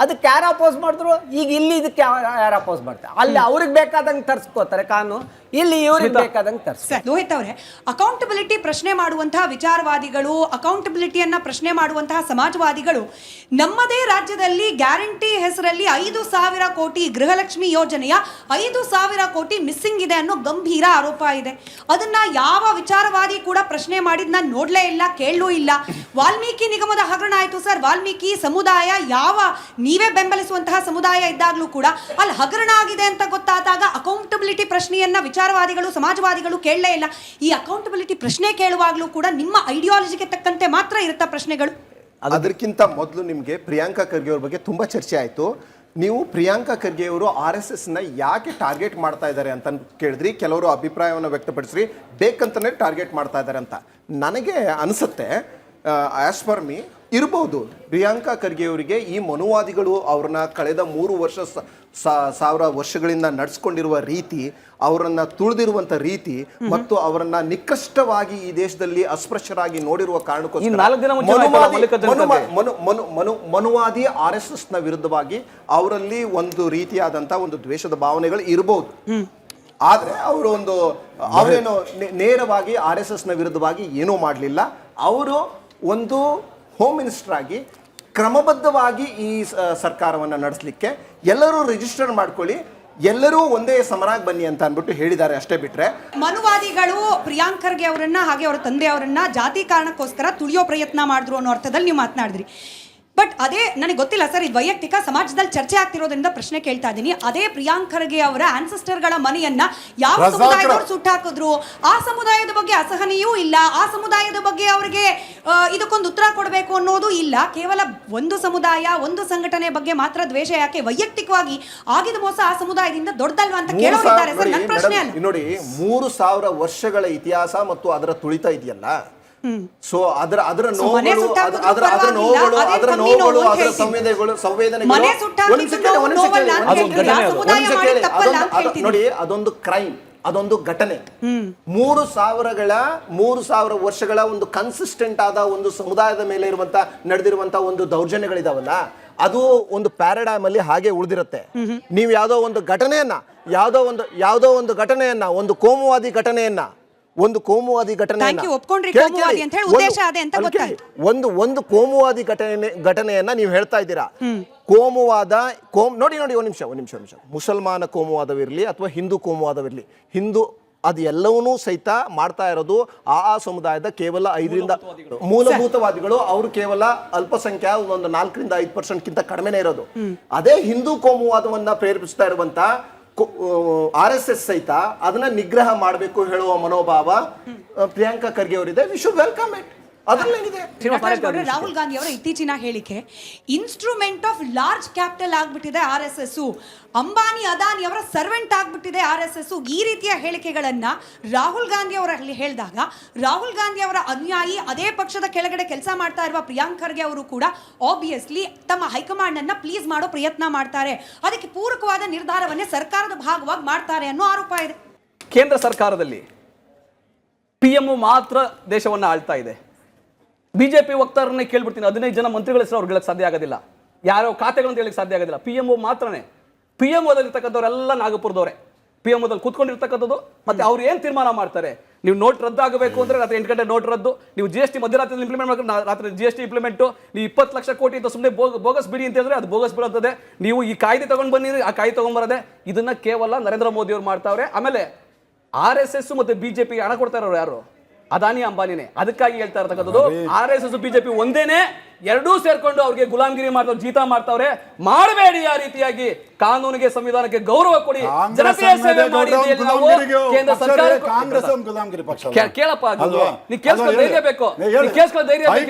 ಅದಕ್ಕೆ ಯಾರು ಅಪೋಸ್ ಮಾಡಿದ್ರು, ಈಗ ಇಲ್ಲಿ ಇದಕ್ಕೆ ಯಾರು ಅಪೋಸ್ ಮಾಡ್ತಾರೆ. ಅಲ್ಲಿ ಅವ್ರಿಗೆ ಬೇಕಾದಂಗೆ ತರಿಸ್ಕೋತಾರೆ ಕಾನೂನು, ಇಲ್ಲಿ ಇವ್ರಿಗೆ ಬೇಕಾದಂಗೆ ತರಿಸ್ತಾರೆ. ಲೋಹಿತ್ ಅವರೇ, ಅಕೌಂಟಬಿಲಿಟಿ ಪ್ರಶ್ನೆ ಮಾಡುವಂತಹ ವಿಚಾರವಾದಿಗಳು, ಅಕೌಂಟಬಿಲಿಟಿಯನ್ನ ಪ್ರಶ್ನೆ ಮಾಡುವಂತಹ ಸಮಾಜವಾದಿಗಳು ನಮ್ಮದೇ ರಾಜ್ಯದಲ್ಲಿ ಗ್ಯಾರಂಟಿ ಹೆಸರಲ್ಲಿ 5,000 ಕೋಟಿ ಗೃಹಲಕ್ಷ್ಮಿ ಯೋಜನೆಯ 5,000 ಕೋಟಿ ಮಿಸ್ಸಿಂಗ್ ಇದೆ ಅನ್ನೋ ಗಂಭೀರ ಆರೋಪ ಇದೆ. ಅದನ್ನ ಯಾವ ವಿಚಾರವಾದಿ ಕೂಡ ಪ್ರಶ್ನೆ ಮಾಡಿದ್ ನಾನು ನೋಡ್ಲೇ ಇಲ್ಲ, ಕೇಳಲೂ ಇಲ್ಲ. ವಾಲ್ಮೀಕಿ ನಿಗಮದ ಹಗರಣ ಆಯ್ತು ಸರ್. ವಾಲ್ಮೀಕಿ ಸಮುದಾಯ ಯಾವ ನೀವೇ ಬೆಂಬಲಿಸುವಂತಹ ಸಮುದಾಯ ಇದ್ದಾಗಲೂ ಕೂಡ ಅಲ್ಲಿ ಹಗರಣ ಆಗಿದೆ ಅಂತ ಗೊತ್ತಾದಾಗ ಅಕೌಂಟಬಿಲಿಟಿ ಪ್ರಶ್ನೆಯನ್ನ ವಿಚಾರವಾದಿಗಳು, ಸಮಾಜವಾದಿಗಳು ಕೇಳಲೇ ಇಲ್ಲ. ಈ ಅಕೌಂಟಬಿಲಿಟಿ ಪ್ರಶ್ನೆ ಕೇಳುವಾಗಲೂ ಕೂಡ ನಿಮ್ಮ ಐಡಿಯಾಲಜಿಗೆ ತಕ್ಕಂತೆ ಮಾತ್ರ ಇರುತ್ತಾ ಪ್ರಶ್ನೆಗಳು? ಅದಕ್ಕಿಂತ ಮೊದಲು ನಿಮಗೆ ಪ್ರಿಯಾಂಕಾ ಖರ್ಗೆ ಅವ್ರ ಬಗ್ಗೆ ತುಂಬಾ ಚರ್ಚೆ ಆಯಿತು. ನೀವು ಪ್ರಿಯಾಂಕಾ ಖರ್ಗೆ ಅವರು RSSನ ಯಾಕೆ ಟಾರ್ಗೆಟ್ ಮಾಡ್ತಾ ಇದ್ದಾರೆ ಅಂತ ಕೇಳಿದ್ರಿ. ಕೆಲವರು ಅಭಿಪ್ರಾಯವನ್ನು ವ್ಯಕ್ತಪಡಿಸ್ರಿ, ಬೇಕಂತಲೇ ಟಾರ್ಗೆಟ್ ಮಾಡ್ತಾ ಇದ್ದಾರೆ ಅಂತ. ನನಗೆ ಅನಿಸುತ್ತೆ, ಆಸ್ ಫಾರ್ ಮೀ ಇರಬಹುದು. ಪ್ರಿಯಾಂಕಾ ಖರ್ಗೆ ಅವರಿಗೆ ಈ ಮನುವಾದಿಗಳು ಅವ್ರನ್ನ ಕಳೆದ 3 ವರ್ಷಗಳಿಂದ ನಡೆಸ್ಕೊಂಡಿರುವ ರೀತಿ, ಅವರನ್ನ ತುಳಿದಿರುವಂಥ ರೀತಿ ಮತ್ತು ಅವರನ್ನ ನಿಕೃಷ್ಟವಾಗಿ ಈ ದೇಶದಲ್ಲಿ ಅಸ್ಪೃಶ್ಯರಾಗಿ ನೋಡಿರುವ ಕಾರಣಕ್ಕೋಸ್ಕರ ಮನುವಾದಿ RSSನ ವಿರುದ್ಧವಾಗಿ ಅವರಲ್ಲಿ ಒಂದು ರೀತಿಯಾದಂಥ ಒಂದು ದ್ವೇಷದ ಭಾವನೆಗಳು ಇರಬಹುದು. ಆದರೆ ಅವರೇನು ನೇರವಾಗಿ RSSನ ವಿರುದ್ಧವಾಗಿ ಏನೂ ಮಾಡಲಿಲ್ಲ. ಅವರು ಒಂದು ಹೋಮ್ ಮಿನಿಸ್ಟರ್ ಆಗಿ ಕ್ರಮಬದ್ಧವಾಗಿ ಈ ಸರ್ಕಾರವನ್ನು ನಡೆಸಲಿಕ್ಕೆ ಎಲ್ಲರೂ ರಿಜಿಸ್ಟರ್ ಮಾಡ್ಕೊಳ್ಳಿ, ಎಲ್ಲರೂ ಒಂದೇ ಸಮರಾಗಿ ಬನ್ನಿ ಅಂತ ಅಂದ್ಬಿಟ್ಟು ಹೇಳಿದ್ದಾರೆ. ಅಷ್ಟೇ ಬಿಟ್ರೆ ಮನುವಾದಿಗಳು ಪ್ರಿಯಾಂಕ್ ಖರ್ಗೆ ಅವರನ್ನ ಹಾಗೆ ಅವರ ತಂದೆ ಅವರನ್ನ ಜಾತಿ ಕಾರಣಕ್ಕೋಸ್ಕರ ತುಳಿಯೋ ಪ್ರಯತ್ನ ಮಾಡಿದ್ರು ಅನ್ನೋ ಅರ್ಥದಲ್ಲಿ ನೀವು ಮಾತನಾಡಿದ್ರಿ. ಬಟ್ ಅದೇ ನನಗೆ ಗೊತ್ತಿಲ್ಲ ಸರ್, ಇದು ವೈಯಕ್ತಿಕ ಸಮಾಜದಲ್ಲಿ ಚರ್ಚೆ ಆಗ್ತಿರೋದ್ರಿಂದ ಪ್ರಶ್ನೆ ಕೇಳ್ತಾ ಇದ್ದೀನಿ. ಅದೇ ಪ್ರಿಯಾಂಕ್ ಖರ್ಗೆ ಅವರ ಆನ್ಸೆಸ್ಟರ್ಗಳ ಮನೆಯನ್ನ ಯಾವ ಸಮುದಾಯದವರು ಸುಟ್ಟಾಕಿದ್ರು, ಆ ಸಮುದಾಯದ ಬಗ್ಗೆ ಅಸಹನೆಯೂ ಇಲ್ಲ, ಆ ಸಮುದಾಯದ ಬಗ್ಗೆ ಅವರಿಗೆ ಇದಕ್ಕೊಂದು ಉತ್ತರ ಕೊಡಬೇಕು ಅನ್ನೋದು ಇಲ್ಲ. ಕೇವಲ ಒಂದು ಸಮುದಾಯ, ಒಂದು ಸಂಘಟನೆ ಬಗ್ಗೆ ಮಾತ್ರ ದ್ವೇಷ ಯಾಕೆ? ವೈಯಕ್ತಿಕವಾಗಿ ಆಗಿದ ಮೋಸ ಆ ಸಮುದಾಯದಿಂದ ದೊಡ್ಡದಲ್ವಾ ಅಂತ ಕೇಳೋರಿದ್ದಾರೆ ಸರ್. ನನ್ನ ಪ್ರಶ್ನೆ ಅಲ್ಲ. ನೋಡಿ, 3,000 ವರ್ಷಗಳ ಇತಿಹಾಸ ಮತ್ತು ಅದರ ತುಳಿತ ಇದೆಯಲ್ಲ, ಸೊ ಅದರ So, ಮನೆ ನೋವುಗಳು ಸುಟ್ಟಾಕಿದ್ರು ಅದರ ಪರವಾಗಿಲ್ಲ, ಅದೇ ಅದರ ಕಮ್ಮಿ ನೋವು ನೋವುಗಳು ಅಂತ ಅದರ ಹೇಳ್ತೀನಿ. ಸಂವೇದನೆಗಳು ಮನೆ ಸುಟ್ಟಾಕಿದ್ದು ನೋವಲ್ಲ ಅಂತ ಹೇಳ್ತೀರಿ, ಯಾವ ಸಮುದಾಯ ಮಾಡಿದ ತಪ್ಪಲ್ಲ ಅಂತ ಹೇಳ್ತೀನಿ. ನೋಡಿ, ಅದೊಂದು ಕ್ರೈಮ್, ಅದೊಂದು ಘಟನೆ. 3,000 ವರ್ಷಗಳ ಒಂದು ಕನ್ಸಿಸ್ಟೆಂಟ್ ಆದ ಒಂದು ಸಮುದಾಯದ ಮೇಲೆ ನಡೆದಿರುವಂತ ಒಂದು ದೌರ್ಜನ್ಯಗಳಿದಾವಲ್ಲ, ಅದು ಒಂದು ಪ್ಯಾರಾಡೈಮ್ ಅಲ್ಲಿ ಹಾಗೆ ಉಳಿದಿರುತ್ತೆ. ನೀವು ಯಾವುದೋ ಒಂದು ಘಟನೆಯನ್ನ ಒಂದು ಕೋಮುವಾದಿ ಘಟನೆಯನ್ನ Thank you. ಒಪ್ಕೊಂಡ್ರಿ ಕೋಮುವಾದಿ ಅಂತ ಹೇಳಿ ಉದ್ದೇಶ ಅದೇ ಅಂತ ಗೊತ್ತಾಯ್ತು. ಒಂದು ಕೋಮುವಾದಿ ಘಟನೆಯನ್ನ ನೀವು ಹೇಳ್ತಾ ಇದ್ದೀರಾ. ನೋಡಿ ಒಂದು ನಿಮಿಷ ಮುಸಲ್ಮಾನ ಕೋಮುವಾದವಿರಲಿ ಅಥವಾ ಹಿಂದೂ ಕೋಮುವಾದವಿರಲಿ, ಅದು ಎಲ್ಲವನ್ನೂ ಸಹಿತ ಮಾಡ್ತಾ ಇರೋದು ಆ ಸಮುದಾಯದ ಕೇವಲ 5ರಿಂದ ಮೂಲಭೂತವಾದಿಗಳು. ಅವರು ಕೇವಲ ಅಲ್ಪಸಂಖ್ಯಾ, ಒಂದು 4-5% ಕಡಿಮೆನೇ ಇರೋದು. ಅದೇ ಹಿಂದೂ ಕೋಮುವಾದವನ್ನ ಪ್ರೇರೇಪಿಸ್ತಾ ಇರುವಂತ RSS ಸಹಿತ ಅದನ್ನ ನಿಗ್ರಹ ಮಾಡಬೇಕು ಹೇಳುವ ಮನೋಭಾವ ಪ್ರಿಯಾಂಕಾ ಖರ್ಗೆ ಅವರಿದೆ. We should welcome it. ಅದರಲ್ಲೇನಿದೆ? ರಾಹುಲ್ ಗಾಂಧಿ ಅವರ ಇತ್ತೀಚಿನ ಹೇಳಿಕೆ ಇನ್ಸ್ಟ್ರೂಮೆಂಟ್ ಆಫ್ ಲಾರ್ಜ್ ಕ್ಯಾಪಿಟಲ್ ಆಗ್ಬಿಟ್ಟಿದೆ RSS, ಅಂಬಾನಿ ಅದಾನಿ ಅವರ ಸರ್ವೆಂಟ್ ಆಗ್ಬಿಟ್ಟಿದೆ RSS. ಈ ರೀತಿಯ ಹೇಳಿಕೆಗಳನ್ನ ರಾಹುಲ್ ಗಾಂಧಿ ಅವರಲ್ಲಿ ಹೇಳಿದಾಗ, ರಾಹುಲ್ ಗಾಂಧಿ ಅವರ ಅನುಯಾಯಿ, ಅದೇ ಪಕ್ಷದ ಕೆಳಗಡೆ ಕೆಲಸ ಮಾಡ್ತಾ ಇರುವ ಪ್ರಿಯಾಂಕ್ ಖರ್ಗೆ ಅವರು ಕೂಡ ಆಬ್ವಿಯಸ್ಲಿ ತಮ್ಮ ಹೈಕಮಾಂಡ್ ಅನ್ನ ಪ್ಲೀಸ್ ಮಾಡೋ ಪ್ರಯತ್ನ ಮಾಡ್ತಾರೆ, ಅದಕ್ಕೆ ಪೂರಕವಾದ ನಿರ್ಧಾರವನ್ನೇ ಸರ್ಕಾರದ ಭಾಗವಾಗಿ ಮಾಡ್ತಾರೆ ಅನ್ನೋ ಆರೋಪ ಇದೆ. ಕೇಂದ್ರ ಸರ್ಕಾರದಲ್ಲಿ PM ಮಾತ್ರ ದೇಶವನ್ನ ಆಳ್ತಾ ಇದೆ. ಬಿಜೆಪಿ ವಕ್ತಾರನ್ನೇ ಕೇಳ್ಬಿಡ್ತೀನಿ, 15 ಜನ ಮಂತ್ರಿಗಳ ಹೆಸರು ಅವ್ರು ಹೇಳಕ್ ಸಾಧ್ಯ ಆಗೋದಿಲ್ಲ, ಯಾರೋ ಖಾತೆಗಳನ್ನು ಹೇಳಕ್ ಸಾಧ್ಯ ಆಗೋದಿಲ್ಲ. PMO ಮಾತ್ರನೇ. PMOದಲ್ಲಿರ್ತಕ್ಕಂಥವ್ರೆಲ್ಲ ನಾಗಪುರದವರೇ. PMOದಲ್ಲಿ ಕೂತ್ಕೊಂಡಿರ್ತಕ್ಕಂಥದ್ದು. ಮತ್ತೆ ಅವ್ರು ಏನು ತೀರ್ಮಾನ ಮಾಡ್ತಾರೆ, ನೀವು ನೋಟ್ ರದ್ದಾಗಬೇಕು ಅಂದ್ರೆ ರಾತ್ರಿ 8 ಗಂಟೆ ನೋಟ್ ರದ್ದು, ನೀವು GST ಮಧ್ಯರಾತ್ರಿ ಇಂಪ್ಲಿಮೆಂಟ್ ಮಾಡಬೇಕು, ರಾತ್ರಿ GST ಇಂಪ್ಲಿಮೆಂಟು, ನೀವು 20 ಲಕ್ಷ ಕೋಟಿ ಅಂತ ಸುಮ್ಮನೆ ಬೋಗಸ್ ಬಿಡಿ ಅಂತ ಹೇಳಿದ್ರೆ ಅದು ಬೋಗಸ್ ಬಿಡುತ್ತದೆ. ನೀವು ಈ ಕಾಯ್ದೆ ತಗೊಂಡು ಬಂದಿದ್ರೆ ಆ ಕಾಯ್ದೆ ತಗೊಂಡ್ಬರದೆ. ಇದನ್ನ ಕೇವಲ ನರೇಂದ್ರ ಮೋದಿ ಅವ್ರು ಮಾಡ್ತಾವ್ರೆ. ಆಮೇಲೆ RSS ಮತ್ತೆ ಬಿಜೆಪಿ ಹಣ ಕೊಡ್ತಾ ಇರೋರು ಯಾರು? ಅದಾನಿ ಅಂಬಾನಿನೇ. ಅದಕ್ಕಾಗಿ ಹೇಳ್ತಾ ಇರ್ತಕ್ಕಂಥದ್ದು, RSS ಬಿಜೆಪಿ ಒಂದೇನೆ, ಎರಡೂ ಸೇರ್ಕೊಂಡು ಅವ್ರಿಗೆ ಗುಲಾಮ್ಗಿರಿ ಮಾಡ್ತಾರೆ, ಜೀತ ಮಾಡ್ತಾವ್ರೆ. ಮಾಡಬೇಡಿ ಆ ರೀತಿಯಾಗಿ. ಕಾನೂನಿಗೆ, ಸಂವಿಧಾನಕ್ಕೆ ಗೌರವ ಕೊಡಿ. ಜನತೆಯ ಸೇವೆ ಮಾಡಿ. ಕೇಂದ್ರ ಸರ್ಕಾರ ಕೇಳಪ್ಪ, ನೀ ಕೇಳಿಸ್ಕೊಳ್ಳೋ ಧೈರ್ಯ ಬೇಕು, ನೀ ಕೇಳಿಸ್ಕೊಳ್ಳೋ ಧೈರ್ಯ ಬೇಕು.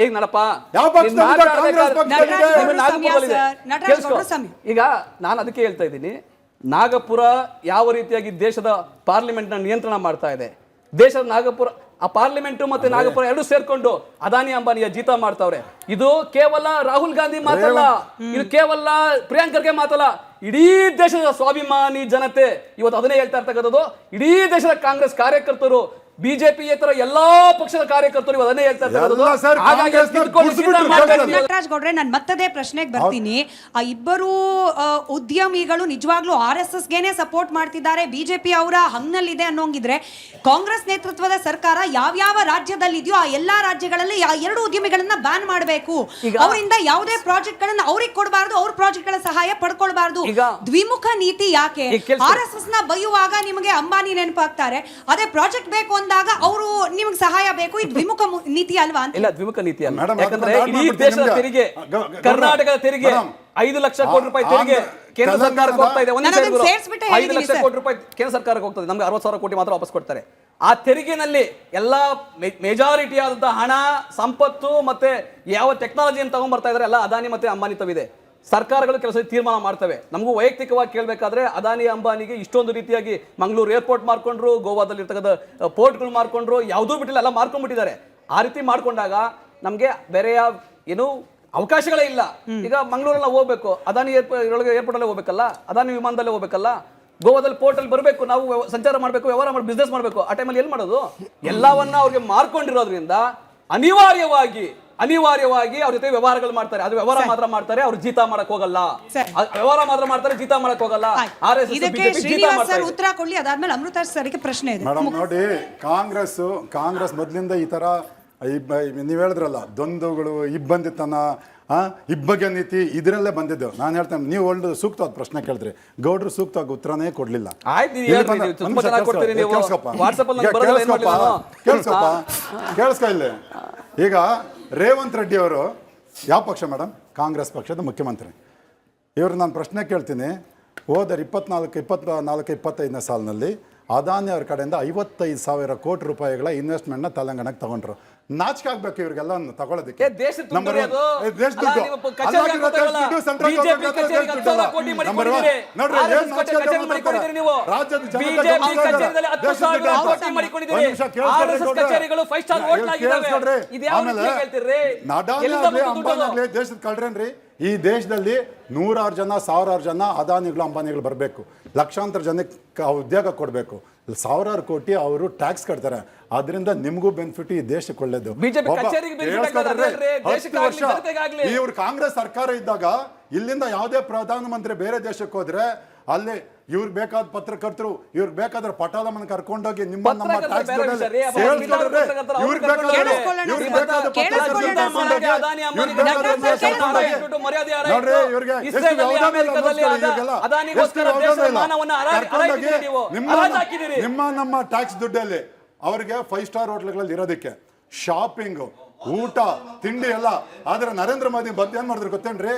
ಈಗ ನಡಪ್ಪ, ಈಗ ನಾನು ಅದಕ್ಕೆ ಹೇಳ್ತಾ ಇದ್ದೀನಿ, ನಾಗಪುರ ಯಾವ ರೀತಿಯಾಗಿ ದೇಶದ ಪಾರ್ಲಿಮೆಂಟ್ ನ ನಿಯಂತ್ರಣ ಮಾಡ್ತಾ ಇದೆ. ದೇಶದ ನಾಗಪುರ, ಆ ಪಾರ್ಲಿಮೆಂಟ್ ಮತ್ತೆ ನಾಗಪುರ ಎರಡು ಸೇರ್ಕೊಂಡು ಅದಾನಿ ಅಂಬಾನಿಯ ಜೀತ ಮಾಡ್ತಾವ್ರೆ. ಇದು ಕೇವಲ ರಾಹುಲ್ ಗಾಂಧಿ ಮಾತಲ್ಲ, ಇದು ಕೇವಲ ಪ್ರಿಯಾಂಕ್ ಖರ್ಗೆ ಮಾತಲ್ಲ, ಇಡೀ ದೇಶದ ಸ್ವಾಭಿಮಾನಿ ಜನತೆ ಇವತ್ತು ಅದನ್ನೇ ಹೇಳ್ತಾ ಇರ್ತಕ್ಕಂಥದ್ದು. ಇಡೀ ದೇಶದ ಕಾಂಗ್ರೆಸ್ ಕಾರ್ಯಕರ್ತರು, ಬಿಜೆಪಿಯೇತರ ಎಲ್ಲಾ ಪಕ್ಷದ ಕಾರ್ಯಕರ್ತರು ಅದನ್ನೇ ಹೇಳ್ತಾ ಇರ್ತಕ್ಕಂಥದ್ದು. ನಟರಾಜ್ ಗೌಡ್ರೆ, ನಾನು ಮತ್ತದೇ ಪ್ರಶ್ನೆಗೆ ಬರ್ತೀನಿ. ಆ ಇಬ್ಬರು ಉದ್ಯಮಿಗಳು ನಿಜವಾಗ್ಲೂ RSS ಗೆನೆ ಸಪೋರ್ಟ್ ಮಾಡ್ತಿದ್ದಾರೆ, ಬಿಜೆಪಿ ಅವರ ಹಂಗನಲ್ಲಿದೆ ಅನ್ನೋಂಗಿದ್ರೆ, ಕಾಂಗ್ರೆಸ್ ನೇತೃತ್ವದ ಸರ್ಕಾರ ಯಾವ್ಯಾವ ರಾಜ್ಯದಲ್ಲಿ ಇದೆಯೋ ಆ ಎಲ್ಲಾ ರಾಜ್ಯಗಳಲ್ಲಿ ಆ ಎರಡು ಉದ್ಯಮಿಗಳನ್ನ ಬ್ಯಾನ್ ಮಾಡಬೇಕು, ಅವರಿಂದ ಯಾವುದೇ ಪ್ರಾಜೆಕ್ಟ್ ಗಳನ್ನ ಅವ್ರಿಗೆ ಕೊಡಬಾರ್ದು, ಅವ್ರ ಪ್ರಾಜೆಕ್ಟ್ ಗಳ ಸಹಾಯ ಪಡ್ಕೊಳ್ಬಾರ್ದು. ದ್ವಿಮುಖ ನೀತಿ ಯಾಕೆ? RSS ನ ಬೈಯುವಾಗ ನಿಮಗೆ ಅಂಬಾನಿ ನೆನಪಾಗ್ತಾರೆ, ಅದೇ ಪ್ರಾಜೆಕ್ಟ್ ಬೇಕು ಅಂದಾಗ ಅವರು ನಿಮಗೆ ಸಹಾಯ ಬೇಕು. ಇದು ದ್ವಿಮುಖ ನೀತಿ ಅಲ್ವಾ? ಇಲ್ಲ, ದ್ವಿಮುಖ ನೀತಿ ಅಲ್ಲ. ಯಾಕಂದ್ರೆ ಇಡೀ ದೇಶದ ತೆರಿಗೆ, ಕರ್ನಾಟಕದ ತೆರಿಗೆ 5 ಲಕ್ಷ ಕೋಟಿ ರೂಪಾಯಿ ತೆರಿಗೆ ಕೇಂದ್ರ ಸರ್ಕಾರಕ್ಕೆ ಹೋಗ್ತಾ ಇದೆ. 5 ಲಕ್ಷ ಕೋಟಿ ರೂಪಾಯಿ ಕೇಂದ್ರ ಸರ್ಕಾರಕ್ಕೆ ಹೋಗ್ತದೆ, ನಮ್ಗೆ 60,000 ಕೋಟಿ ಮಾತ್ರ ವಾಪಸ್ ಕೊಡ್ತಾರೆ. ಆ ತೆರಿಗೆನಲ್ಲಿ ಎಲ್ಲ ಮೆಜಾರಿಟಿ ಆದಂತಹ ಹಣ, ಸಂಪತ್ತು ಮತ್ತೆ ಯಾವ ಟೆಕ್ನಾಲಜಿಯನ್ನು ತಗೊಂಡ್ಬರ್ತಾ ಇದಾರೆ ಎಲ್ಲ ಅದಾನಿ ಮತ್ತೆ ಅಂಬಾನಿ ತವಿದೆ. ಸರ್ಕಾರಗಳು ಕೆಲಸ ತೀರ್ಮಾನ ಮಾಡ್ತವೆ. ನಮಗೂ ವೈಯಕ್ತಿಕವಾಗಿ ಕೇಳಬೇಕಾದ್ರೆ ಅದಾನಿ ಅಂಬಾನಿಗೆ ಇಷ್ಟೊಂದು ರೀತಿಯಾಗಿ ಮಂಗಳೂರು ಏರ್ಪೋರ್ಟ್ ಮಾಡ್ಕೊಂಡ್ರು, ಗೋವಾದಲ್ಲಿ ಇರ್ತಕ್ಕಂಥ ಪೋರ್ಟ್ಗಳು ಮಾಡ್ಕೊಂಡ್ರು, ಯಾವುದೂ ಬಿಟ್ಟಿಲ್ಲ, ಎಲ್ಲ ಮಾಡ್ಕೊಂಡ್ಬಿಟ್ಟಿದ್ದಾರೆ. ಆ ರೀತಿ ಮಾಡ್ಕೊಂಡಾಗ ನಮಗೆ ಬೇರೆ ಏನು ಅವಕಾಶಗಳೇ ಇಲ್ಲ. ಈಗ ಮಂಗಳೂರೆಲ್ಲ ಹೋಗ್ಬೇಕು, ಅದಾನಿ ಏರ್ಪೋರ್ಟ್ ಅಲ್ಲೇ ಹೋಗ್ಬೇಕಲ್ಲ, ಅದಾನಿ ವಿಮಾನದಲ್ಲೇ ಹೋಗ್ಬೇಕಲ್ಲ, ಗೋವಾದಲ್ಲಿ ಪೋರ್ಟ್ ಅಲ್ಲಿ ಬರಬೇಕು, ನಾವು ಸಂಚಾರ ಮಾಡಬೇಕು, ವ್ಯವಹಾರ ಮಾಡಿ ಬಿಸ್ನೆಸ್ ಮಾಡಬೇಕು. ಆ ಟೈಮಲ್ಲಿ ಏನು ಮಾಡೋದು? ಎಲ್ಲವನ್ನ ಅವ್ರಿಗೆ ಮಾರ್ಕೊಂಡಿರೋದ್ರಿಂದ ಅನಿವಾರ್ಯವಾಗಿ ಅವ್ರ ಜೊತೆ ವ್ಯವಹಾರಗಳು ಮಾಡ್ತಾರೆ. ಅದು ವ್ಯವಹಾರ ಮಾತ್ರ ಮಾಡ್ತಾರೆ, ಅವ್ರು ಜೀತ ಮಾಡಕ್ ಹೋಗಲ್ಲ. ವ್ಯವಹಾರ ಮಾತ್ರ ಮಾಡ್ತಾರೆ, ಜೀತ ಮಾಡಕ್ ಹೋಗಲ್ಲ. ಉತ್ತರ ಕೊಡ್ಲಿ, ಅದಾದ್ಮೇಲೆ ಅಮೃತ ಸರ್ಗೆ ಪ್ರಶ್ನೆ ಇದೆ. ಮೇಡಮ್ ನೋಡಿ, ಕಾಂಗ್ರೆಸ್ ಮೊದಲಿಂದ ಈ ತರ ನೀವು ಹೇಳಿದ್ರಲ್ಲ, ದ್ವಂದ್ವಗಳು, ಇಬ್ಬಂದಿತನ, ಇಬ್ಬಗೆ ನೀತಿ, ಇದರಲ್ಲೇ ಬಂದಿದ್ದೆವು. ನಾನು ಹೇಳ್ತೇನೆ, ನೀವು ಒಳ್ಳೆ ಸೂಕ್ತವಾದ ಪ್ರಶ್ನೆ ಕೇಳಿದ್ರಿ, ಗೌಡ್ರು ಸೂಕ್ತವಾಗಿ ಉತ್ತರನೇ ಕೊಡ್ಲಿಲ್ಲ. ಕೇಳಿಸ್ಕೊ ಇಲ್ಲಿ. ಈಗ ರೇವಂತ್ ರೆಡ್ಡಿ ಅವರು ಯಾವ ಪಕ್ಷ ಮೇಡಮ್? ಕಾಂಗ್ರೆಸ್ ಪಕ್ಷದ ಮುಖ್ಯಮಂತ್ರಿ. ಇವರು ನಾನು ಪ್ರಶ್ನೆ ಕೇಳ್ತೀನಿ, ಹೋದ 24-25ನೇ ಸಾಲಿನಲ್ಲಿ ಅದಾನಿ ಅವ್ರ ಕಡೆಯಿಂದ 55,000 ಕೋಟಿ ರೂಪಾಯಿಗಳ ಇನ್ವೆಸ್ಟ್ಮೆಂಟ್ನ ತೆಲಂಗಾಣಕ್ಕೆ ತಗೊಂಡ್ರು. ನಾಚಿಕೆ ಆಗ್ಬೇಕು ಇವ್ರಿಗೆಲ್ಲ ತಗೊಳ್ಳೋದಕ್ಕೆ. ಏ, ದೇಶದ ದುಡ್ಡು Number ರೀ one. ಅದು. ಏ, ದೇಶ ಅಲ್ಲ, ದುಡ್ಡು. ನೀವು ಕಚೇರಿಗೆ ಅಲ್ಲಾಗಿರೋ ಹಾಕ್ಕೊತಾರಲ್ಲ. ದೇಶ ದುಡ್ಡು, central BJP government ಹತ್ರ ಕಚೇರಿಗೆ ದೇಶ 10,000 ದುಡ್ಡು. ಕೋಟಿ ಮಾಡಿ Number one. ಕೊಟ್ಟಿದ್ದೀರಿ. ನೋಡ್ರಿ, RSS ಏನ್ ನಾಚಿಕೆ ಕಚೇರಿಗೆ ಮಾತಾಡ್ತಾರೆ. ಮಾಡಿಕೊಂಡಿದ್ದೀರಿ ನೀವು. ರಾಜ್ಯದ ಜನತೆ BJP ಗಮನಿಸ್ತಾ ಇದ್ದಾರೆ. ಕಚೇರಿಯಲ್ಲಿ ದೇಶ 10,000 ದುಡ್ಡು ಅಂತ. ಕೋಟಿ ಮಾಡಿಕೊಂಡಿದ್ದೀರಿ. ಒಂದ್ ನಿಮಿಷ ಕೇಳಿಸ್ಕೊಳ್ರಿ RSS ಗೌಡ್ರೆ. ಕಚೇರಿಗಳು 5 ಸ್ಟಾರ್ ಹೋಟ್ಲ್ ಆಗಿದ್ದಾವೆ. ಕೇಳಿಸ್ಕೊಳ್ರಿ. ಇದು ಯಾವ ಆಮೇಲೆ ರೀತಿ ಹೇಳ್ತೀರಿ? ಅದಾನಿ ಎಲ್ಲಿಂದ ಆಗ್ಲಿ, ಬಂತು ದುಡ್ಡು ಅದು? ಅಂಬಾನಿ ಆಗ್ಲಿ ದೇಶದ ಕಳ್ರೇನ್ರಿ. ಈ ದೇಶದಲ್ಲಿ 100,000 ಜನ 1,000 ಜನ ಅದಾನಿಗಳು ಅಂಬಾನಿಗಳು ಬರಬೇಕು, ಲಕ್ಷಾಂತರ ಜನಕ್ಕೆ ಉದ್ಯೋಗ ಕೊಡಬೇಕು, 1,000 ಕೋಟಿ ಅವರು ಟ್ಯಾಕ್ಸ್ ಕಟ್ತಾರೆ. ಅದರಿಂದ ನಿಮಗೂ ಬೆನಿಫಿಟ್, ಈ ದೇಶಕ್ಕೆ ಒಳ್ಳೇದು. ಬಿಜೆಪಿ ಕಚೇರಿಗೆ benefit ಕೇಳಿಸ್ಕೊಳ್ರಿ, ಆಗಲ್ಲ, 10 ದೇಶಕ್ಕಾಗ್ಲಿ, ವರ್ಷ ಜನತೆಗಾಗ್ಲಿ. ಇವ್ರು ಕಾಂಗ್ರೆಸ್ ಸರ್ಕಾರ ಇದ್ದಾಗ ಇಲ್ಲಿಂದ ಯಾವುದೇ ಪ್ರಧಾನಮಂತ್ರಿ ಬೇರೆ ದೇಶಕ್ಕೆ ಹೋದ್ರೆ ಅಲ್ಲಿ ಇವ್ರಿಗೆ ಬೇಕಾದ ಪತ್ರಕರ್ತರು, ಇವ್ರಿಗೆ ಬೇಕಾದ್ರೆ ಪಟಾಲಮ್ಮನ ಕರ್ಕೊಂಡೋಗಿ ನಿಮ್ಮ ನಮ್ಮ ಟ್ಯಾಕ್ಸ್ ನಿಮ್ಮ ನಮ್ಮ ಟ್ಯಾಕ್ಸ್ ದುಡ್ಡಲ್ಲಿ ಅವ್ರಿಗೆ 5 ಸ್ಟಾರ್ ಹೋಟ್ಲ್ಗಳಲ್ಲಿ ಇರೋದಕ್ಕೆ ಶಾಪಿಂಗ್, ಊಟ, ತಿಂಡಿ ಎಲ್ಲ. ಆದ್ರೆ ನರೇಂದ್ರ ಮೋದಿ ಬಂದು ಏನ್ ಮಾಡಿದ್ರು ಗೊತ್ತೇನ್ರಿ?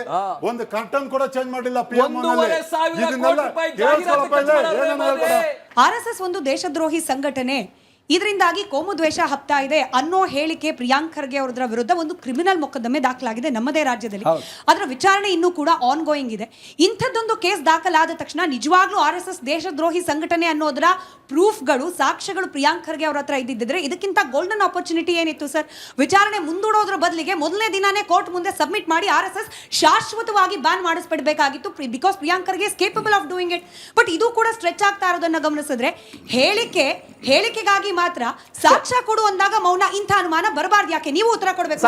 ಒಂದು ಕರ್ಟನ್ ಕೂಡ ಚೇಂಜ್ ಮಾಡಿಲ್ಲ PM RSS ಒಂದು ದೇಶದ್ರೋಹಿ ಸಂಘಟನೆ, ಇದರಿಂದಾಗಿ ಕೋಮುದ್ವೇಷ ಹಬ್ತಾ ಇದೆ ಅನ್ನೋ ಹೇಳಿಕೆ ಪ್ರಿಯಾಂಕ್ ಖರ್ಗೆ ಅವರ ವಿರುದ್ಧ ಒಂದು ಕ್ರಿಮಿನಲ್ ಮೊಕದ್ದಮೆ ದಾಖಲಾಗಿದೆ ನಮ್ಮದೇ ರಾಜ್ಯದಲ್ಲಿ. ಅದರ ವಿಚಾರಣೆ ಇನ್ನೂ ಕೂಡ ಆನ್ ಗೋಯಿಂಗ್ ಇದೆ. ಇಂಥದ್ದೊಂದು ಕೇಸ್ ದಾಖಲಾದ ತಕ್ಷಣ ನಿಜವಾಗ್ಲೂ RSS ದೇಶದ್ರೋಹಿ ಸಂಘಟನೆ ಅನ್ನೋದರ ಪ್ರೂಫ್ಗಳು, ಸಾಕ್ಷ್ಯಗಳು ಪ್ರಿಯಾಂಕ್ ಖರ್ಗೆ ಅವರ ಹತ್ರ ಇದ್ದಿದ್ರೆ ಇದಕ್ಕಿಂತ ಗೋಲ್ಡನ್ ಆಪರ್ಚುನಿಟಿ ಏನಿತ್ತು ಸರ್? ವಿಚಾರಣೆ ಮುಂದೂಡೋದ್ರ ಬದಲಿಗೆ ಮೊದಲನೇ ದಿನಾನೇ ಕೋರ್ಟ್ ಮುಂದೆ ಸಬ್ಮಿಟ್ ಮಾಡಿ RSS ಶಾಶ್ವತವಾಗಿ ಬ್ಯಾನ್ ಮಾಡಿಸ್ಬಿಡ್ಬೇಕಾಗಿತ್ತು, because Priyank Kharge is capable of doing it. But ಇದು ಕೂಡ ಸ್ಟ್ರೆಚ್ ಆಗ್ತಾ ಇರೋದನ್ನ ಗಮನಿಸಿದ್ರೆ ಹೇಳಿಕೆಗಾಗಿ ಮಾತ್ರ ಸಾಕ್ಷ್ಯ ಕೊಡು ಅಂದಾಗ ಮೌನ. ಇಂಥ ಅನುಮಾನ ಬರಬಾರ್ದು. ಯಾಕೆ ನೀವು ಉತ್ತರ ಕೊಡಬೇಕು?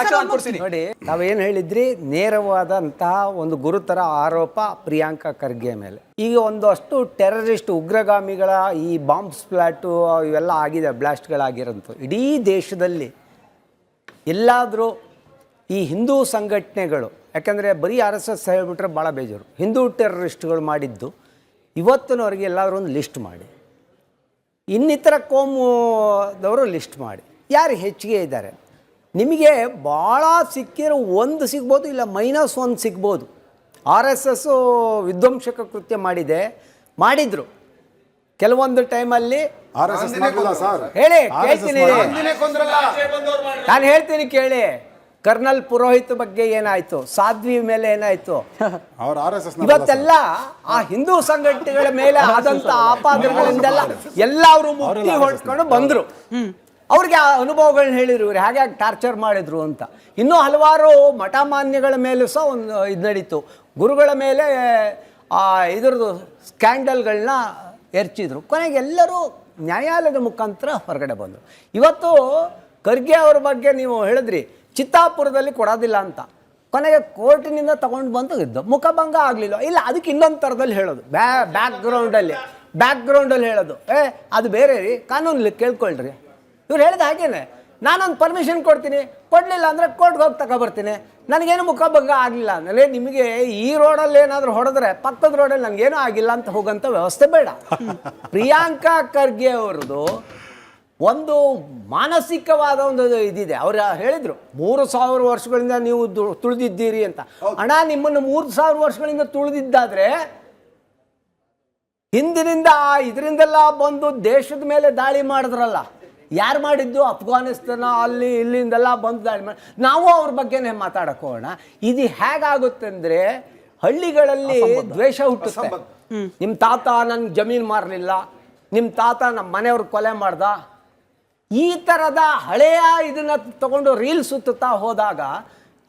ನೋಡಿ, ತಾವೇನು ಹೇಳಿದ್ರಿ, ನೇರವಾದಂತಹ ಒಂದು ಗುರುತರ ಆರೋಪ ಪ್ರಿಯಾಂಕಾ ಖರ್ಗೆ ಮೇಲೆ. ಈಗ ಒಂದಷ್ಟು ಟೆರರಿಸ್ಟ್ ಉಗ್ರಗಾಮಿಗಳ ಈ ಬಾಂಬ್ ಸ್ಪ್ಲಾಟು ಇವೆಲ್ಲ ಆಗಿದೆ, ಬ್ಲಾಸ್ಟ್ಗಳಾಗಿರೋಂಥ ಇಡೀ ದೇಶದಲ್ಲಿ ಎಲ್ಲಾದರೂ ಈ ಹಿಂದೂ ಸಂಘಟನೆಗಳು, ಯಾಕಂದರೆ ಬರೀ RSS ಹೇಳ್ಬಿಟ್ರೆ ಭಾಳ ಬೇಜಾರು, ಹಿಂದೂ ಟೆರರಿಸ್ಟ್ಗಳು ಮಾಡಿದ್ದು ಇವತ್ತಿನವರೆಗೆ ಎಲ್ಲಾದರೂ ಒಂದು ಲಿಸ್ಟ್ ಮಾಡಿ, ಇನ್ನಿತರ ಕೋಮುದವರು ಲಿಸ್ಟ್ ಮಾಡಿ, ಯಾರು ಹೆಚ್ಚಿಗೆ ಇದ್ದಾರೆ. ನಿಮಗೆ ಭಾಳ ಸಿಕ್ಕಿರೋ ಒಂದು ಸಿಗ್ಬೋದು, ಇಲ್ಲ -1 ಸಿಗ್ಬೋದು. RSS ವಿಧ್ವಂಸಕ ಕೃತ್ಯ ಮಾಡಿದ್ರು ಕೆಲವೊಂದು ಟೈಮಲ್ಲಿ. ನಾನು ಹೇಳ್ತೀನಿ ಕೇಳಿ. ಕರ್ನಲ್ ಪುರೋಹಿತ್ ಬಗ್ಗೆ ಏನಾಯ್ತು, ಸಾಧ್ವಿ ಮೇಲೆ ಏನಾಯ್ತು, ಇವತ್ತೆಲ್ಲ ಆ ಹಿಂದೂ ಸಂಘಟನೆಗಳ ಮೇಲೆ ಆದಂತ ಆಪಾದನೆಗಳಿಂದೆಲ್ಲ ಎಲ್ಲ ಅವರು ಮುಕ್ತಿ ಹೊಡ್ಕೊಂಡು ಬಂದ್ರು. ಅವ್ರಿಗೆ ಆ ಅನುಭವಗಳನ್ನ ಹೇಳಿದ್ರು, ಇವ್ರು ಹೇಗೆ ಟಾರ್ಚರ್ ಮಾಡಿದ್ರು ಅಂತ. ಇನ್ನೂ ಹಲವಾರು ಮಠಮಾನ್ಯಗಳ ಮೇಲೂ ಸಹ ಒಂದು ಇದು ನಡೀತು. ಗುರುಗಳ ಮೇಲೆ ಇದ್ರದ್ದು ಸ್ಕ್ಯಾಂಡಲ್ಗಳನ್ನ ಎರಚಿದ್ರು. ಕೊನೆಗೆ ಎಲ್ಲರೂ ನ್ಯಾಯಾಲಯದ ಮುಖಾಂತರ ಹೊರಗಡೆ ಬಂದರು. ಇವತ್ತು ಖರ್ಗೆ ಅವ್ರ ಬಗ್ಗೆ ನೀವು ಹೇಳಿದ್ರಿ, ಚಿತ್ತಾಪುರದಲ್ಲಿ ಕೊಡೋದಿಲ್ಲ ಅಂತ, ಕೊನೆಗೆ ಕೋರ್ಟಿನಿಂದ ತಗೊಂಡು ಬಂದು ಇದ್ದು ಮುಖಭಂಗ ಆಗಲಿಲ್ಲ. ಇಲ್ಲ, ಅದಕ್ಕೆ ಇನ್ನೊಂದು ಥರದಲ್ಲಿ ಹೇಳೋದು, ಬ್ಯಾಕ್ಗ್ರೌಂಡಲ್ಲಿ ಹೇಳೋದು, ಅದು ಬೇರೆ ರೀ, ಕಾನೂನಲ್ಲಿ ಕೇಳ್ಕೊಳ್ರಿ. ಇವ್ರು ಹೇಳಿದ ಹಾಗೇನೆ, ನಾನೊಂದು ಪರ್ಮಿಷನ್ ಕೊಡ್ತೀನಿ, ಕೊಡಲಿಲ್ಲ ಅಂದರೆ ಕೋರ್ಟ್ಗೆ ಹೋಗಿ ತಗೊಬರ್ತೀನಿ, ನನಗೇನು ಮುಖಭಂಗ ಆಗಲಿಲ್ಲ ಅಂದರೆ ನಿಮಗೆ ಈ ರೋಡಲ್ಲಿ ಏನಾದರೂ ಹೊಡೆದ್ರೆ ಪಕ್ಕದ ರೋಡಲ್ಲಿ ನನಗೇನೂ ಆಗಿಲ್ಲ ಅಂತ ಹೋಗೋಂಥ ವ್ಯವಸ್ಥೆ ಬೇಡ. ಪ್ರಿಯಾಂಕಾ ಖರ್ಗೆ ಅವ್ರದ್ದು ಒಂದು ಮಾನಸಿಕವಾದ ಒಂದು ಇದಿದೆ. ಅವ್ರು ಹೇಳಿದರು 3,000 ವರ್ಷಗಳಿಂದ ನೀವು ತುಳಿದಿದ್ದೀರಿ ಅಂತ. ಅಣ್ಣ, ನಿಮ್ಮನ್ನು 3,000 ವರ್ಷಗಳಿಂದ ತುಳಿದಿದ್ದಾದ್ರೆ ಹಿಂದಿನಿಂದ ಇದರಿಂದೆಲ್ಲ ಬಂದು ದೇಶದ ಮೇಲೆ ದಾಳಿ ಮಾಡಿದ್ರಲ್ಲ, ಯಾರು ಮಾಡಿದ್ದು? ಅಫ್ಘಾನಿಸ್ತಾನ, ಅಲ್ಲಿ ಇಲ್ಲಿಂದೆಲ್ಲ ಬಂದು ದಾಳಿ ಮಾಡಿ. ನಾವು ಅವ್ರ ಬಗ್ಗೆನೇ ಮಾತಾಡಕ್ಕೆ ಹೋಗೋಣ. ಇದು ಹೇಗಾಗುತ್ತೆ ಅಂದರೆ, ಹಳ್ಳಿಗಳಲ್ಲಿ ದ್ವೇಷ ಹುಟ್ಟುತ್ತೆ. ನಿಮ್ಮ ತಾತ ನನ್ನ ಜಮೀನು ಮಾರಲಿಲ್ಲ, ನಿಮ್ಮ ತಾತ ನಮ್ಮ ಮನೆಯವ್ರ ಕೊಲೆ ಮಾಡ್ದ, ಈ ಥರದ ಹಳೆಯ ಇದನ್ನ ತಗೊಂಡು ರೀಲ್ ಸುತ್ತಾ ಹೋದಾಗ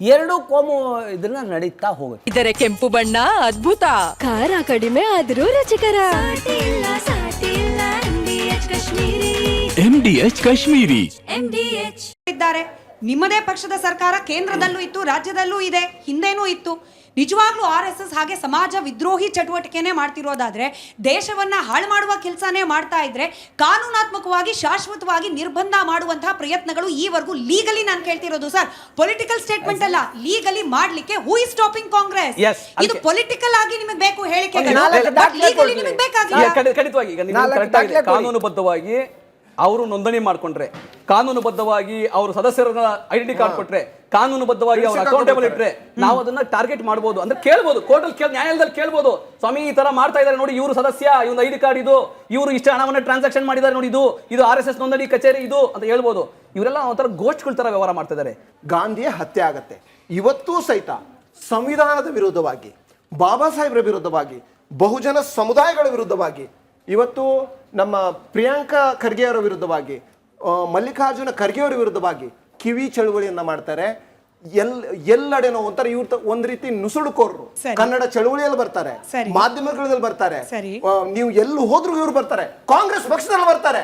ಎರಡು ಕೋಮು ಇದನ್ನ ನಡೀತಾ ಹೋಗುತ್ತೆ. ಇದರ ಕೆಂಪು ಬಣ್ಣ ಅದ್ಭುತ, ಖಾರ ಕಡಿಮೆ ಆದರೂ ರುಚಿಕರ. MDH ಕಾಶ್ಮೀರಿ ಇದ್ದಾರೆ. ನಿಮ್ಮದೇ ಪಕ್ಷದ ಸರ್ಕಾರ ಕೇಂದ್ರದಲ್ಲೂ ಇತ್ತು, ರಾಜ್ಯದಲ್ಲೂ ಇದೆ, ಹಿಂದೆನೂ ಇತ್ತು. ನಿಜವಾಗ್ಲೂ RSS ಹಾಗೆ ಸಮಾಜ ವಿದ್ರೋಹಿ ಚಟುವಟಿಕೆನೇ ಮಾಡ್ತಿರೋದಾದ್ರೆ, ದೇಶವನ್ನ ಹಾಳು ಮಾಡುವ ಕೆಲಸನೇ ಮಾಡ್ತಾ ಇದ್ರೆ, ಕಾನೂನಾತ್ಮಕವಾಗಿ ಶಾಶ್ವತವಾಗಿ ನಿರ್ಬಂಧ ಮಾಡುವಂತಹ ಪ್ರಯತ್ನಗಳು ಈವರೆಗೂ ಲೀಗಲಿ ನಾನು ಕೇಳ್ತಿರೋದು ಸರ್, ಪೊಲಿಟಿಕಲ್ ಸ್ಟೇಟ್ಮೆಂಟ್ ಅಲ್ಲ, ಲೀಗಲಿ ಮಾಡ್ಲಿಕ್ಕೆ ಹೂ ಇಸ್ ಸ್ಟಾಪಿಂಗ್ ಕಾಂಗ್ರೆಸ್? ಇದು ಪೊಲಿಟಿಕಲ್ ಆಗಿ ನಿಮಗೆ ಬೇಕು ಹೇಳಿಕೆಗಳು, ಲೀಗಲಿ ನಿಮಗೆ ಬೇಕಾಗಿಲ್ಲ. ಖಂಡಿತವಾಗಿ ಈಗ ನೀವು ಕಾನೂನುಬದ್ಧವಾಗಿ ಅವರು ನೋಂದಣಿ ಮಾಡ್ಕೊಂಡ್ರೆ, ಕಾನೂನುಬದ್ಧವಾಗಿ ಅವರು ಸದಸ್ಯರನ್ನ ಐಡೆಂಟಿ ಕಾರ್ಡ್ ಕೊಟ್ರೆ, ಕಾನೂನುಬದ್ಧವಾಗಿ ಅವ್ರು ಅಕೌಂಟೇಬಲ್ ಇಟ್ರೆ ನಾವು ಅದನ್ನ ಟಾರ್ಗೆಟ್ ಮಾಡಬಹುದು. ಅಂದ್ರೆ ಕೇಳ್ಬೋದು, ಕೋರ್ಟಲ್ಲಿ ನ್ಯಾಯಾಲಯದಲ್ಲಿ ಕೇಳ್ಬೋದು, ಸ್ವಾಮಿ ಈ ತರ ಮಾಡ್ತಾ ಇದ್ದಾರೆ ನೋಡಿ, ಇವರು ಸದಸ್ಯ, ಇವ್ನ ID ಕಾರ್ಡ್ ಇದು, ಇವರು ಇಷ್ಟ ಹಣವನ್ನ ಟ್ರಾನ್ಸಾಕ್ಷನ್ ಮಾಡಿದ್ದಾರೆ ನೋಡಿ, ಇದು RSS ನೋಂದಣಿ ಕಚೇರಿ ಇದು ಅಂತ ಹೇಳ್ಬೋದು. ಇವರೆಲ್ಲ ಒಂಥರ ಗೋಷ್ಠಿಗಳ ತರ ವ್ಯವಹಾರ ಮಾಡ್ತಾ ಇದ್ದಾರೆ. ಗಾಂಧಿಯ ಹತ್ಯೆ ಆಗತ್ತೆ. ಇವತ್ತೂ ಸಹಿತ ಸಂವಿಧಾನದ ವಿರುದ್ಧವಾಗಿ, ಬಾಬಾ ಸಾಹೇಬ್ರ ವಿರುದ್ಧವಾಗಿ, ಬಹುಜನ ಸಮುದಾಯಗಳ ವಿರುದ್ಧವಾಗಿ, ಇವತ್ತು ನಮ್ಮ ಪ್ರಿಯಾಂಕಾ ಖರ್ಗೆ ಅವರ ವಿರುದ್ಧವಾಗಿ, ಮಲ್ಲಿಕಾರ್ಜುನ ಖರ್ಗೆ ಅವರ ವಿರುದ್ಧವಾಗಿ ಕಿವಿ ಚಳುವಳಿಯನ್ನ ಮಾಡ್ತಾರೆ. ಎಲ್ಲೆಡೆನೋ ಒಂಥರ ಇವ್ರ ಒಂದ್ ರೀತಿ ನುಸುಳುಕೋರ್ರು. ಕನ್ನಡ ಚಳುವಳಿಯಲ್ಲಿ ಬರ್ತಾರೆ, ಮಾಧ್ಯಮಗಳಲ್ಲಿ ಬರ್ತಾರೆ, ನೀವು ಎಲ್ಲಿ ಹೋದ್ರು ಇವ್ರು ಬರ್ತಾರೆ, ಕಾಂಗ್ರೆಸ್ ಪಕ್ಷದಲ್ಲಿ ಬರ್ತಾರೆ.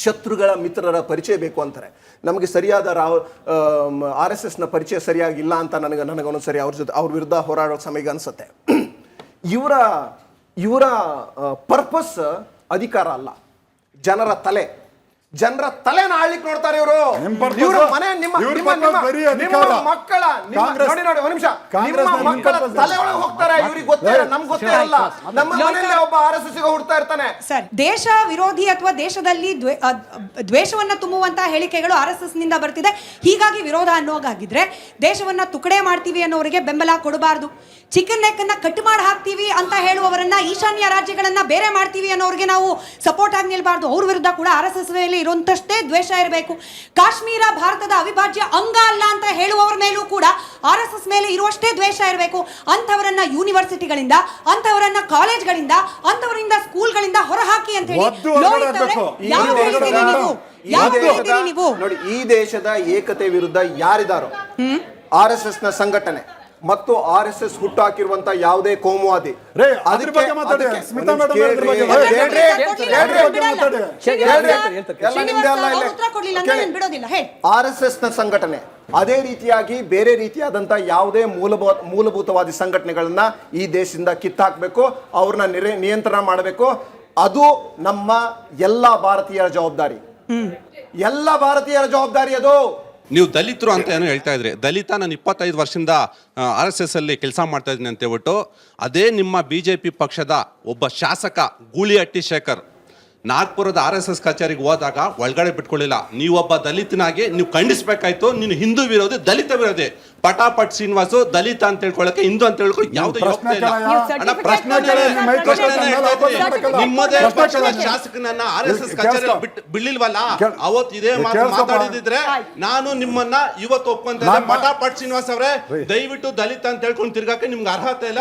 ಶತ್ರುಗಳ ಮಿತ್ರರ ಪರಿಚಯ ಬೇಕು ಅಂತಾರೆ. ನಮಗೆ ಸರಿಯಾದ RSS ನ ಪರಿಚಯ ಸರಿಯಾಗಿಲ್ಲ ಅಂತ ನನಗೊಂದ್ಸರಿ ಅವ್ರ ಜೊತೆ ಅವ್ರ ವಿರುದ್ಧ ಹೋರಾಡೋ ಸಮಯ ಅನ್ಸುತ್ತೆ. ಇವರ ಪರ್ಪಸ್ ಅಧಿಕಾರ ಅಲ್ಲ, ಜನರ ತಲೆನ ಆಳ್ಲಿಕ್ಕೆ ನೋಡ್ತಾರೆ ಇವರು. ಮನೆ ಮಕ್ಕಳ ತಲೆ ಒಳಗೆ ಹೋಗ್ತಾರೆ. ಇವ್ರಿಗೆ ಗೊತ್ತೇ ನಮ್ಗೆ ಗೊತ್ತೇ ಅಲ್ಲ. ನಮ್ಮ ಮನೆಯಲ್ಲಿ ಒಬ್ಬ RSS ಹುಡ್ತಾ ಇರ್ತಾನೆ. ಸರ್, ದೇಶ ವಿರೋಧಿ ಅಥವಾ ದೇಶದಲ್ಲಿ ದ್ವೇಷವನ್ನ ತುಂಬುವಂತಹ ಹೇಳಿಕೆಗಳು RSS ನಿಂದ ಬರ್ತಿದೆ, ಹೀಗಾಗಿ ವಿರೋಧ ಅನ್ನೋಗಾಗಿದ್ರೆ ದೇಶವನ್ನ ತುಕಡೆ ಮಾಡ್ತೀವಿ ಅನ್ನೋರಿಗೆ ಬೆಂಬಲ ಕೊಡಬಾರ್ದು. ಚಿಕನ್ ನೆಕ್ ಅನ್ನ ಕಟ್ ಮಾಡಿ ಹಾಕ್ತೀವಿ ಅಂತ ಹೇಳುವವರನ್ನ, ಈಶಾನ್ಯ ರಾಜ್ಯಗಳನ್ನ ಬೇರೆ ಮಾಡ್ತೀವಿ ಅನ್ನೋರಿಗೆ ನಾವು ಸಪೋರ್ಟ್ ಆಗಿ ನಿಲ್ಬಾರ್ದು. ಅವ್ರ ವಿರುದ್ಧ ಕೂಡ RSS ಮೇಲೆ ಇರುವಂತಷ್ಟೇ ದ್ವೇಷ ಇರಬೇಕು. ಕಾಶ್ಮೀರ ಭಾರತದ ಅವಿಭಾಜ್ಯ ಅಂಗ ಅಲ್ಲ ಅಂತ ಹೇಳುವವರ ಮೇಲೂ ಕೂಡ RSS ಮೇಲೆ ಇರುವಷ್ಟೇ ದ್ವೇಷ ಇರಬೇಕು. ಅಂತವರನ್ನ ಯೂನಿವರ್ಸಿಟಿಗಳಿಂದ, ಅಂತವರನ್ನ ಕಾಲೇಜ್ಗಳಿಂದ, ಅಂತವರಿಂದ ಸ್ಕೂಲ್ಗಳಿಂದ ಹೊರಹಾಕಿ ಅಂತ ಹೇಳಿ ನೋಡಿ. ಈ ದೇಶದ ಏಕತೆ ವಿರುದ್ಧ ಯಾರಿದಾರೋ RSS ನ ಸಂಘಟನೆ ಮತ್ತು RSS ಹುಟ್ಟಾಕಿರುವಂತ ಯಾವುದೇ ಕೋಮುವಾದಿ RSS ನ ಸಂಘಟನೆ ಅದೇ ರೀತಿಯಾಗಿ ಬೇರೆ ರೀತಿಯಾದಂತ ಯಾವುದೇ ಮೂಲಭೂತವಾದಿ ಸಂಘಟನೆಗಳನ್ನ ಈ ದೇಶದಿಂದ ಕಿತ್ತಾಕ್ಬೇಕು, ಅವ್ರನ್ನ ನಿಯಂತ್ರಣ ಮಾಡಬೇಕು. ಅದು ನಮ್ಮ ಎಲ್ಲಾ ಭಾರತೀಯರ ಜವಾಬ್ದಾರಿ, ಅದು. ನೀವು ದಲಿತರು ಅಂತ ಏನೋ ಹೇಳ್ತಾ ಇದ್ರಿ. ದಲಿತ ನಾನು 25 ವರ್ಷದಿಂದ RSS ಅಲ್ಲಿ ಕೆಲಸ ಮಾಡ್ತಾ ಇದ್ದೀನಿ ಅಂತ ಹೇಳ್ಬಿಟ್ಟು, ಅದೇ ನಿಮ್ಮ BJP ಪಕ್ಷದ ಒಬ್ಬ ಶಾಸಕ ಗೂಳಿಹಟ್ಟಿ ಶೇಖರ್ ನಾಗ್ಪುರದ RSS ಕಚೇರಿಗೆ ಹೋದಾಗ ಒಳಗಡೆ ಬಿಟ್ಕೊಳ್ಳಿಲ್ಲ. ನೀವೊಬ್ಬ ದಲಿತನಾಗಿ ನೀವು ಖಂಡಿಸ್ಬೇಕಾಯ್ತು. ನೀನು ಹಿಂದೂ ವಿರೋಧಿ, ದಲಿತ ವಿರೋಧಿ. ಪಟಾಪಟ್ ಶ್ರೀನಿವಾಸು ದಲಿತ ಅಂತ ಹೇಳ್ಕೊಳ್ಳಕ್ಕೆ, ಹಿಂದೂ ಅಂತ ಹೇಳ್ಕೊಳ್ಳಿ ಯಾವುದೇ ನಿಮ್ಮದೇ ಪಕ್ಷದ ಶಾಸಕನನ್ನ RSS ಕಚೇರಿ ಬಿಡ್ಲಿಲ್ವಲ್ಲ, ಅವತ್ತು ಇದೇ ಮಾತಾಡಿದ್ರೆ ನಾನು ನಿಮ್ಮನ್ನ ಇವತ್ತು ಒಪ್ಕೊಂತ. ಪಟಾಪಟ್ ಶ್ರೀನಿವಾಸ್ ಅವರೇ, ದಯವಿಟ್ಟು ದಲಿತ ಅಂತ ಹೇಳ್ಕೊಂಡು ತಿರ್ಗಾಕೆ ನಿಮ್ಗೆ ಅರ್ಹತೆ ಇಲ್ಲ.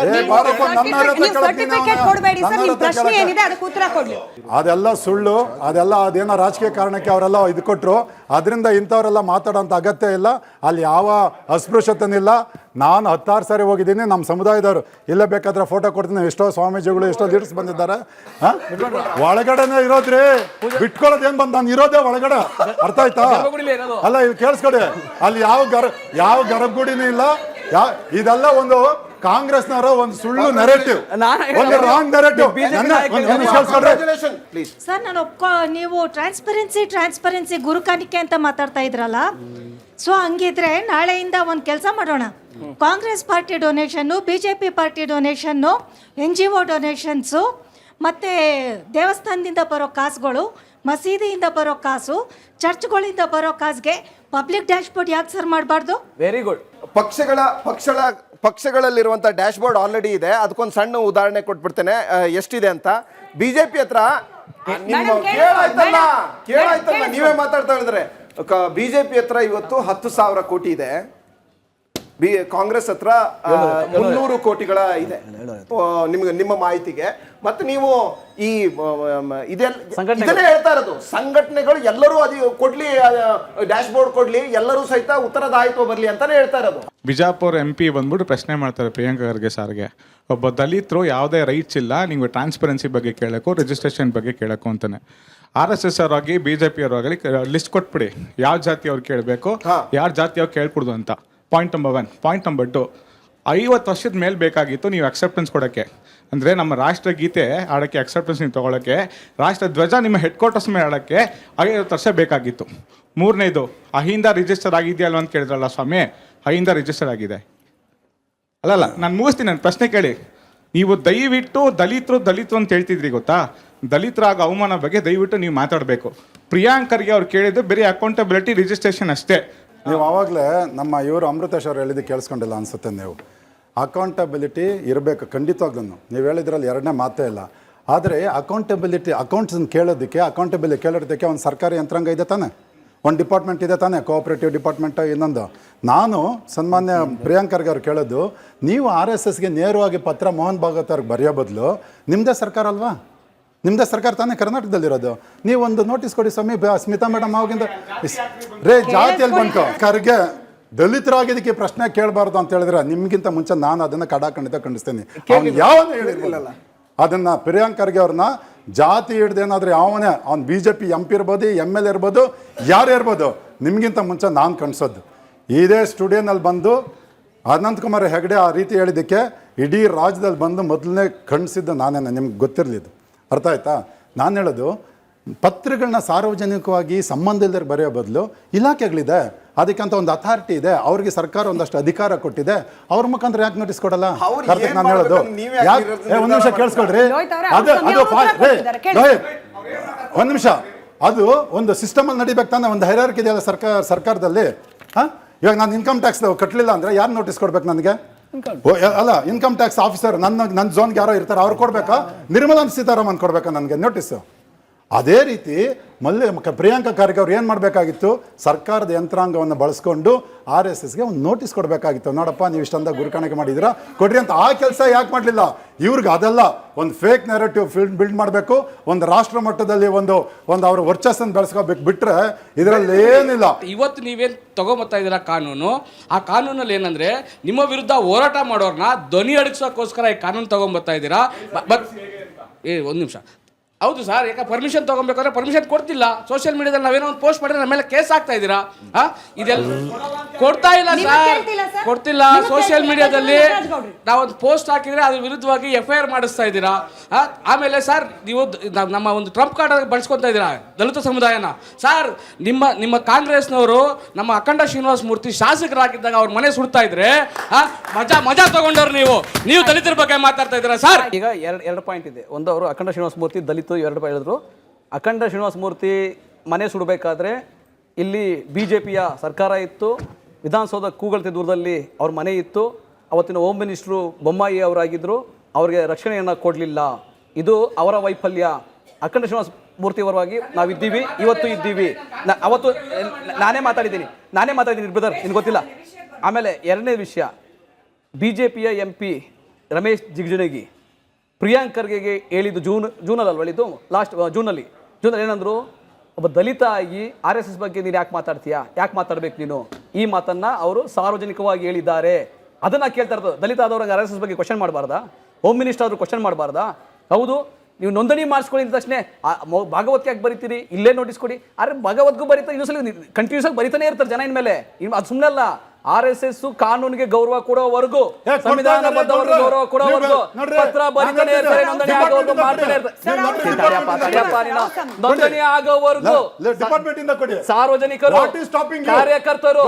ಅದೆಲ್ಲ ಸುಳ್ಳು, ಅದೆಲ್ಲ ಅದೇನೋ ರಾಜಕೀಯ ಕಾರಣಕ್ಕೆ ಅವರೆಲ್ಲ ಇದು ಕೊಟ್ಟರು. ಅದರಿಂದ ಇಂಥವರೆಲ್ಲ ಮಾತಾಡೋಂಥ ಅಗತ್ಯ ಇಲ್ಲ. ಅಲ್ಲಿ ಯಾವ ಅಸ್ಪೃಶ್ಯತೆನಿಲ್ಲ. ನಾನು 16 ಸಾರಿ ಹೋಗಿದ್ದೀನಿ. ನಮ್ಮ ಸಮುದಾಯದವರು ಇಲ್ಲೇ ಬೇಕಾದ್ರೆ ಫೋಟೋ ಕೊಡ್ತೀನಿ. ಎಷ್ಟೋ ಸ್ವಾಮೀಜಿಗಳು, ಎಷ್ಟೋ ಲೀಡರ್ಸ್ ಬಂದಿದ್ದಾರೆ. ಒಳಗಡೆನೇ ಇರೋದ್ರಿ, ಬಿಟ್ಕೊಳ್ಳೋದೇನು ಬಂದು ನಾನು ಇರೋದೇ ಒಳಗಡೆ. ಅರ್ಥ ಆಯ್ತಾ? ಅಲ್ಲ, ಇದು ಕೇಳಿಸ್ಕೊಡಿ. ಅಲ್ಲಿ ಯಾವ ಗರ್ಭಗುಡಿನೂ ಇಲ್ಲ. ಇದೆಲ್ಲ ಒಂದು ಕಾಂಗ್ರೆಸ್ನವರ ಒಂದು ಸುಳ್ಳು ನೆರೆಟಿವ್, ಒಂದು ರಾಂಗ್ ನೆರೆಟಿವ್. ಸರ್, ನಾನು ನೀವು ಟ್ರಾನ್ಸ್ಪರೆನ್ಸಿ ಗುರುಕಾಣಿಕೆ ಅಂತ ಮಾತಾಡ್ತಾ ಇದ್ರಲ್ಲ, ಸೊ ಹಂಗಿದ್ರೆ ನಾಳೆಯಿಂದ ಒಂದು ಕೆಲಸ ಮಾಡೋಣ. Congress party donation, BJP party donation, NGO donations, ಮತ್ತು ದೇವಸ್ಥಾನದಿಂದ ಬರೋ ಕಾಸುಗಳು, ಮಸೀದಿಯಿಂದ ಬರೋ ಕಾಸು, ಚರ್ಚ್ಗಳಿಂದ ಬರೋ ಕಾಸಿಗೆ ಪಬ್ಲಿಕ್ ಡ್ಯಾಶ್ ಬೋರ್ಡ್ ಯಾಕೆ ಸರ್ ಮಾಡಬಾರ್ದು? Very good. ಪಕ್ಷಗಳಲ್ಲಿರುವಂಥ ಡ್ಯಾಶ್ ಬೋರ್ಡ್ ಆಲ್ರೆಡಿ ಇದೆ. ಅದಕ್ಕೊಂದು ಸಣ್ಣ ಉದಾಹರಣೆ ಕೊಟ್ಬಿಡ್ತೇನೆ ಎಷ್ಟಿದೆ ಅಂತ. BJP ಹತ್ರ ಕೇಳಾಯ್ತಲ್ಲ, ನೀವೇ ಮಾತಾಡ್ತಾ ಇದ್ರೆ. BJP ಹತ್ರ ಇವತ್ತು 10,000 ಕೋಟಿ ಇದೆ. ಕಾಂಗ್ರೆಸ್ ಹತ್ರ 300 ಕೋಟಿಗಳ ಇದೆ, ನಿಮ್ಮ ಮಾಹಿತಿಗೆ. ಮತ್ತೆ ನೀವು ಈ ಇದನ್ನೇ ಹೇಳ್ತಾ ಇರೋದು, ಸಂಘಟನೆಗಳು ಎಲ್ಲರೂ ಅದು ಕೊಡ್ಲಿ, ಡ್ಯಾಶ್ ಬೋರ್ಡ್ ಕೊಡ್ಲಿ, ಎಲ್ಲರೂ ಸಹಿತ ಉತ್ತರದಾಯಿತ್ವ ಬರ್ಲಿ ಅಂತಾನೆ ಹೇಳ್ತಾ ಇರೋದು. ಬಿಜಾಪುರ MP ಬಂದ್ಬಿಟ್ಟು ಪ್ರಶ್ನೆ ಮಾಡ್ತಾರೆ ಪ್ರಿಯಾಂಕಾ ಖರ್ಗೆ ಸಾರ್ಗೆ, ಒಬ್ಬ ದಲಿತರು ಯಾವುದೇ ರೈಟ್ಸ್ ಇಲ್ಲ, ನೀವು ಟ್ರಾನ್ಸ್ಪರೆನ್ಸಿ ಬಗ್ಗೆ ಕೇಳೋಕ್ಕೋ ರಿಜಿಸ್ಟ್ರೇಷನ್ ಬಗ್ಗೆ ಕೇಳೋಕ್ಕೋ ಅಂತಾನೆ. RSS ಅವರಾಗಿ BJP ಅವರಾಗಲಿ ಲಿಸ್ಟ್ ಕೊಟ್ಬಿಡಿ, ಯಾವ ಜಾತಿ ಅವ್ರು ಕೇಳಬೇಕು, ಯಾರ ಜಾತಿ ಅವ್ರು ಕೇಳ್ಕೊಡ್ದು ಅಂತ. Point number 1. ಪಾಯಿಂಟ್ ನಂಬರ್ 2, 50 ವರ್ಷದ ಮೇಲೆ ಬೇಕಾಗಿತ್ತು ನೀವು ಅಕ್ಸೆಪ್ಟೆನ್ಸ್ ಕೊಡೋಕ್ಕೆ. ಅಂದರೆ ನಮ್ಮ ರಾಷ್ಟ್ರಗೀತೆ ಆಡೋಕ್ಕೆ ಅಕ್ಸೆಪ್ಟೆನ್ಸ್ ನೀವು ತೊಗೊಳಕ್ಕೆ, ರಾಷ್ಟ್ರ ಧ್ವಜ ನಿಮ್ಮ ಹೆಡ್ ಕ್ವಾರ್ಟರ್ಸ್ ಮೇಲೆ ಆಡೋಕ್ಕೆ 50 ವರ್ಷ ಬೇಕಾಗಿತ್ತು. 3ನೇದು, ಅಹಿಂದ ರಿಜಿಸ್ಟರ್ ಆಗಿದೆಯಲ್ವ ಅಂತ ಕೇಳಿದ್ರಲ್ಲ ಸ್ವಾಮಿ, ಅಹಿಂದ ರಿಜಿಸ್ಟರ್ ಆಗಿದೆ. ಅಲ್ಲಲ್ಲ, ನಾನು ಮುಗಿಸ್ತೀನಿ. ನನ್ನ ಪ್ರಶ್ನೆ ಕೇಳಿ. ನೀವು ದಯವಿಟ್ಟು ದಲಿತರು ಅಂತ ಹೇಳ್ತಿದ್ರಿ ಗೊತ್ತಾ, ದಲಿತರಾಗ ಅವಮಾನ ಬಗ್ಗೆ ದಯವಿಟ್ಟು ನೀವು ಮಾತಾಡಬೇಕು. ಪ್ರಿಯಾಂಕ್ ಖರ್ಗೆ ಅವ್ರು ಕೇಳಿದ್ದು ಬರೀ ಅಕೌಂಟಬಿಲಿಟಿ ರಿಜಿಸ್ಟ್ರೇಷನ್ ಅಷ್ಟೇ. ನೀವು ಆವಾಗಲೇ ನಮ್ಮ ಇವರು ಅಮೃತೇಶ್ ಅವ್ರು ಹೇಳಿದ್ದು ಕೇಳಿಸ್ಕೊಂಡಿಲ್ಲ ಅನ್ಸುತ್ತೆ. ನೀವು ಅಕೌಂಟಬಿಲಿಟಿ ಇರಬೇಕು ಖಂಡಿತವಾಗ್ಲೂ, ನೀವು ಹೇಳಿದ್ರಲ್ಲಿ ಎರಡನೇ ಮಾತೇ ಇಲ್ಲ. ಆದರೆ ಅಕೌಂಟಬಿಲಿಟಿ ಅಕೌಂಟ್ಸನ್ನು ಕೇಳೋದಕ್ಕೆ ಅಕೌಂಟಬಿಲಿಟಿ ಕೇಳೋದಕ್ಕೆ ಒಂದು ಸರ್ಕಾರಿ ಯಂತ್ರಾಂಗ ಇದೆ ತಾನೆ, ಒಂದು ಡಿಪಾರ್ಟ್ಮೆಂಟ್ ಇದೆ ತಾನೆ, ಕೋಆಪರೇಟಿವ್ ಡಿಪಾರ್ಟ್ಮೆಂಟ್ ಇನ್ನೊಂದು. ನಾನು ಸನ್ಮಾನ್ಯ ಪ್ರಿಯಾಂಕ್ ಖರ್ಗೆ ಅವ್ರು ಕೇಳೋದು, ನೀವು RSSಗೆ ನೇರವಾಗಿ ಪತ್ರ ಮೋಹನ್ ಭಾಗವತ್ ಅವ್ರಿಗೆ ಬರೆಯೋ ಬದಲು ನಿಮ್ಮದೇ ಸರ್ಕಾರ ಅಲ್ವಾ, ನಿಮ್ಮದೇ ಸರ್ಕಾರ ತಾನೇ ಕರ್ನಾಟಕದಲ್ಲಿರೋದು, ನೀವು ಒಂದು ನೋಟಿಸ್ ಕೊಡಿ ಸ್ವಾಮಿ. ಸ್ಮಿತಾ ಮೇಡಮ್ ಅವಾಗಿಂದ ಜಾತಿಯಲ್ಲಿ ಬಂತು ಖರ್ಗೆ ದಲಿತರಾಗಿದ್ದಕ್ಕೆ ಪ್ರಶ್ನೆ ಕೇಳಬಾರ್ದು ಅಂತ ಹೇಳಿದ್ರೆ ನಿಮ್ಗಿಂತ ಮುಂಚೆ ನಾನು ಅದನ್ನ ಖಂಡಿತ ಖಂಡಿಸ್ತೀನಿ. ಅವ್ನು ಯಾವನು ಹೇಳಿರಲಿಲ್ಲ ಅದನ್ನ. ಪ್ರಿಯಾಂಕ್ ಖರ್ಗೆ ಅವ್ರನ್ನ ಜಾತಿ ಹಿಡ್ದೇನಾದ್ರೆ ಯಾವನೇ ಅವ್ನು BJP MP ಇರ್ಬೋದು, MLA ಇರ್ಬೋದು, ಯಾರೇ ಇರ್ಬೋದು, ನಿಮ್ಗಿಂತ ಮುಂಚೆ ನಾನು ಕಣ್ಸೋದು. ಇದೇ ಸ್ಟುಡಿಯೋನಲ್ಲಿ ಬಂದು ಅನಂತಕುಮಾರ್ ಹೆಗಡೆ ಆ ರೀತಿ ಹೇಳಿದ್ದಕ್ಕೆ ಇಡೀ ರಾಜ್ಯದಲ್ಲಿ ಬಂದು ಮೊದಲನೇ ಖಂಡಿಸಿದ್ದು ನಾನೇನೆ, ನಿಮ್ಗೆ ಗೊತ್ತಿರಲಿದ್ದು. ಅರ್ಥ ಆಯ್ತಾ? ನಾನು ಹೇಳೋದು, ಪತ್ರಗಳನ್ನ ಸಾರ್ವಜನಿಕವಾಗಿ ಸಂಬಂಧ ಇಲ್ಲದೆ ಬರೆಯೋ ಬದಲು ಇಲಾಖೆಗಳಿದೆ, ಅದಕ್ಕಂತ ಒಂದು ಅಥಾರಿಟಿ ಇದೆ, ಅವ್ರಿಗೆ ಸರ್ಕಾರ ಒಂದಷ್ಟು ಅಧಿಕಾರ ಕೊಟ್ಟಿದೆ, ಅವ್ರ ಮುಖಾಂತರ ಯಾಕೆ ನೋಟಿಸ್ ಕೊಡಲ್ಲ? ಕಾರ್ತಿಕ್, ನಾನು ಹೇಳೋದು ಒಂದು ನಿಮಿಷ ಕೇಳಿಸ್ಕೊಳ್ರಿ. ಒಂದು ನಿಮಿಷ, ಅದು ಒಂದು ಸಿಸ್ಟಮಲ್ಲಿ ನಡಿಬೇಕು ತಾನೆ, ಒಂದು ಹೈರಾರ್ಕಿ ಇದೆಯಲ್ಲ ಸರ್ಕಾರದಲ್ಲಿ. ಇವಾಗ ನಾನು ಇನ್ಕಮ್ ಟ್ಯಾಕ್ಸ್ ಕಟ್ಟಲಿಲ್ಲ ಅಂದರೆ ಯಾರು ನೋಟಿಸ್ ಕೊಡ್ಬೇಕು ನನಗೆ? ಅಲ್ಲ, ಇನ್ಕಮ್ ಟ್ಯಾಕ್ಸ್ ಆಫೀಸರ್ ನನ್ನ ಝೋನ್ಗೆ ಯಾರೋ ಇರ್ತಾರೆ, ಅವ್ರು ಕೊಡ್ಬೇಕಾ? ನಿರ್ಮಲಾ ಸೀತಾರಾಮನ್ ಕೊಡ್ಬೇಕಾ ನನಗೆ ನೋಟಿಸು? ಅದೇ ರೀತಿ ಪ್ರಿಯಾಂಕ ಖರ್ಗೆ ಅವ್ರು ಏನು ಮಾಡಬೇಕಾಗಿತ್ತು, ಸರ್ಕಾರದ ಯಂತ್ರಾಂಗವನ್ನು ಬಳಸ್ಕೊಂಡು RSSಗೆ ಒಂದು ನೋಟಿಸ್ ಕೊಡಬೇಕಾಗಿತ್ತು. ನೋಡಪ್ಪ, ನೀವು ಇಷ್ಟೊಂದ ಗುರುಕಾಣಿಕೆ ಮಾಡಿದ್ದೀರಾ, ಕೊಡ್ರಿ ಅಂತ. ಆ ಕೆಲಸ ಯಾಕೆ ಮಾಡಲಿಲ್ಲ? ಇವ್ರಿಗೆ ಅದೆಲ್ಲ ಒಂದು ಫೇಕ್ ನ್ಯಾರೇಟಿವ್ ಬಿಲ್ಡ್ ಮಾಡಬೇಕು, ಒಂದು ರಾಷ್ಟ್ರ ಮಟ್ಟದಲ್ಲಿ ಒಂದು ಅವ್ರ ವರ್ಚಸ್ಸನ್ನು ಬೆಳೆಸ್ಕೋಬೇಕು, ಬಿಟ್ಟರೆ ಇದರಲ್ಲಿ ಏನಿಲ್ಲ. ಇವತ್ತು ನೀವೇನು ತಗೊಂಬತ್ತಾ ಇದ್ದೀರಾ ಕಾನೂನು, ಆ ಕಾನೂನಲ್ಲಿ ಏನಂದ್ರೆ ನಿಮ್ಮ ವಿರುದ್ಧ ಹೋರಾಟ ಮಾಡೋರ್ನ ಧ್ವನಿ ಅಡಗಿಸೋಕ್ಕೋಸ್ಕರ ಈ ಕಾನೂನು ತಗೊಂಬತ್ತಾ ಇದ್ದೀರಾ. ಒಂದು ನಿಮಿಷ. ಹೌದು ಸರ್, ಯಾಕೆ ಪರ್ಮಿಷನ್ ತೊಗೊಬೇಕಾದ್ರೆ ಪರ್ಮಿಷನ್ ಕೊಡ್ತಿಲ್ಲ. ಸೋಷಿಯಲ್ ಮೀಡಿಯಾದಲ್ಲಿ ನಾವೇನೋ ಒಂದು ಪೋಸ್ಟ್ ಮಾಡಿದ್ರೆ ನಮ್ಮ ಮೇಲೆ ಕೇಸ್ ಆಗ್ತಾ ಇದ್ದೀರಾ? ಇದೆಲ್ಲ ಕೊಡ್ತಾ ಇಲ್ಲ ಸರ್, ಕೊಡ್ತಿಲ್ಲ. ಸೋಷಿಯಲ್ ಮೀಡಿಯಾದಲ್ಲಿ ನಾವೊಂದು ಪೋಸ್ಟ್ ಹಾಕಿದ್ರೆ ಅದ್ರ ವಿರುದ್ಧವಾಗಿ FIR ಮಾಡಿಸ್ತಾ ಇದ್ದೀರಾ. ಆಮೇಲೆ ಸರ್, ನೀವು ನಮ್ಮ ಒಂದು ಟ್ರಂಪ್ ಕಾರ್ಡ್ ಬಳಸ್ಕೊತಾ ಇದ್ದೀರಾ ದಲಿತ ಸಮುದಾಯನ. ಸರ್, ನಿಮ್ಮ ಕಾಂಗ್ರೆಸ್ನವರು ನಮ್ಮ ಅಖಂಡ ಶ್ರೀನಿವಾಸ ಮೂರ್ತಿ ಶಾಸಕರಾಗಿದ್ದಾಗ ಅವ್ರ ಮನೆ ಸುಡ್ತಾ ಇದ್ರೆ ಮಜಾ ತಗೊಂಡವ್ರು ನೀವು ದಲಿತರ ಬಗ್ಗೆ ಮಾತಾಡ್ತಾ ಇದ್ದೀರಾ ಸರ್. ಈಗ ಎರಡು ಪಾಯಿಂಟ್ ಇದೆ. ಒಂದು, ಅವರು ಅಖಂಡ ಶ್ರೀನಿವಾಸ ಮೂರ್ತಿ ದಲಿತ, ಎರಡು ಹೇಳಿದ್ರು. ಅಖಂಡ ಶ್ರೀನಿವಾಸ ಮೂರ್ತಿ ಮನೆ ಸುಡಬೇಕಾದ್ರೆ ಇಲ್ಲಿ BJPಯ ಸರ್ಕಾರ ಇತ್ತು, ವಿಧಾನಸೌಧ ಕೂಗಳತೆ ದೂರದಲ್ಲಿ ಅವ್ರ ಮನೆ ಇತ್ತು. ಅವತ್ತಿನ ಹೋಮ್ ಮಿನಿಸ್ಟ್ರು ಬೊಮ್ಮಾಯಿ ಅವರಾಗಿದ್ದರು, ಅವ್ರಿಗೆ ರಕ್ಷಣೆಯನ್ನು ಕೊಡಲಿಲ್ಲ. ಇದು ಅವರ ವೈಫಲ್ಯ. ಅಖಂಡ ಶ್ರೀನಿವಾಸ ಮೂರ್ತಿ ಪರವಾಗಿ ನಾವಿದ್ದೀವಿ, ಇವತ್ತು ಇದ್ದೀವಿ. ಅವತ್ತು ನಾನೇ ಮಾತಾಡಿದ್ದೀನಿ ಬ್ರದರ್, ನಿನ್ಗೆ ಗೊತ್ತಿಲ್ಲ. ಆಮೇಲೆ ಎರಡನೇ ವಿಷಯ, BJPಯ MP ರಮೇಶ್ ಜಿಗಜಿಣಗಿ ಪ್ರಿಯಾಂಕ್ ಖರ್ಗೆಗೆ ಹೇಳಿದ್ದು ಜೂನಲ್ಲಿ ಹೇಳಿದ್ದು, ಲಾಸ್ಟ್ ಜೂನಲ್ಲಿ ಏನಂದ್ರು, ಒಬ್ಬ ದಲಿತ ಆಗಿ RSS ಬಗ್ಗೆ ನೀನು ಯಾಕೆ ಮಾತಾಡ್ತೀಯಾ, ಯಾಕೆ ಮಾತಾಡ್ಬೇಕು ನೀನು? ಈ ಮಾತನ್ನ ಅವರು ಸಾರ್ವಜನಿಕವಾಗಿ ಹೇಳಿದ್ದಾರೆ. ಅದನ್ನ ಕೇಳ್ತಾ ಇರೋದು. ದಲಿತ ಆದವ್ರಿಗೆ RSS ಬಗ್ಗೆ ಕ್ವಶನ್ ಮಾಡಬಾರ್ದಾ? ಹೋಮ್ ಮಿನಿಸ್ಟರ್ ಆದ್ರೂ ಕ್ವಶನ್ ಮಾಡಬಾರ್ದಾ? ಹೌದು, ನೀವು ನೋಂದಣಿ ಮಾಡಿಸ್ಕೊಳ್ಳಿ ಅಂದ ತಕ್ಷಣ ಭಾಗವತ್ಗೆ ಯಾಕೆ ಬರೀತೀರಿ? ಇಲ್ಲೇ ನೋಟಿಸ್ ಕೊಡಿ. ಆದರೆ ಭಾಗವತ್ಗೂ ಬರೀತಾರೆ, ಇನ್ನೊಂದ್ಸಲ ಕಂಟಿನ್ಯೂಸ್ ಆಗಿ ಬರೀತಾನೆ ಇರ್ತಾರೆ ಜನ ಇನ್ಮೇಲೆ. ಅದು ಸುಮ್ಮನೆ ಅಲ್ಲ, RSS ಕಾನೂನಿಗೆ ಗೌರವ ಕೊಡೋವರೆಗೂ, ಸಂವಿಧಾನಬದ್ಧವರೆಗೂ ಗೌರವ ಕೊಡೋವರೆಗೂ ಪತ್ರ ಬರೀತಾನೆ ಇರ್ತಾರೆ, ನೋಂದಣಿ ಆಗೋವರೆಗೂ ಮಾಡ್ತಾನೆ ಇರ್ತಾರೆ. ನೋಂದಣಿ ಆಗೋವರೆಗೂ ಸಾರ್ವಜನಿಕರು, ಕಾರ್ಯಕರ್ತರು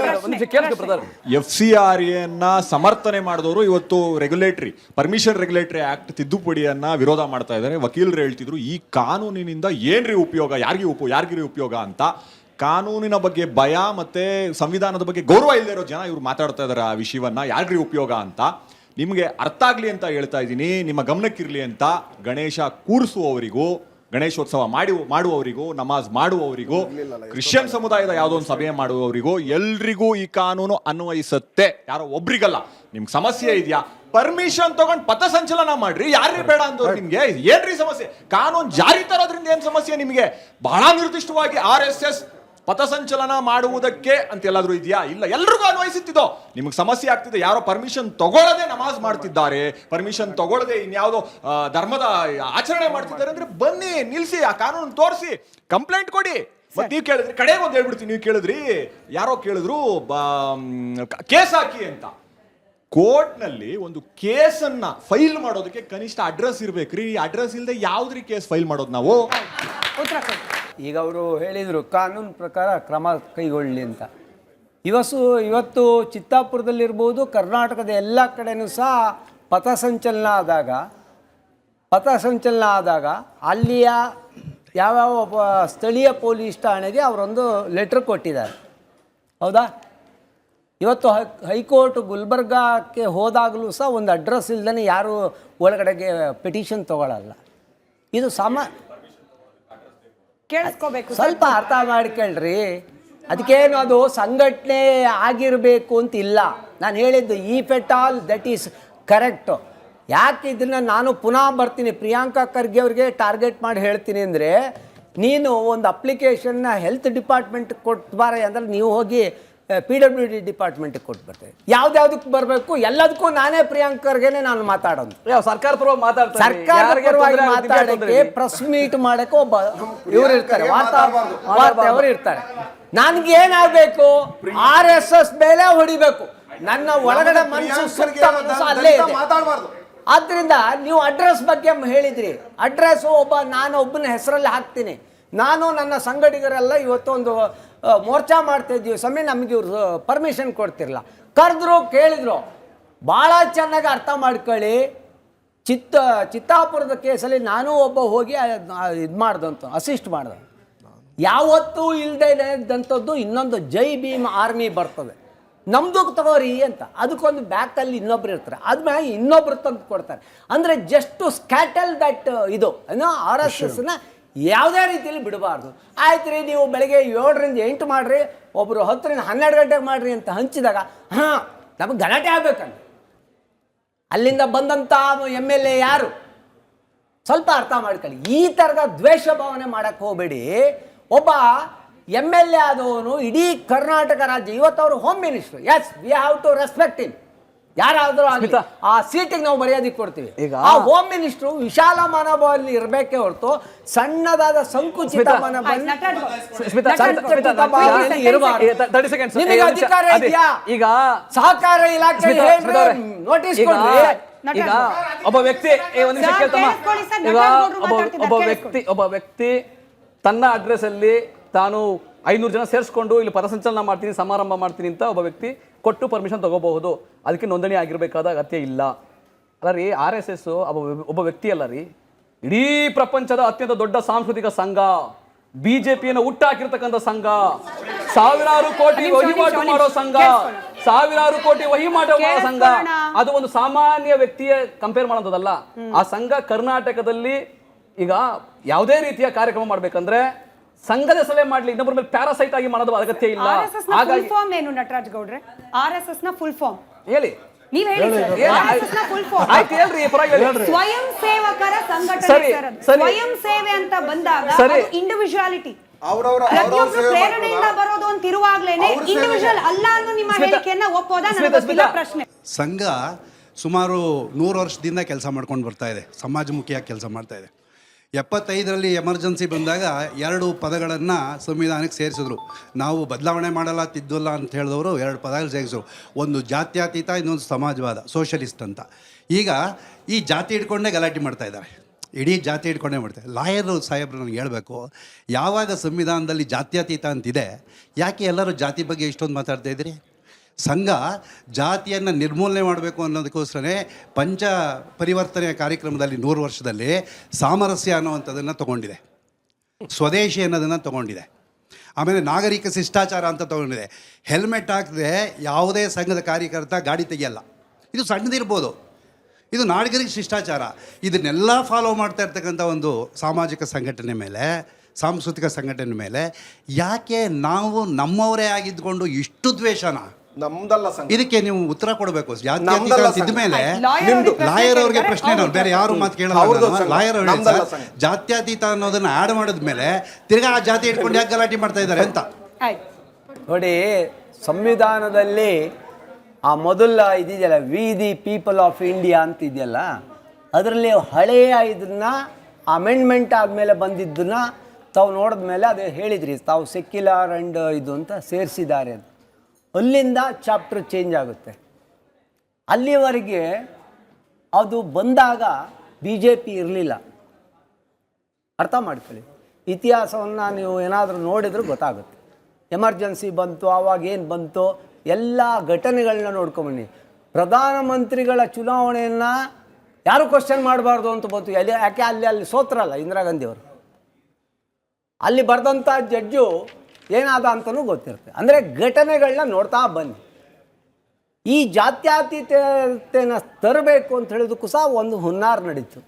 ಪ್ರಶ್ನೆ ಕೇಳ್ತಾನೆ. FCRA ಸಮರ್ಥನೆ ಮಾಡಿದವರು ಇವತ್ತು ರೆಗ್ಯುಲೇಟರಿ ಆಕ್ಟ್ ತಿದ್ದುಪಡಿಯನ್ನ ವಿರೋಧ ಮಾಡ್ತಾ ಇದ್ದಾರೆ. ವಕೀಲರು ಹೇಳ್ತಿದ್ರು, ಈ ಕಾನೂನಿನಿಂದ ಏನ್ರಿ ಉಪಯೋಗ, ಯಾರಿಗಿರಿ ಉಪಯೋಗ ಅಂತ. ಕಾನೂನಿನ ಬಗ್ಗೆ ಭಯ ಮತ್ತೆ ಸಂವಿಧಾನದ ಬಗ್ಗೆ ಗೌರವ ಇಲ್ಲದೆ ಇರೋ ಜನ ಇವ್ರು ಮಾತಾಡ್ತಾ ಇದ್ದಾರೆ ಆ ವಿಷಯವನ್ನ, ಯಾರಿಗ್ರಿ ಉಪಯೋಗ ಅಂತ. ನಿಮಗೆ ಅರ್ಥ ಆಗ್ಲಿ ಅಂತ ಹೇಳ್ತಾ ಇದ್ದೀನಿ, ನಿಮ್ಮ ಗಮನಕ್ಕಿರ್ಲಿ ಅಂತ. ಗಣೇಶ ಕೂರಿಸುವವರಿಗೂ, ಗಣೇಶೋತ್ಸವ ಮಾಡುವವರಿಗೂ, ನಮಾಜ್ ಮಾಡುವವರಿಗೂ, ಕ್ರಿಶ್ಚಿಯನ್ ಸಮುದಾಯದ ಯಾವುದೋ ಒಂದು ಸಭೆ ಮಾಡುವವರಿಗೂ ಎಲ್ರಿಗೂ ಈ ಕಾನೂನು ಅನ್ವಯಿಸುತ್ತೆ, ಯಾರೋ ಒಬ್ರಿಗಲ್ಲ. ನಿಮ್ಗೆ ಸಮಸ್ಯೆ ಇದೆಯಾ, ಪರ್ಮಿಷನ್ ತಗೊಂಡು ಪಥಸಂಚಲನ ಮಾಡ್ರಿ, ಯಾರೇ ಬೇಡ ಅಂದ್ರು ನಿಮ್ಗೆ ಏನ್ರಿ ಸಮಸ್ಯೆ? ಕಾನೂನು ಜಾರಿ ತರೋದ್ರಿಂದ ಏನ್ ಸಮಸ್ಯೆ ನಿಮ್ಗೆ? ಬಹಳ ನಿರ್ದಿಷ್ಟವಾಗಿ RSS ಪಥಸಂಚಲನ ಮಾಡುವುದಕ್ಕೆ ಅಂತ ಎಲ್ಲಾದ್ರೂ ಇದೆಯಾ? ಇಲ್ಲ, ಎಲ್ರಿಗೂ ಅನ್ವಯಿಸುತ್ತಿದ್ದೋ. ನಿಮ್ಗೆ ಸಮಸ್ಯೆ ಆಗ್ತಿದೆ, ಯಾರೋ ಪರ್ಮಿಷನ್ ತಗೊಳ್ಳದೆ ನಮಾಜ್ ಮಾಡ್ತಿದ್ದಾರೆ, ಪರ್ಮಿಷನ್ ತಗೊಳ್ಳದೆ ಇನ್ಯಾವುದೋ ಧರ್ಮದ ಆಚರಣೆ ಮಾಡ್ತಿದ್ದಾರೆ ಅಂದ್ರೆ ಬನ್ನಿ, ನಿಲ್ಸಿ, ಆ ಕಾನೂನು ತೋರಿಸಿ, ಕಂಪ್ಲೇಂಟ್ ಕೊಡಿ. ಮತ್ತೆ ನೀವು ಕೇಳಿದ್ರಿ, ಕಡೆಗೆ ಒಂದು ಹೇಳ್ಬಿಡ್ತೀನಿ, ನೀವು ಕೇಳಿದ್ರಿ, ಯಾರೋ ಕೇಳಿದ್ರು ಕೇಸ್ ಹಾಕಿ ಅಂತ. ಕೋರ್ಟ್ನಲ್ಲಿ ಒಂದು ಕೇಸನ್ನ ಫೈಲ್ ಮಾಡೋದಕ್ಕೆ ಕನಿಷ್ಠ ಅಡ್ರೆಸ್ ಇರ್ಬೇಕ್ರಿ. ಅಡ್ರೆಸ್ ಇಲ್ಲದೆ ಯಾವ್ದ್ರಿ ಕೇಸ್ ಫೈಲ್ ಮಾಡೋದು ನಾವು? ಈಗ ಅವರು ಹೇಳಿದರು ಕಾನೂನು ಪ್ರಕಾರ ಕ್ರಮ ಕೈಗೊಳ್ಳಿ ಅಂತ. ಇವತ್ತು ಚಿತ್ತಾಪುರದಲ್ಲಿರ್ಬೋದು, ಕರ್ನಾಟಕದ ಎಲ್ಲ ಕಡೆನೂ ಸಹ ಪಥಸಂಚಲನ ಆದಾಗ ಪಥಸಂಚಲನ ಆದಾಗ ಅಲ್ಲಿಯ ಯಾವ್ಯಾವ ಸ್ಥಳೀಯ ಪೊಲೀಸ್ ಠಾಣೆಗೆ ಅವರೊಂದು ಲೆಟ್ರ್ ಕೊಟ್ಟಿದ್ದಾರೆ, ಹೌದಾ? ಇವತ್ತು ಹೈಕೋರ್ಟ್ ಗುಲ್ಬರ್ಗಾಕ್ಕೆ ಹೋದಾಗಲೂ ಸಹ ಒಂದು ಅಡ್ರೆಸ್ ಇಲ್ದೇ ಯಾರು ಒಳಗಡೆಗೆ ಪಿಟಿಷನ್ ತಗೊಳ್ಳಲ್ಲ. ಇದು ಕೇಳಿಸ್ಕೋಬೇಕು, ಸ್ವಲ್ಪ ಅರ್ಥ ಮಾಡ್ಕೊಳ್ರಿ. ಅದಕ್ಕೇನು ಅದು ಸಂಘಟನೆ ಆಗಿರಬೇಕು ಅಂತಿಲ್ಲ. ನಾನು ಹೇಳಿದ್ದು if at all that is correct. ಯಾಕೆ ಇದನ್ನು ನಾನು ಪುನಃ ಬರ್ತೀನಿ ಪ್ರಿಯಾಂಕಾ ಖರ್ಗೆ ಅವ್ರಿಗೆ ಟಾರ್ಗೆಟ್ ಮಾಡಿ ಹೇಳ್ತೀನಿ ಅಂದರೆ, ನೀನು ಒಂದು ಅಪ್ಲಿಕೇಶನ್ನ ಹೆಲ್ತ್ ಡಿಪಾರ್ಟ್ಮೆಂಟ್ಗೆ ಕೊಟ್ಬಾರೆ ಅಂದರೆ ನೀವು ಹೋಗಿ PWD ಡಿಪಾರ್ಟ್ಮೆಂಟಿಗೆ ಕೊಟ್ಟು ಬರ್ತೇವೆ. ಯಾವ್ದ್ಯಾವ್ದಕ್ಕೆ ಬರಬೇಕು ಎಲ್ಲದಕ್ಕೂ ನಾನೇ ಪ್ರಿಯಾಂಕರ್ಗೆನೆ ನಾನು ಮಾತಾಡೋದು. ಸರ್ಕಾರ ಪರವಾಗಿ ಮಾತಾಡ್ತಾರೆ, ಸರ್ಕಾರ ಪರವಾಗಿ ಮಾತಾಡೋಕ್ಕೆ ಪ್ರೆಸ್ ಮೀಟ್ ಮಾಡೋಕ್ಕೆ ಒಬ್ಬ ಇವ್ರು ಇರ್ತಾರೆ, ವಾರ್ತೆ ಇರ್ತಾರೆ. ನನ್ಗೆ ಏನಾಗಬೇಕು, RSS ಮೇಲೆ ಹೊಡಿಬೇಕು. ನನ್ನ ಒಳಗಡೆ ಮನಸ್ಸು ಸುತ್ತ ಮನಸ್ಸು ಅಲ್ಲೇ ಇದೆ. ಆದ್ದರಿಂದ ನೀವು ಅಡ್ರೆಸ್ ಬಗ್ಗೆ ಹೇಳಿದ್ರಿ. ಅಡ್ರೆಸ್ಸು ನಾನು ಒಬ್ಬನ ಹೆಸರಲ್ಲಿ ಹಾಕ್ತೀನಿ. ನಾನು ನನ್ನ ಸಂಗಡಿಗರೆಲ್ಲ ಇವತ್ತು ಒಂದು ಮೋರ್ಚಾ ಮಾಡ್ತಾ ಇದ್ದೀವಿ ಸ್ವಾಮಿ, ನಮಗೆ ಇವರು ಪರ್ಮಿಷನ್ ಕೊಡ್ತಿರಲ್ಲ. ಕರೆದ್ರು, ಕೇಳಿದ್ರು. ಭಾಳ ಚೆನ್ನಾಗಿ ಅರ್ಥ ಮಾಡ್ಕೊಳ್ಳಿ. ಚಿತ್ತಾಪುರದ ಕೇಸಲ್ಲಿ ನಾನು ಒಬ್ಬ ಹೋಗಿ ಇದು ಮಾಡ್ದಂತ ಅಸಿಸ್ಟ್ ಮಾಡ್ದೆ. ಯಾವತ್ತೂ ಇಲ್ಲದೆ ಇದ್ದಂಥದ್ದು ಇನ್ನೊಂದು ಜೈ ಭೀಮ್ ಆರ್ಮಿ ಬರ್ತದೆ, ನಮ್ಮದು ತಗೋರಿ ಅಂತ. ಅದಕ್ಕೊಂದು ಬ್ಯಾಕಲ್ಲಿ ಇನ್ನೊಬ್ರು ಇರ್ತಾರೆ, ಆದ್ಮೇಲೆ ಇನ್ನೊಬ್ರು ತಂದು ಕೊಡ್ತಾರೆ. ಅಂದರೆ ಜಸ್ಟ್ ಟು ಸ್ಕ್ಯಾಟಲ್ ದಟ್ ಇದು ಏನೋ RSSನ ಯಾವುದೇ ರೀತಿಯಲ್ಲಿ ಬಿಡಬಾರ್ದು. ಆಯ್ತು ರೀ, ನೀವು ಬೆಳಗ್ಗೆ 7ರಿಂದ 8 ಮಾಡಿರಿ, ಒಬ್ಬರು 10ರಿಂದ 12 ಗಂಟೆಗೆ ಮಾಡಿರಿ ಅಂತ ಹಂಚಿದಾಗ ನಮಗೆ ಗಲಾಟೆ ಆಗ್ಬೇಕಂತ. ಅಲ್ಲಿಂದ ಬಂದಂಥ MLA ಯಾರು ಸ್ವಲ್ಪ ಅರ್ಥ ಮಾಡ್ಕೊಳ್ಳಿ. ಈ ಥರದ ದ್ವೇಷ ಭಾವನೆ ಮಾಡೋಕ್ಕೆ ಹೋಗಬೇಡಿ. ಒಬ್ಬ MLA ಆದವನು ಇಡೀ ಕರ್ನಾಟಕ ರಾಜ್ಯ, ಇವತ್ತು ಅವರು home minister. Yes, we have to respect him. ಯಾರಾದರೂ ಆ ಸೀಟಿಗೆ ನಾವು ಮರ್ಯಾದೆ ಕೊಡ್ತೀವಿ. ಆ ಹೋಮ್ ಮಿನಿಸ್ಟ್ರು ವಿಶಾಲ ಮನೋಭಾವದಲ್ಲಿ ಇರಬೇಕೇ ಹೊರತು ಸಣ್ಣದಾದ ಸಂಕುಚಿತ ಮನೋಭಾವನೆ ಇರಬಾರ್ದು. ನಿಮಗೆ ಅಧಿಕಾರ ಇದೆಯಾ? ಈಗ ಸಹಕಾರ ಇಲಾಖೆ ನೋಟಿಸ್ ಕೊಡ್ರಿ. ಈಗ ಒಬ್ಬ ವ್ಯಕ್ತಿ ಒಬ್ಬ ವ್ಯಕ್ತಿ ತನ್ನ ಅಡ್ರೆಸ್ ಅಲ್ಲಿ ತಾನು 500 ಜನ ಸೇರಿಸ್ಕೊಂಡು ಇಲ್ಲಿ ಪಥಸಂಚಲನ ಮಾಡ್ತೀನಿ, ಸಮಾರಂಭ ಮಾಡ್ತೀನಿ ಅಂತ ಒಬ್ಬ ವ್ಯಕ್ತಿ ಕೊಟ್ಟು ಪರ್ಮಿಷನ್ ತಗೋಬಹುದು. ಅದಕ್ಕೆ ನೋಂದಣಿ ಆಗಿರಬೇಕಾದ ಅಗತ್ಯ ಇಲ್ಲ ಅಲ್ಲ ರೀ. RSS ಒಬ್ಬ ವ್ಯಕ್ತಿ ಅಲ್ಲ ರೀ, ಇಡೀ ಪ್ರಪಂಚದ ಅತ್ಯಂತ ದೊಡ್ಡ ಸಾಂಸ್ಕೃತಿಕ ಸಂಘ, BJPಯನ್ನು ಹುಟ್ಟಾಕಿರ್ತಕ್ಕಂಥ ಸಂಘ, ಸಾವಿರಾರು ಕೋಟಿ ವಹಿವಾಟು ಮಾಡೋ ಸಂಘ, ಸಾವಿರಾರು ಕೋಟಿ ವಹಿವಾಟು ಮಾಡೋ ಸಂಘ. ಅದು ಒಂದು ಸಾಮಾನ್ಯ ವ್ಯಕ್ತಿಯ ಕಂಪೇರ್ ಮಾಡೋದಲ್ಲ. ಆ ಸಂಘ ಕರ್ನಾಟಕದಲ್ಲಿ ಈಗ ಯಾವುದೇ ರೀತಿಯ ಕಾರ್ಯಕ್ರಮ ಮಾಡ್ಬೇಕಂದ್ರೆ ಸಂಘದ ಸಭೆ ಮಾಡ್ಲಿ, ಇನ್ನೊಬ್ಬರ ಮೇಲೆ ಪ್ಯಾರಾಸೈಟ್ ಆಗಿ ಮಾಡೋದು ಅಗತ್ಯ ಇಲ್ಲ. ಹಾಗಾಗಿ ಫಾರ್ಮ್ ಏನು ನಟರಾಜ್ ಗೌಡ್ರೆ? RSS ನ ಫುಲ್ ಫಾರ್ಮ್ ಹೇಳಿ, ನೀವು ಹೇಳಿ ಸರ್. RSS ನ ಫುಲ್ ಫಾರ್ಮ್ ಆಯ್ತು ಹೇಳ್ರಿ, ಪರವಾಗಿಲ್ಲ. ಸ್ವಯಂ ಸೇವಕರ ಸಂಘಟನೆ ಸರ್. ಸ್ವಯಂ ಸೇವೆ ಅಂತ ಬಂದಾಗ ಅದು ಇಂಡಿವಿಜುವಾಲಿಟಿ, ಪ್ರತಿಯೊಬ್ಬರು ಪ್ರೇರಣೆಯಿಂದ ಬರೋದು ಅಂತ ಇರುವಾಗ್ಲೇನೆ ಇಂಡಿವಿಜುವಲ್ ಅಲ್ಲ ಅನ್ನೋ ನಿಮ್ಮ ಹೇಳಿಕೆಯನ್ನ ಒಪ್ಪೋದಾ? ನನ್ನ ಪ್ರಶ್ನೆ. ಸಂಘ ಸುಮಾರು 100 ವರ್ಷದಿಂದ ಕೆಲಸ ಮಾಡ್ಕೊಂಡು ಬರ್ತಾ ಇದೆ, ಸಮಾಜಮುಖಿಯಾಗಿ ಕೆಲಸ ಮಾಡ್ತಾ ಇದೆ. 75ರಲ್ಲಿ ಎಮರ್ಜೆನ್ಸಿ ಬಂದಾಗ 2 ಪದಗಳನ್ನು ಸಂವಿಧಾನಕ್ಕೆ ಸೇರಿಸಿದ್ರು. ನಾವು ಬದಲಾವಣೆ ಮಾಡಲ್ಲ, ತಿದ್ದಲ್ಲ ಅಂತ ಹೇಳಿದವರು 2 ಪದಗಳು ಸೇರಿಸಿದ್ರು. ಒಂದು ಜಾತ್ಯತೀತ, ಇನ್ನೊಂದು ಸಮಾಜವಾದ, ಸೋಷಲಿಸ್ಟ್ ಅಂತ. ಈಗ ಈ ಜಾತಿ ಹಿಡ್ಕೊಂಡೇ ಗಲಾಟೆ ಮಾಡ್ತಾ ಇದ್ದಾರೆ, ಇಡೀ ಜಾತಿ ಹಿಡ್ಕೊಂಡೇ ಮಾಡ್ತಾರೆ. ಲಾಯರು ಸಾಹೇಬ್ರು ನನಗೆ ಹೇಳಬೇಕು, ಯಾವಾಗ ಸಂವಿಧಾನದಲ್ಲಿ ಜಾತ್ಯತೀತ ಅಂತಿದೆ, ಯಾಕೆ ಎಲ್ಲರೂ ಜಾತಿ ಬಗ್ಗೆ ಇಷ್ಟೊಂದು ಮಾತಾಡ್ತಾ ಇದ್ದೀರಿ? ಸಂಘ ಜಾತಿಯನ್ನು ನಿರ್ಮೂಲನೆ ಮಾಡಬೇಕು ಅನ್ನೋದಕ್ಕೋಸ್ಕರನೇ ಪಂಚ ಪರಿವರ್ತನೆಯ ಕಾರ್ಯಕ್ರಮದಲ್ಲಿ 100 ವರ್ಷದಲ್ಲಿ ಸಾಮರಸ್ಯ ಅನ್ನೋವಂಥದ್ದನ್ನು ತೊಗೊಂಡಿದೆ, ಸ್ವದೇಶಿ ಅನ್ನೋದನ್ನು ತೊಗೊಂಡಿದೆ, ಆಮೇಲೆ ನಾಗರಿಕ ಶಿಷ್ಟಾಚಾರ ಅಂತ ತೊಗೊಂಡಿದೆ. ಹೆಲ್ಮೆಟ್ ಹಾಕಿದ್ರೆ ಯಾವುದೇ ಸಂಘದ ಕಾರ್ಯಕರ್ತ ಗಾಡಿ ತೆಗೆಯಲ್ಲ. ಇದು ಸಣ್ಣದಿರ್ಬೋದು, ಇದು ನಾಗರಿಕ ಶಿಷ್ಟಾಚಾರ. ಇದನ್ನೆಲ್ಲ ಫಾಲೋ ಮಾಡ್ತಾ ಇರ್ತಕ್ಕಂಥ ಒಂದು ಸಾಮಾಜಿಕ ಸಂಘಟನೆ ಮೇಲೆ, ಸಾಂಸ್ಕೃತಿಕ ಸಂಘಟನೆ ಮೇಲೆ ಯಾಕೆ ನಾವು ನಮ್ಮವರೇ ಆಗಿದ್ದುಕೊಂಡು ಇಷ್ಟು ದ್ವೇಷನ? ನಮ್ದಲ್ಲ ಸಂಘ. ಇದಕ್ಕೆ ನೀವು ಉತ್ತರ ಕೊಡಬೇಕು. ಇದ್ಮೇಲೆ ಲಾಯರ್ ಅವ್ರಿಗೆ ಪ್ರಶ್ನೆ, ಬೇರೆ ಯಾರು ಮಾತು ಕೇಳಲ್ಲ. ಲಾಯರ್ ಅವ್ರಿಗೆ ಜಾತ್ಯತೀತ ಅನ್ನೋದನ್ನ ಆಡ್ ಮಾಡಿದ್ಮೇಲೆ ತಿರ್ಗಾ ಆ ಜಾತಿ ಇಟ್ಕೊಂಡು ಯಾಕೆ ಗಲಾಟೆ ಮಾಡ್ತಾ ಇದ್ದಾರೆ ಅಂತ ನೋಡಿ. ಸಂವಿಧಾನದಲ್ಲಿ ಆ ಮೊದಲ ಇದೆಯಲ್ಲ, V the people of India ಅಂತ ಇದೆಯಲ್ಲ, ಅದರಲ್ಲಿ ಹಳೆಯ ಇದನ್ನ ಅಮೆಂಡ್ಮೆಂಟ್ ಆದಮೇಲೆ ಬಂದಿದ್ದನ್ನ ತಾವು ನೋಡಿದ್ಮೇಲೆ ಅದು ಹೇಳಿದ್ರಿ, ತಾವು ಸೆಕ್ಯುಲರ್ ಆ್ಯಂಡ್ ಇದು ಅಂತ ಸೇರಿಸಿದ್ದಾರೆ ಅಂತ. ಅಲ್ಲಿಂದ ಚಾಪ್ಟರ್ ಚೇಂಜ್ ಆಗುತ್ತೆ. ಅಲ್ಲಿವರೆಗೆ ಅದು ಬಂದಾಗ BJP ಇರಲಿಲ್ಲ. ಅರ್ಥ ಮಾಡ್ಕೊಳ್ಳಿ, ಇತಿಹಾಸವನ್ನು ನೀವು ಏನಾದರೂ ನೋಡಿದರೂ ಗೊತ್ತಾಗುತ್ತೆ. ಎಮರ್ಜೆನ್ಸಿ ಬಂತು, ಆವಾಗ ಏನು ಬಂತು, ಎಲ್ಲ ಘಟನೆಗಳನ್ನ ನೋಡ್ಕೊಂಬನ್ನಿ. ಪ್ರಧಾನಮಂತ್ರಿಗಳ ಚುನಾವಣೆಯನ್ನು ಯಾರು ಕ್ವಶನ್ ಮಾಡಬಾರ್ದು ಅಂತ ಬಂತು. ಯಾಕೆ ಅಲ್ಲಿ ಸೋತ್ರಲ್ಲ ಇಂದಿರಾ ಗಾಂಧಿ ಅವರು. ಅಲ್ಲಿ ಬರೆದಂಥ ಜಡ್ಜು ಏನಾದ ಅಂತಲೂ ಗೊತ್ತಿರುತ್ತೆ. ಅಂದರೆ ಘಟನೆಗಳನ್ನ ನೋಡ್ತಾ ಬನ್ನಿ. ಈ ಜಾತ್ಯತೀತತೆನ ತರಬೇಕು ಅಂತ ಹೇಳಿದಕ್ಕೂ ಸಹ ಒಂದು ಹುನ್ನಾರ ನಡೀತು.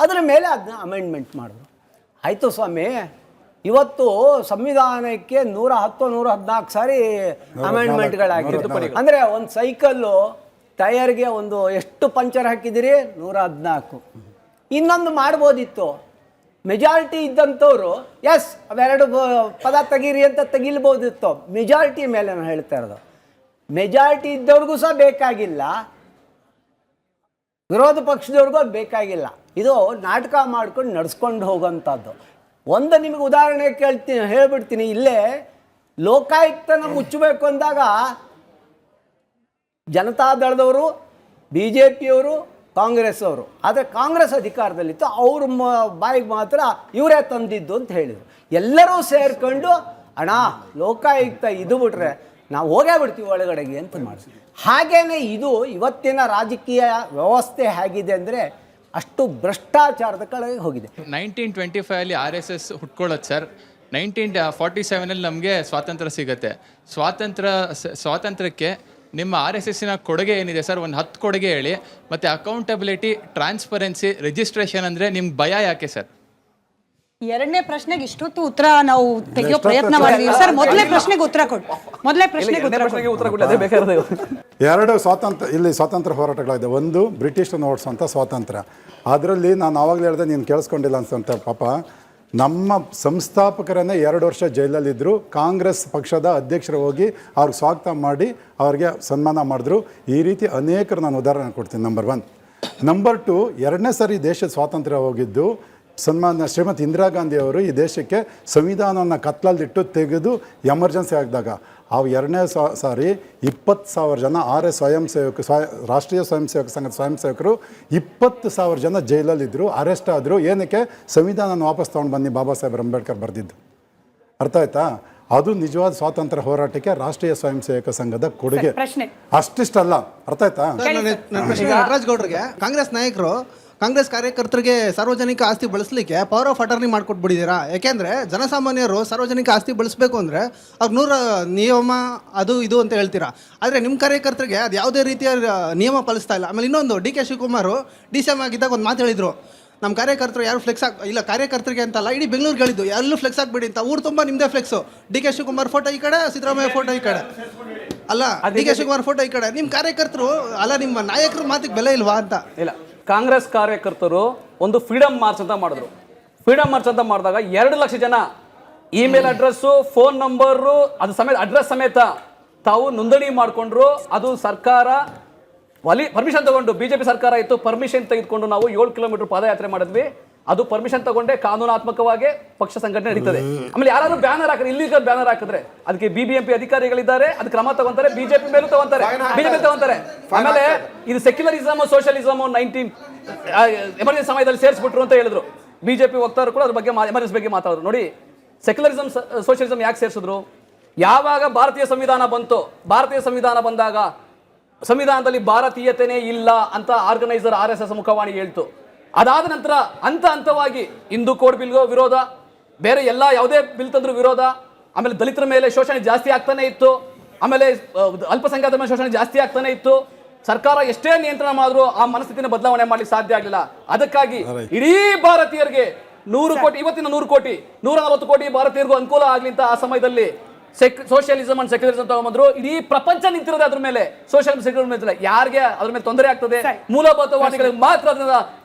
ಅದರ ಮೇಲೆ ಅದನ್ನ ಅಮೆಂಡ್ಮೆಂಟ್ ಮಾಡಿದ್ರು. ಆಯಿತು ಸ್ವಾಮಿ, ಇವತ್ತು ಸಂವಿಧಾನಕ್ಕೆ 114 ಸಾರಿ ಅಮೆಂಡ್ಮೆಂಟ್ಗಳಾಗಿದೆ. ಅಂದರೆ ಒಂದು ಸೈಕಲ್ಲು ಟಯರ್ಗೆ ಒಂದು ಎಷ್ಟು ಪಂಚರ್ ಹಾಕಿದ್ದೀರಿ? 114. ಇನ್ನೊಂದು ಮಾಡ್ಬೋದಿತ್ತು. ಮೆಜಾರಿಟಿ ಇದ್ದಂಥವ್ರು ಎಸ್ ಅವೆರಡು ಪದ ತೆಗೀರಿ ಅಂತ ತೆಗಿಲ್ಬೋದಿತ್ತು. ಮೆಜಾರಿಟಿ ಮೇಲೆ ನಾನು ಹೇಳ್ತಾ ಇರೋದು. ಮೆಜಾರಿಟಿ ಇದ್ದವ್ರಿಗೂ ಸಹ ಬೇಕಾಗಿಲ್ಲ, ವಿರೋಧ ಪಕ್ಷದವ್ರಿಗೂ ಬೇಕಾಗಿಲ್ಲ. ಇದು ನಾಟಕ ಮಾಡ್ಕೊಂಡು ನಡೆಸ್ಕೊಂಡು ಹೋಗೋಂಥದ್ದು. ಒಂದು ನಿಮಗೆ ಉದಾಹರಣೆ ಹೇಳ್ಬಿಡ್ತೀನಿ. ಇಲ್ಲೇ ಲೋಕಾಯುಕ್ತನ ಮುಚ್ಚಬೇಕು ಅಂದಾಗ ಜನತಾದಳದವರು, BJPಯವರು, ಕಾಂಗ್ರೆಸ್ ಅವರು, ಆದರೆ ಕಾಂಗ್ರೆಸ್ ಅಧಿಕಾರದಲ್ಲಿತ್ತು, ಅವ್ರ ಬಾಯಿಗೆ ಮಾತ್ರ ಇವರೇ ತಂದಿದ್ದು ಅಂತ ಹೇಳಿದರು. ಎಲ್ಲರೂ ಸೇರ್ಕೊಂಡು ಅಣ್ಣ ಲೋಕಾಯುಕ್ತ ಇದು ಬಿಟ್ರೆ ನಾವು ಹೋಗೇ ಬಿಡ್ತೀವಿ ಒಳಗಡೆಗೆ ಅಂತ ಮಾಡಿದ್ವಿ. ಹಾಗೇನೆ ಇದು ಇವತ್ತಿನ ರಾಜಕೀಯ ವ್ಯವಸ್ಥೆ ಹೇಗಿದೆ ಅಂದರೆ ಅಷ್ಟು ಭ್ರಷ್ಟಾಚಾರದ ಕಡೆಗೆ ಹೋಗಿದೆ. 1925 RSS ಹುಟ್ಕೊಳ್ಳೋದು ಸರ್. 1947 ನಮಗೆ ಸ್ವಾತಂತ್ರ್ಯ ಸಿಗುತ್ತೆ. ಸ್ವಾತಂತ್ರ್ಯಕ್ಕೆ ನಿಮ್ಮ RSSನ ಕೊಡುಗೆ ಏನಿದೆ ಸರ್? ಒಂದು 10 ಕೊಡುಗೆ ಹೇಳಿ. ಮತ್ತು ಅಕೌಂಟಬಿಲಿಟಿ, ಟ್ರಾನ್ಸ್ಪರೆನ್ಸಿ, ರಿಜಿಸ್ಟ್ರೇಷನ್ ಅಂದರೆ ನಿಮ್ಗೆ ಭಯ ಯಾಕೆ ಸರ್? ಎರಡನೇ ಪ್ರಶ್ನೆಗೆ ಇಷ್ಟೊತ್ತು ಉತ್ತರ ನಾವು ತೆಗೆಯೋ ಪ್ರಯತ್ನ ಮಾಡಿದ್ವಿ ಸರ್. ಮೊದಲನೇ ಪ್ರಶ್ನೆಗೆ ಉತ್ತರ ಕೊಡಿ. ಎರಡು ಸ್ವಾತಂತ್ರ್ಯ ಹೋರಾಟಗಳಿದೆ. ಒಂದು ಬ್ರಿಟಿಷರನ್ನು ಓಡಿಸುವಂಥ ಸ್ವಾತಂತ್ರ್ಯ. ಅದರಲ್ಲಿ ನಾನು ಆವಾಗಲೇ ಹೇಳಿದೆ, ನೀನು ಕೇಳಿಸ್ಕೊಂಡಿಲ್ಲ ಅನ್ಸಂತ. ಪಾಪ ನಮ್ಮ ಸಂಸ್ಥಾಪಕರನ್ನೇ 2 ವರ್ಷ ಜೈಲಲ್ಲಿದ್ದರು. ಕಾಂಗ್ರೆಸ್ ಪಕ್ಷದ ಅಧ್ಯಕ್ಷರು ಹೋಗಿ ಅವ್ರಿಗೆ ಸ್ವಾಗತ ಮಾಡಿ ಅವ್ರಿಗೆ ಸನ್ಮಾನ ಮಾಡಿದ್ರು. ಈ ರೀತಿ ಅನೇಕರು ನಾನು ಉದಾಹರಣೆ ಕೊಡ್ತೀನಿ. ನಂಬರ್ 1. ನಂಬರ್ 2, 2ನೇ ಸಾರಿ ದೇಶದ ಸ್ವಾತಂತ್ರ್ಯ ಹೋಗಿದ್ದು ಸನ್ಮಾನ್ಯ ಶ್ರೀಮತಿ ಇಂದಿರಾ ಗಾಂಧಿ ಅವರು ಈ ದೇಶಕ್ಕೆ ಸಂವಿಧಾನವನ್ನು ಕತ್ಲಲ್ಲಿಟ್ಟು ತೆಗೆದು ಎಮರ್ಜೆನ್ಸಿ ಆಗಿದಾಗ ಅವು 2ನೇ ಸಾರಿ 20,000 ಜನ ರಾಷ್ಟ್ರೀಯ ಸ್ವಯಂ ಸೇವಕ ಸಂಘದ ಸ್ವಯಂ ಸೇವಕರು 20,000 ಜನ ಜೈಲಲ್ಲಿದ್ದರು, ಅರೆಸ್ಟ್ ಆದರು. ಏನಕ್ಕೆ? ಸಂವಿಧಾನನ ವಾಪಸ್ ತೊಗೊಂಡು ಬನ್ನಿ ಬಾಬಾ ಸಾಹೇಬ್ ಅಂಬೇಡ್ಕರ್ ಬರೆದಿದ್ದು. ಅರ್ಥ ಆಯ್ತಾ? ಅದು ನಿಜವಾದ ಸ್ವಾತಂತ್ರ್ಯ ಹೋರಾಟಕ್ಕೆ ರಾಷ್ಟ್ರೀಯ ಸ್ವಯಂ ಸೇವಕ ಸಂಘದ ಕೊಡುಗೆ. ಅಷ್ಟಿಷ್ಟಲ್ಲ. ಅರ್ಥ ಆಯ್ತಾ? ನಟರಾಜ್ ಗೌಡ್ರಿಗೆ ಕಾಂಗ್ರೆಸ್ ನಾಯಕರು ಕಾಂಗ್ರೆಸ್ ಕಾರ್ಯಕರ್ತರಿಗೆ ಸಾರ್ವಜನಿಕ ಆಸ್ತಿ ಬಳಸಲಿಕ್ಕೆ ಪವರ್ ಆಫ್ ಅಟರ್ನಿ ಮಾಡಿಕೊಟ್ಬಿಟ್ಟಿದ್ದೀರಾ. ಯಾಕೆಂದರೆ ಜನಸಾಮಾನ್ಯರು ಸಾರ್ವಜನಿಕ ಆಸ್ತಿ ಬಳಸಬೇಕು ಅಂದರೆ ಅವ್ರು 100 ನಿಯಮ ಅದು ಇದು ಅಂತ ಹೇಳ್ತೀರಾ. ಆದರೆ ನಿಮ್ಮ ಕಾರ್ಯಕರ್ತರಿಗೆ ಅದು ಯಾವುದೇ ರೀತಿಯ ನಿಯಮ ಪಾಲಿಸ್ತಾ ಇಲ್ಲ. ಆಮೇಲೆ ಇನ್ನೊಂದು, DK ಶಿವಕುಮಾರ್ DCM ಆಗಿದ್ದಾಗ ಒಂದು ಮಾತು ಹೇಳಿದರು, ನಮ್ಮ ಕಾರ್ಯಕರ್ತರು ಯಾರು ಫ್ಲೆಕ್ಸ್ ಇಲ್ಲ, ಕಾರ್ಯಕರ್ತರಿಗೆ ಅಂತಲ್ಲ ಇಡೀ ಬೆಂಗಳೂರಿಗೆ ಹೇಳಿದ್ದು ಎಲ್ಲೂ ಫ್ಲೆಕ್ಸ್ ಆಗಬೇಡಿ ಅಂತ. ಊರು ತುಂಬ ನಿಮ್ಮದೇ ಫ್ಲೆಕ್ಸು. DK ಶಿವಕುಮಾರ್ ಫೋಟೋ ಈ ಕಡೆ, ಸಿದ್ದರಾಮಯ್ಯ ಫೋಟೋ ಈ ಕಡೆ. ಅಲ್ಲ, DK ಶಿವಕುಮಾರ್ ಫೋಟೋ ಈ ಕಡೆ. ನಿಮ್ಮ ಕಾರ್ಯಕರ್ತರು ಅಲ್ಲ, ನಿಮ್ಮ ನಾಯಕರ ಮಾತಿಗೆ ಬೆಲೆ ಇಲ್ವಾ ಅಂತ. ಇಲ್ಲ, ಕಾಂಗ್ರೆಸ್ ಕಾರ್ಯಕರ್ತರು ಒಂದು ಫ್ರೀಡಮ್ ಮಾರ್ಚ್ ಅಂತ ಮಾಡಿದ್ರು. ಫ್ರೀಡಮ್ ಮಾರ್ಚ್ ಅಂತ ಮಾಡಿದಾಗ 2 ಲಕ್ಷ ಜನ ಇಮೇಲ್ ಅಡ್ರೆಸ್ಸು, ಫೋನ್ ನಂಬರು, ಅದು ಸಮೇತ ಅಡ್ರೆಸ್ ಸಮೇತ ತಾವು ನೋಂದಣಿ ಮಾಡಿಕೊಂಡ್ರು. ಅದು ಸರ್ಕಾರ ಪರ್ಮಿಷನ್ ತಗೊಂಡು, BJP ಸರ್ಕಾರ ಇತ್ತು, ಪರ್ಮಿಷನ್ ತೆಗೆದುಕೊಂಡು ನಾವು 7 ಕಿಲೋಮೀಟರ್ ಪಾದಯಾತ್ರೆ ಮಾಡಿದ್ವಿ. ಅದು ಪರ್ಮಿಷನ್ ತಗೊಂಡೆ ಕಾನೂನಾತ್ಮಕವಾಗಿ ಪಕ್ಷ ಸಂಘಟನೆ ನಡೀತದೆ. ಆಮೇಲೆ ಯಾರಾದ್ರೂ ಬ್ಯಾನರ್ ಹಾಕಿದ್ರೆ, ಇಲ್ಲಿಗಲ್ ಬ್ಯಾನರ್ ಹಾಕಿದ್ರೆ ಅದಕ್ಕೆ BBMP ಅಧಿಕಾರಿಗಳಿದ್ದಾರೆ, ಅದಕ್ಕೆ ಕ್ರಮ ತಗೊಂತಾರೆ. BJP ಮೇಲೂ ತಗೊಂತಾರೆ, BJP ತಗೊಂತಾರೆ. ಆಮೇಲೆ ಇದು ಸೆಕ್ಯುಲರಿಸಮ್, ಸೋಷಿಯಲಿಸಮ್ 19 ಎಮರ್ಜೆನ್ಸಿ ಸಮಯದಲ್ಲಿ ಸೇರಿಸ್ಬಿಟ್ರು ಅಂತ ಹೇಳಿದ್ರು. BJP ವಕ್ತಾರರು ಕೂಡ ಅದ್ರ ಬಗ್ಗೆ ಎಮರ್ಜೆನ್ಸಿ ಬಗ್ಗೆ ಮಾತಾಡಿದ್ರು. ನೋಡಿ, ಸೆಕ್ಯುಲರಿಸಮ್ ಸೋಷಿಯಲಿಸಮ್ ಯಾಕೆ ಸೇರಿಸಿದ್ರು? ಯಾವಾಗ ಭಾರತೀಯ ಸಂವಿಧಾನ ಬಂತು, ಭಾರತೀಯ ಸಂವಿಧಾನ ಬಂದಾಗ ಸಂವಿಧಾನದಲ್ಲಿ ಭಾರತೀಯತೆನೇ ಇಲ್ಲ ಅಂತ ಆರ್ಗನೈಸರ್ RSS ಮುಖವಾಣಿ ಹೇಳ್ತು. ಅದಾದ ನಂತರ ಹಂತವಾಗಿ ಹಿಂದೂ ಕೋಡ್ ಬಿಲ್ಗೂ ವಿರೋಧ, ಬೇರೆ ಎಲ್ಲ ಯಾವುದೇ ಬಿಲ್ ತಂದ್ರು ವಿರೋಧ. ಆಮೇಲೆ ದಲಿತರ ಮೇಲೆ ಶೋಷಣೆ ಜಾಸ್ತಿ ಆಗ್ತಾನೆ ಇತ್ತು. ಆಮೇಲೆ ಅಲ್ಪಸಂಖ್ಯಾತರ ಮೇಲೆ ಶೋಷಣೆ ಜಾಸ್ತಿ ಆಗ್ತಾನೆ ಇತ್ತು. ಸರ್ಕಾರ ಎಷ್ಟೇ ನಿಯಂತ್ರಣ ಮಾಡಿದ್ರು ಆ ಮನಸ್ಥಿತಿನ ಬದಲಾವಣೆ ಮಾಡ್ಲಿಕ್ಕೆ ಸಾಧ್ಯ ಆಗಲಿಲ್ಲ. ಅದಕ್ಕಾಗಿ ಇಡೀ ಭಾರತೀಯರಿಗೆ 100 ಕೋಟಿ, ಇವತ್ತಿನ 100 ಕೋಟಿ 140 ಕೋಟಿ ಭಾರತೀಯರಿಗೂ ಅನುಕೂಲ ಆಗ್ಲಿ ಅಂತ ಆ ಸಮಯದಲ್ಲಿ ಸೋಷಿಯಲಿಸಮ್ ಅಂಡ್ ಸೆಕ್ಯುಲರಿಸಮ್ ತಗೊಂಡ್ಬಂದ್ರು. ಇಡೀ ಪ್ರಪಂಚ ನಿಂತಿರೋದು ಅದ್ರ ಮೇಲೆ, ಸೋಷಿಯಲ್ ಸೆಕ್ಯುಲರ್ ಮೇಲೆ. ಯಾರಿಗೆ ಅದ್ರ ಮೇಲೆ ತೊಂದರೆ ಆಗ್ತದೆ? ಮೂಲಭೂತವಾದಿಗಳಿಗೆ ಮಾತ್ರ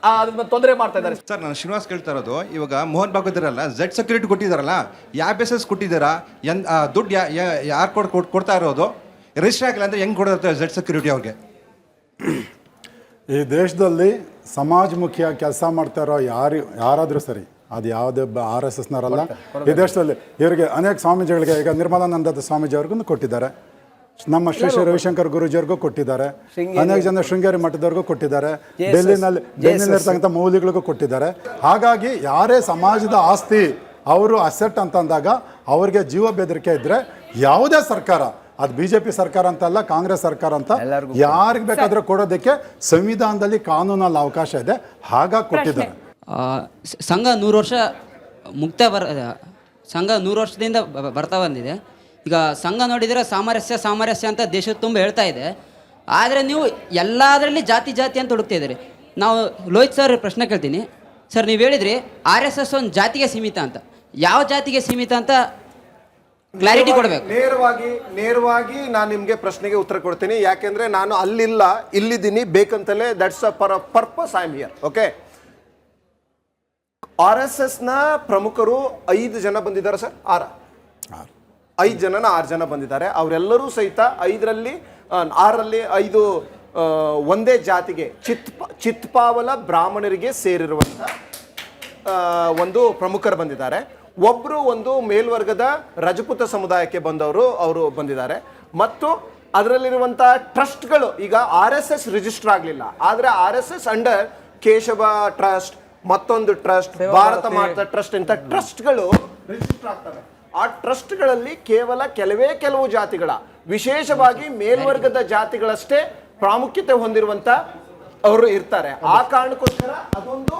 ಅದನ್ನ ತೊಂದರೆ ಮಾಡ್ತಾ ಇದ್ದಾರೆ. ಸರ್, ನಾನು ಶ್ರೀನಿವಾಸ್ ಕೇಳ್ತಾ ಇರೋದು, ಇವಾಗ ಮೋಹನ್ ಭಾಗವತ್ ಇರಲ್ಲ, Z ಸೆಕ್ಯೂರಿಟಿ ಕೊಟ್ಟಿದ್ದಾರಲ್ಲ, ಯಾವ ಬೇಸಸ್ ಕೊಟ್ಟಿದ್ದಾರಾ? ದುಡ್ಡು ಯಾರು ಕೊಡ್ತಾ ಇರೋದು? ರಿಜಿಸ್ಟರ್ ಆಗಿಲ್ಲ ಅಂದ್ರೆ ಹೆಂಗ್ ಕೊಡುತ್ತೆ Z ಸೆಕ್ಯೂರಿಟಿ ಅವ್ರಿಗೆ? ಈ ದೇಶದಲ್ಲಿ ಸಮಾಜಮುಖಿಯಾಗಿ ಕೆಲಸ ಮಾಡ್ತಾ ಇರೋ ಯಾರಾದರೂ ಸರಿ, ಅದು ಯಾವುದೇ RSSನವರಲ್ಲ. ಈ ದೇಶದಲ್ಲಿ ಇವರಿಗೆ ಅನೇಕ ಸ್ವಾಮೀಜಿಗಳಿಗೆ, ಈಗ ನಿರ್ಮಲಾನಂದ ಸ್ವಾಮೀಜಿ ಅವ್ರಿಗೂ ಕೊಟ್ಟಿದ್ದಾರೆ, ನಮ್ಮ ಶ್ರೀ ರವಿಶಂಕರ್ ಗುರೂಜಿಯವ್ರಿಗೂ ಕೊಟ್ಟಿದ್ದಾರೆ, ಅನೇಕ ಜನ ಶೃಂಗೇರಿ ಮಠದವ್ರಿಗೂ ಕೊಟ್ಟಿದ್ದಾರೆ, ಡೆಲ್ಲಿನಲ್ಲಿರ್ತಕ್ಕಂಥ ಮೌಲ್ಯಗಳಿಗೂ ಕೊಟ್ಟಿದ್ದಾರೆ. ಹಾಗಾಗಿ ಯಾರೇ ಸಮಾಜದ ಆಸ್ತಿ ಅವರು ಅಸೆಟ್ ಅಂತಂದಾಗ ಅವ್ರಿಗೆ ಜೀವ ಬೆದರಿಕೆ ಇದ್ದರೆ ಯಾವುದೇ ಸರ್ಕಾರ ಅದು ಬಿಜೆಪಿ ಸರ್ಕಾರ ಅಂತ ಅಲ್ಲ, ಕಾಂಗ್ರೆಸ್ ಸರ್ಕಾರ ಅಂತ ಯಾರಿಗೆ ಬೇಕಾದ್ರೂ ಕೊಡೋದಕ್ಕೆ ಸಂವಿಧಾನದಲ್ಲಿ ಕಾನೂನಲ್ಲಿ ಅವಕಾಶ ಇದೆ, ಹಾಗಾಗಿ ಕೊಟ್ಟಿದ್ದಾರೆ. ಸಂಘ 100 ವರ್ಷ ಸಂಘ 100 ವರ್ಷದಿಂದ ಬರ್ತಾ ಬಂದಿದೆ. ಈಗ ಸಂಘ ನೋಡಿದರೆ ಸಾಮರಸ್ಯ ಅಂತ ದೇಶದ ತುಂಬ ಹೇಳ್ತಾ ಇದೆ. ಆದರೆ ನೀವು ಎಲ್ಲದರಲ್ಲಿ ಜಾತಿ ಅಂತ ಹುಡುಕ್ತಿದ್ದೀರಿ. ನಾವು ಲೋಹಿತ್ ಸರ್ ಪ್ರಶ್ನೆ ಕೇಳ್ತೀನಿ. ಸರ್, ನೀವು ಹೇಳಿದ್ರಿ RSS ಒಂದು ಜಾತಿಗೆ ಸೀಮಿತ ಅಂತ. ಯಾವ ಜಾತಿಗೆ ಸೀಮಿತ ಅಂತ ಕ್ಲಾರಿಟಿ ಕೊಡಬೇಕು. ನೇರವಾಗಿ ನಾನು ನಿಮಗೆ ಪ್ರಶ್ನೆಗೆ ಉತ್ತರ ಕೊಡ್ತೀನಿ. ಯಾಕೆಂದ್ರೆ ನಾನು ಅಲ್ಲಿಲ್ಲ, ಇಲ್ಲಿದ್ದೀನಿ ಬೇಕಂತಲೇ. That's a purpose I am here. Okay, RSS ನ ಪ್ರಮುಖರು 5 ಜನ ಬಂದಿದ್ದಾರೆ ಸರ್. 5 ಜನನ 6 ಜನ ಬಂದಿದ್ದಾರೆ. ಅವರೆಲ್ಲರೂ ಸಹಿತ 5ರಲ್ಲಿ 6ರಲ್ಲಿ 5 ಒಂದೇ ಜಾತಿಗೆ ಚಿತ್ಪಾವಲ ಬ್ರಾಹ್ಮಣರಿಗೆ ಸೇರಿರುವಂಥ ಒಂದು ಪ್ರಮುಖರು ಬಂದಿದ್ದಾರೆ. ಒಬ್ಬರು ಒಂದು ಮೇಲ್ವರ್ಗದ ರಜಪೂತ ಸಮುದಾಯಕ್ಕೆ ಅವರು ಬಂದಿದ್ದಾರೆ. ಮತ್ತು ಅದರಲ್ಲಿರುವಂಥ ಟ್ರಸ್ಟ್ಗಳು ಈಗ RSS ರಿಜಿಸ್ಟರ್ ಆಗಲಿಲ್ಲ, ಆದರೆ RSS ಅಂಡರ್ ಕೇಶವ ಟ್ರಸ್ಟ್, ಮತ್ತೊಂದು ಟ್ರಸ್ಟ್, ಭಾರತ ಮಾತಾ ಟ್ರಸ್ಟ್ ಇಂಥ ಟ್ರಸ್ಟ್ಗಳು ರಿಜಿಸ್ಟರ್ ಆಗ್ತವೆ. ಆ ಟ್ರಸ್ಟ್ಗಳಲ್ಲಿ ಕೇವಲ ಕೆಲವು ಜಾತಿಗಳ, ವಿಶೇಷವಾಗಿ ಮೇಲ್ವರ್ಗದ ಜಾತಿಗಳಷ್ಟೇ ಪ್ರಾಮುಖ್ಯತೆ ಹೊಂದಿರುವಂತ ಅವರು ಇರ್ತಾರೆ. ಆ ಕಾರಣಕ್ಕೋಸ್ಕರ ಅದೊಂದು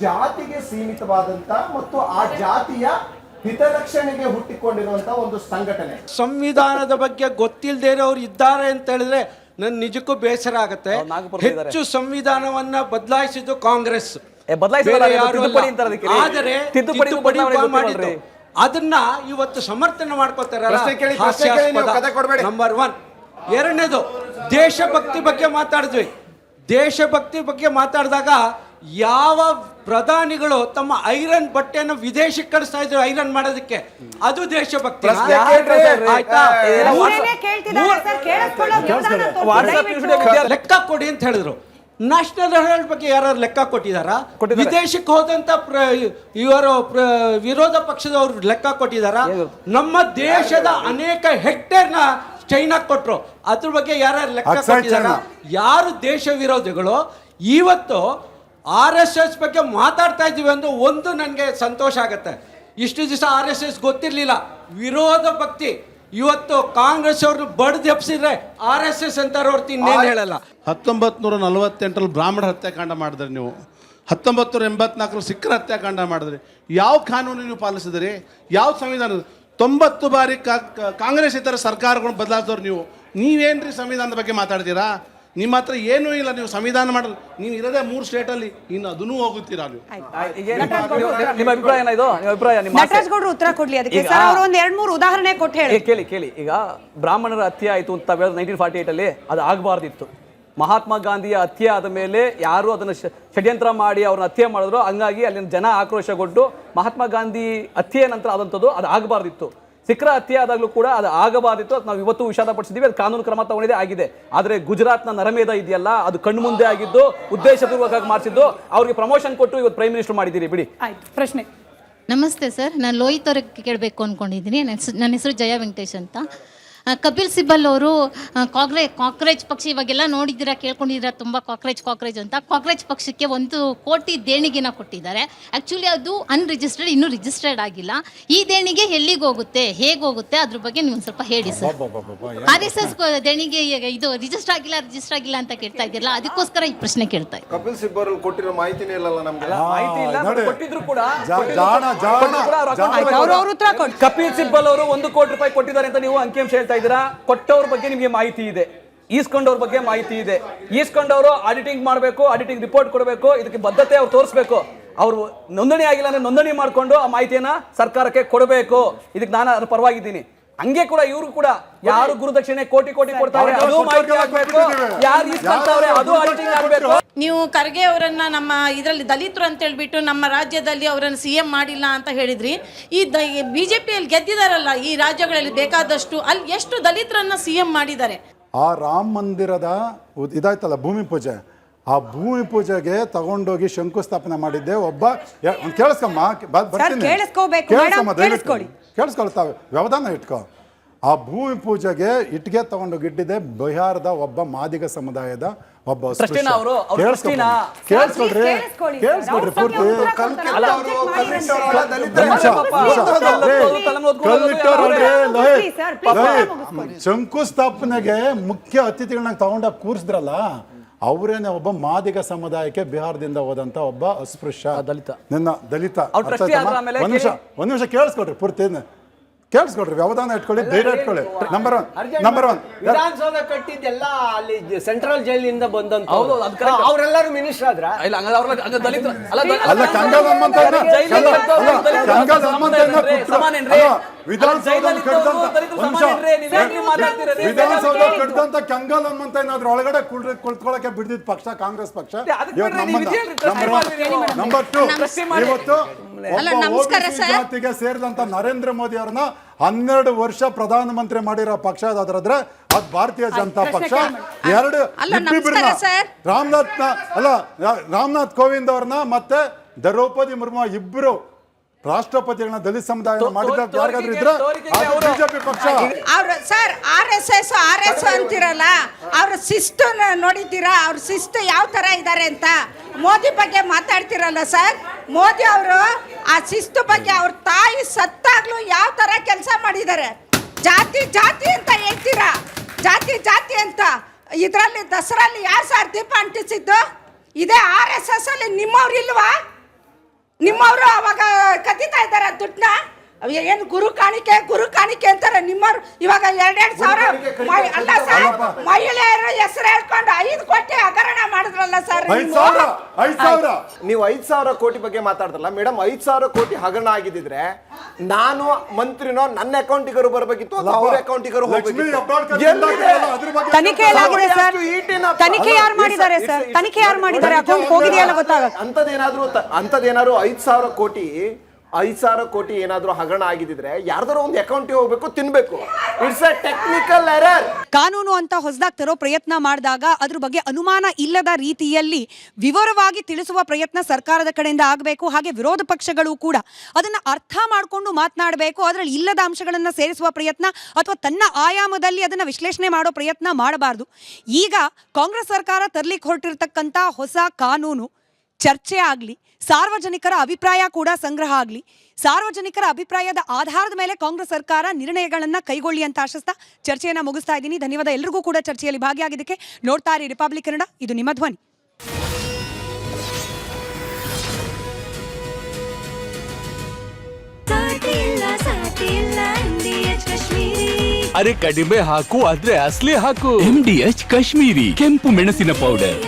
ಜಾತಿಗೆ ಸೀಮಿತವಾದಂತ ಮತ್ತು ಆ ಜಾತಿಯ ಹಿತರಕ್ಷಣೆಗೆ ಹುಟ್ಟಿಕೊಂಡಿರುವಂತ ಒಂದು ಸಂಘಟನೆ. ಸಂವಿಧಾನದ ಬಗ್ಗೆ ಗೊತ್ತಿಲ್ಲದೆ ಇರೋರು ಇದ್ದಾರೆ ಅಂತ ಹೇಳಿದ್ರೆ ನನ್ ನಿಜಕ್ಕೂ ಬೇಸರ ಆಗುತ್ತೆ. ಹೆಚ್ಚು ಸಂವಿಧಾನವನ್ನ ಬದಲಾಯಿಸಿದ್ದು ಕಾಂಗ್ರೆಸ್, ಆದರೆ ತಿದ್ದುಪಡಿ ಮಾಡಿದ್ದು ಅದನ್ನ ಇವತ್ತು ಸಮರ್ಥನೆ ಮಾಡ್ಕೋತಾರೆ. ನಂಬರ್ 1. ಎರಡನೇದು, ದೇಶಭಕ್ತಿ ಬಗ್ಗೆ ಮಾತಾಡಿದ್ವಿ. ದೇಶಭಕ್ತಿ ಬಗ್ಗೆ ಮಾತಾಡಿದಾಗ ಯಾವ ಪ್ರಧಾನಿಗಳು ತಮ್ಮ ಐರನ್ ಬಟ್ಟೆಯನ್ನು ವಿದೇಶಕ್ಕೆ ಕಳಿಸ್ತಾ ಇದ್ರು ಐರನ್ ಮಾಡೋದಕ್ಕೆ, ಅದು ದೇಶಭಕ್ತಿ. ಲೆಕ್ಕ ಕೊಡಿ ಅಂತ ಹೇಳಿದ್ರು. ನ್ಯಾಷನಲ್ ಹೆರಾಲ್ಡ್ ಬಗ್ಗೆ ಯಾರು ಲೆಕ್ಕ ಕೊಟ್ಟಿದಾರಾ? ವಿದೇಶಕ್ಕೆ ಹೋದಂತ ಇವರು ವಿರೋಧ ಪಕ್ಷದವರು ಲೆಕ್ಕ ಕೊಟ್ಟಿದಾರಾ? ನಮ್ಮ ದೇಶದ ಅನೇಕ ಹೆಕ್ಟೇರ್ನ ಚೈನಾಕ್ ಕೊಟ್ರು, ಅದ್ರ ಬಗ್ಗೆ ಯಾರು ಲೆಕ್ಕ ಕೊಟ್ಟಿದಾರ? ಯಾರು ದೇಶ ವಿರೋಧಿಗಳು ಇವತ್ತು RSS ಬಗ್ಗೆ ಮಾತಾಡ್ತಾ ಇದ್ದೀವಿ ಅಂದ್ರೆ ಒಂದು ನನಗೆ ಸಂತೋಷ ಆಗುತ್ತೆ. ಇಷ್ಟು ದಿವಸ RSS ಗೊತ್ತಿರಲಿಲ್ಲ, ವಿರೋಧ ಭಕ್ತಿ. ಇವತ್ತು ಕಾಂಗ್ರೆಸ್ ಅವ್ರನ್ನ ಬಡ್ದು ಎಪ್ಸಿದ್ರೆ RSS ಅಂತಾರ ಹೊರತು ಇನ್ನೇನು ಹೇಳಲ್ಲ. 1948 ಬ್ರಾಹ್ಮಣ ಹತ್ಯಾಕಾಂಡ ಮಾಡಿದ್ರಿ ನೀವು, 1984 ಸಿಖ್ಖರ ಹತ್ಯಾಕಾಂಡ ಮಾಡಿದ್ರಿ. ಯಾವ ಕಾನೂನು ನೀವು ಪಾಲಿಸಿದ್ರಿ? ಯಾವ ಸಂವಿಧಾನ? 90 ಬಾರಿ ಕಾಂಗ್ರೆಸ್ ಇತರ ಸರ್ಕಾರಗಳು ಬದಲಾಯಿಸಿದವ್ರು ನೀವೇನ್ರಿ ಸಂವಿಧಾನದ ಬಗ್ಗೆ ಮಾತಾಡ್ತೀರಾ? ನಿಮ್ಮ ಹತ್ರ ಏನೂ ಇಲ್ಲ, ನೀವು ಸಂವಿಧಾನ ಮಾಡಲ್ಲ. ನೀವು ಇರೋದೇ 3 ಸ್ಟೇಟಲ್ಲಿ, ಇನ್ನು ಅದನ್ನೂ ಹೋಗುತ್ತೀರಾ ನೀವು? ನಿಮ್ಮ ಅಭಿಪ್ರಾಯ ಏನಾಯ್ತು? ನಿಮ್ಮ ಅಭಿಪ್ರಾಯ ನಟರಾಜ್ಗೌಡರು ಉತ್ತರ ಕೊಡ್ಲಿ ಅದಕ್ಕೆ. ಸರ್, ಅವರು ಒಂದು 2-3 ಉದಾಹರಣೆ ಕೊಟ್ಟು ಹೇಳಿ. ಕೇಳಿ. ಈಗ ಬ್ರಾಹ್ಮಣರ ಹತ್ಯೆ ಆಯಿತು ಅಂತ 1948 ಅಲ್ಲಿ, ಅದು ಆಗಬಾರ್ದಿತ್ತು. ಮಹಾತ್ಮ ಗಾಂಧಿಯ ಹತ್ಯೆ ಆದ ಮೇಲೆ ಯಾರು ಅದನ್ನು ಷಡ್ಯಂತ್ರ ಮಾಡಿ ಅವ್ರನ್ನ ಹತ್ಯೆ ಮಾಡಿದ್ರು, ಹಂಗಾಗಿ ಅಲ್ಲಿನ ಜನ ಆಕ್ರೋಶಗೊಂಡು ಮಹಾತ್ಮ ಗಾಂಧಿ ಹತ್ಯೆ ನಂತರ ಆದಂಥದ್ದು ಅದು ಆಗಬಾರ್ದಿತ್ತು. ಸಿಖ್ಖರ ಹತ್ಯೆ ಆದಾಗಲೂ ಕೂಡ ಅದು ಆಗಬಾರ್ದಿತ್ತು. ಅದು ನಾವು ಇವತ್ತು ವಿಷಾದ ಪಡಿಸಿದ್ದೀವಿ. ಅದು ಕಾನೂನು ಕ್ರಮ ತಗೊಂಡಿದೆ, ಆಗಿದೆ. ಆದರೆ ಗುಜರಾತ್ನ ನರಮೇಧ ಇದೆಯಲ್ಲ, ಅದು ಕಣ್ಣು ಮುಂದೆ ಆಗಿದ್ದು, ಉದ್ದೇಶಪೂರ್ವಕವಾಗಿ ಮಾಡಿಸಿದ್ದು. ಅವ್ರಿಗೆ ಪ್ರಮೋಷನ್ ಕೊಟ್ಟು ಇವತ್ತು ಪ್ರೈಮ್ ಮಿನಿಸ್ಟರ್ ಮಾಡಿದ್ದೀರಿ. ಬಿಡಿ. ಪ್ರಶ್ನೆ. ನಮಸ್ತೆ ಸರ್, ನಾನು ಲೋಹಿತ್ ಅವ್ರಿಗೆ ಕೇಳಬೇಕು ಅಂದ್ಕೊಂಡಿದ್ದೀನಿ. ನನ್ನ ಹೆಸರು ಜಯ ವೆಂಕಟೇಶ್ ಅಂತ. ಕಪಿಲ್ ಸಿಬಲ್ ಅವರು ಕಾಕ್ರೋಚ್ ಪಕ್ಷ ಇವಾಗೆಲ್ಲ ನೋಡಿದ್ದೀರಾ, ಕೇಳ್ಕೊಂಡಿದ್ದೀರಾ ತುಂಬ ಕಾಕ್ರೋಚ್ ಅಂತ. ಕಾಕ್ರೋಚ್ ಪಕ್ಷಕ್ಕೆ 1 ಕೋಟಿ ದೇಣಿಗೆನ ಕೊಟ್ಟಿದ್ದಾರೆ. ಆ್ಯಕ್ಚುಲಿ ಅದು ಅನ್ರಿಜಿಸ್ಟರ್ಡ್, ಇನ್ನೂ ರಿಜಿಸ್ಟರ್ಡ್ ಆಗಿಲ್ಲ. ಈ ದೇಣಿಗೆ ಎಲ್ಲಿಗೆ ಹೋಗುತ್ತೆ, ಹೇಗೆ ಹೋಗುತ್ತೆ, ಅದ್ರ ಬಗ್ಗೆ ನೀವು ಒಂದು ಸ್ವಲ್ಪ ಹೇಳಿ ಸರ್. RSS ದೇಣಿಗೆ ಇದು ರಿಜಿಸ್ಟರ್ ಆಗಿಲ್ಲ ಅಂತ ಕೇಳ್ತಾ ಇದ್ದೀರಲ್ಲ, ಅದಕ್ಕೋಸ್ಕರ ಈ ಪ್ರಶ್ನೆ ಕೇಳ್ತಾ ಇದ್ದೀನಿ. ಕಪಿಲ್ ಸಿಬ್ಬಲ್ ಕೊಟ್ಟಿರೋ ಮಾಹಿತಿನೇ ಇಲ್ಲಲ್ಲ ನಮ್ಗೆ. ಕೊಟ್ಟಿದ್ರು ಕೂಡ ಕಪಿಲ್ ಸಿಬ್ಬಲ್ ಅವರು 1 ಕೋಟಿ ರೂಪಾಯಿ ಕೊಟ್ಟಿದ್ದಾರೆ ಅಂತ ನೀವು ಅಂಕಿಅಂಶ ಹೇಳ್ತಾ ಇದ್ದೀರಾ. ಕೊಟ್ಟವ್ರ ಬಗ್ಗೆ ನಿಮಗೆ ಮಾಹಿತಿ ಇದೆ, ಈಸ್ಕೊಂಡವ್ರ ಬಗ್ಗೆ ಮಾಹಿತಿ ಇದೆ. ಈಸ್ಕೊಂಡವರು ಆಡಿಟಿಂಗ್ ಮಾಡಬೇಕು, ಆಡಿಟಿಂಗ್ ರಿಪೋರ್ಟ್ ಕೊಡಬೇಕು, ಇದಕ್ಕೆ ಬದ್ಧತೆ ಅವ್ರು ತೋರಿಸ್ಬೇಕು. ಅವರು ನೋಂದಣಿ ಆಗಿಲ್ಲ ಅಂದ್ರೆ ನೋಂದಣಿ ಮಾಡಿಕೊಂಡು ಆ ಮಾಹಿತಿಯನ್ನ ಸರ್ಕಾರಕ್ಕೆ ಕೊಡಬೇಕು. ಇದಕ್ಕೆ ನಾನು ಅದ್ರ ಪರವಾಗಿದ್ದೀನಿ. ಹಂಗೆ ಕೂಡ ಇವರು ಕೂಡ ಯಾರು ಗುರುದಕ್ಷಿಣೆ ಕೋಟಿ ಕೊಡ್ತಾರೆ ಅದು ಮಾಹಿತಿ ಆಗಬೇಕು, ಯಾರು ಇಸ್ಕೊಂತಾರೆ ಅದು ಆಡಿಟಿಂಗ್ ಆಗಬೇಕು. ನೀವು ಖರ್ಗೆ ಅವರನ್ನ ನಮ್ಮ ಇದರಲ್ಲಿ ದಲಿತರು ಅಂತ ಹೇಳ್ಬಿಟ್ಟು ನಮ್ಮ ರಾಜ್ಯದಲ್ಲಿ ಅವರನ್ನು CM ಮಾಡಿಲ್ಲ ಅಂತ ಹೇಳಿದ್ರಿ. ಈ BJPಯಲ್ಲಿ ಗೆದ್ದಿದಾರಲ್ಲ ಈ ರಾಜ್ಯಗಳಲ್ಲಿ ಬೇಕಾದಷ್ಟು, ಅಲ್ಲಿ ಎಷ್ಟು ದಲಿತರನ್ನ CM ಮಾಡಿದ್ದಾರೆ? ಆ ರಾಮ ಮಂದಿರದ ಇದಾಯ್ತಲ್ಲ ಭೂಮಿ ಪೂಜೆ, ಆ ಭೂಮಿ ಪೂಜೆಗೆ ತಗೊಂಡೋಗಿ ಶಂಕುಸ್ಥಾಪನೆ ಮಾಡಿದ್ದೆ ಒಬ್ಬ. ಕೇಳಿಸ್ಕಮ್ಮ, ಕೇಳಿಸ್ಕೊಳ್ತಾವೆ, ವ್ಯವಧಾನ ಇಟ್ಕೋ. ಆ ಭೂಮಿ ಪೂಜೆಗೆ ಇಟ್ಟಿಗೆ ತಗೊಂಡೋಗಿ ಇಟ್ಟಿದ್ದೆ ಬಿಹಾರದ ಒಬ್ಬ ಮಾದಿಗ ಸಮುದಾಯದ ಒಬ್ಬ. ನೋಡ್ರಿ ಲೋಹಿತ್, ಶಂಕುಸ್ಥಾಪನೆಗೆ ಮುಖ್ಯ ಅತಿಥಿಗಳನ್ನ ತಗೊಂಡಾಗ ಕೂರಿಸಿದ್ರಲ್ಲ, ಅವರೇನೆ ಒಬ್ಬ ಮಾದಿಗ ಸಮುದಾಯಕ್ಕೆ ಬಿಹಾರದಿಂದ ಹೋದಂತ ಒಬ್ಬ ಅಸ್ಪೃಶ್ಯ ನಿನ್ನ ದಲಿತ. ಒಂದ್ ನಿಮಿಷ ಕೇಳಿಸ್ಕೊಡ್ರಿ, ಪೂರ್ತಿ ಕೇಳಿಸ್ಕೊಡ್ರಿ, ವ್ಯವಧಾನ ಇಟ್ಕೊಳ್ಳಿ, ಧೈರ್ಯ ಇಟ್ಕೊಳ್ಳಿ. ನಂಬರ್ ಒನ್ ವಿಧಾನಸೌಧ ಕಟ್ಟಿದ್ದೆಲ್ಲ ಅಲ್ಲಿ ಸೆಂಟ್ರಲ್ ಜೈಲಿಂದ ಬಂದಂತ ಅವರೆಲ್ಲರೂ ಮಿನಿಸ್ಟರ್ ಆದ್ರ ಅಲ್ಲ, ಕಂಗಾಲ್ ಹನುಮಂತಯ್ಯನ ವಿಧಾನಸೌಧ ಕಟ್ಟಿದಂತ ಕಂಗಾಲ್ ಹನುಮಂತಯ್ಯನ ಒಳಗಡೆ ಕುಳಿತುಕೊಳ್ಳಕ್ಕೆ ಬಿಡ್ದಿದ್ ಪಕ್ಷ ಕಾಂಗ್ರೆಸ್ ಪಕ್ಷ. ನಂಬರ್ 2, ಇವತ್ತು ಜಾತಿಗೆ ಸೇರಿದಂತ ನರೇಂದ್ರ ಮೋದಿ ಅವ್ರನ್ನ 12 ವರ್ಷ ಪ್ರಧಾನಮಂತ್ರಿ ಮಾಡಿರೋ ಪಕ್ಷ ಅದಾದ್ರೆ ಅದು ಭಾರತೀಯ ಜನತಾ ಪಕ್ಷ. ಎರಡು ರಾಮನಾಥ್ ಕೋವಿಂದ್ ಅವ್ರನ್ನ ಮತ್ತೆ ದ್ರೌಪದಿ ಮುರ್ಮು ಇಬ್ರು ರಾಷ್ಟ್ರಪತಿಗಳನ್ನ ದಲಿತ ಸಮುದಾಯ ಮಾಡಿದ್ರೆ ಯಾರಿಗಾದ್ರೂ ಇದ್ರೆ ಬಿಜೆಪಿ ಪಕ್ಷ. ಅವ್ರು ಸರ್ RS ಅಂತಿರಲ್ಲ, ಅವ್ರ ಶಿಸ್ತು ನೋಡಿದ್ದೀರಾ? ಅವ್ರ ಶಿಸ್ತು ಯಾವ ತರ ಇದ್ದಾರೆ ಅಂತ. ಮೋದಿ ಬಗ್ಗೆ ಮಾತಾಡ್ತಿರಲ್ಲ ಸರ್, ಮೋದಿ ಅವರು ಆ ಶಿಸ್ತು ಬಗ್ಗೆ ಅವ್ರ ತಾಯಿ ಸತ್ತಾಗ್ಲೂ ಯಾವ ತರ ಕೆಲಸ ಮಾಡಿದ್ದಾರೆ. ಜಾತಿ ಅಂತ ಹೇಳ್ತೀರಾ, ಜಾತಿ ಅಂತ. ಇದರಲ್ಲಿ ದಸರಲ್ಲಿ ಯಾರು ಸರ್ ದೀಪ ಅಂಟಿಸಿದ್ದು? ಇದೇ RSS ಅಲ್ಲಿ ನಿಮ್ಮವ್ರು ಇಲ್ವಾ? ನಿಮ್ಮವರು ಅವಾಗ ಕದೀತಾ ಇದ್ದಾರೆ ದುಡ್ಡನ್ನ. ಏನು ಗುರು ಕಾಣಿಕೆ ಅಂತಾರೆ ನಿಮ್ಮವ್ರು. ಇವಾಗ 2,000 ಅಲ್ಲ ಸರ್, ಮಹಿಳೆಯರು ಹೆಸರು ಹೇಳ್ಕೊಂಡು 5 ಕೋಟಿ ಹಗರಣ ಮಾಡಿದ್ರಲ್ಲ ಸರ್. ನೀವು 5,000 ಕೋಟಿ ಬಗ್ಗೆ ಮಾತಾಡ್ತಾರಲ್ಲ ಮೇಡಮ್, 5,000 ಕೋಟಿ ಹಗರಣ ಆಗಿದ್ರೆ ನಾನು ಮಂತ್ರಿನೋ ನನ್ನ ಅಕೌಂಟಿಗರು ಬರಬೇಕಿತ್ತು, ಅವ್ರ ಅಕೌಂಟಿಗರು ತನಿಖೆ ಏನಾಗಿದೆ ಸರ್? ತನಿಖೆ ಯಾರು ಮಾಡಿದ್ದಾರೆ ಸರ್? ತನಿಖೆ ಯಾರು ಮಾಡಿದ್ದಾರೆ? ಅಕೌಂಟ್ ಹೋಗಿದೆಯಲ್ಲ ಗೊತ್ತಾಗುತ್ತೆ. ಅಂತದೇನಾದ್ರು 5,000 ಕೋಟಿ ಏನಾದ್ರೂ ಹಗರಣ ಆಗಿದ್ರೆ ಯಾರ್ದಾರು ಒಂದು ಅಕೌಂಟಿಗೆ ಹೋಗ್ಬೇಕು, ತಿನ್ಬೇಕು. It's a technical error. ಕಾನೂನು ಅಂತ ಹೊಸದಾಗಿ ತರೋ ಪ್ರಯತ್ನ ಮಾಡಿದಾಗ ಅದ್ರ ಬಗ್ಗೆ ಅನುಮಾನ ಇಲ್ಲದ ರೀತಿಯಲ್ಲಿ ವಿವರವಾಗಿ ತಿಳಿಸುವ ಪ್ರಯತ್ನ ಸರ್ಕಾರದ ಕಡೆಯಿಂದ ಆಗಬೇಕು. ಹಾಗೆ ವಿರೋಧ ಪಕ್ಷಗಳು ಕೂಡ ಅದನ್ನ ಅರ್ಥ ಮಾಡಿಕೊಂಡು ಮಾತನಾಡಬೇಕು. ಅದರಲ್ಲಿ ಇಲ್ಲದ ಅಂಶಗಳನ್ನ ಸೇರಿಸುವ ಪ್ರಯತ್ನ ಅಥವಾ ತನ್ನ ಆಯಾಮದಲ್ಲಿ ಅದನ್ನ ವಿಶ್ಲೇಷಣೆ ಮಾಡೋ ಪ್ರಯತ್ನ ಮಾಡಬಾರ್ದು. ಈಗ ಕಾಂಗ್ರೆಸ್ ಸರ್ಕಾರ ತರಲಿಕ್ಕೆ ಹೊರಟಿರ್ತಕ್ಕಂಥ ಹೊಸ ಕಾನೂನು ಚರ್ಚೆ ಆಗಲಿ, ಸಾರ್ವಜನಿಕರ ಅಭಿಪ್ರಾಯ ಕೂಡ ಸಂಗ್ರಹ ಆಗಲಿ, ಸಾರ್ವಜನಿಕರ ಅಭಿಪ್ರಾಯದ ಆಧಾರದ ಮೇಲೆ ಕಾಂಗ್ರೆಸ್ ಸರ್ಕಾರ ನಿರ್ಣಯಗಳನ್ನು ಕೈಗೊಳ್ಳಿ ಅಂತ ಆಶಿಸ್ತಾ ಚರ್ಚೆಯನ್ನು ಮುಗಿಸ್ತಾ ಇದ್ದೀನಿ. ಧನ್ಯವಾದ ಎಲ್ರಿಗೂ ಕೂಡ ಚರ್ಚೆಯಲ್ಲಿ ಭಾಗಿಯಾಗಿದ್ದಕ್ಕೆ. ನೋಡ್ತಾ ಇರಿ ರಿಪಬ್ಲಿಕ್ ಕನ್ನಡ, ಇದು ನಿಮ್ಮ ಧ್ವನಿ. ಅರೆ ಕಡಿಮೆ ಹಾಕು ಆದ್ರೆ ಅಸ್ಲಿ ಹಾಕು. MDH ಕಾಶ್ಮೀರಿ ಕೆಂಪು ಮೆಣಸಿನ ಪೌಡರ್.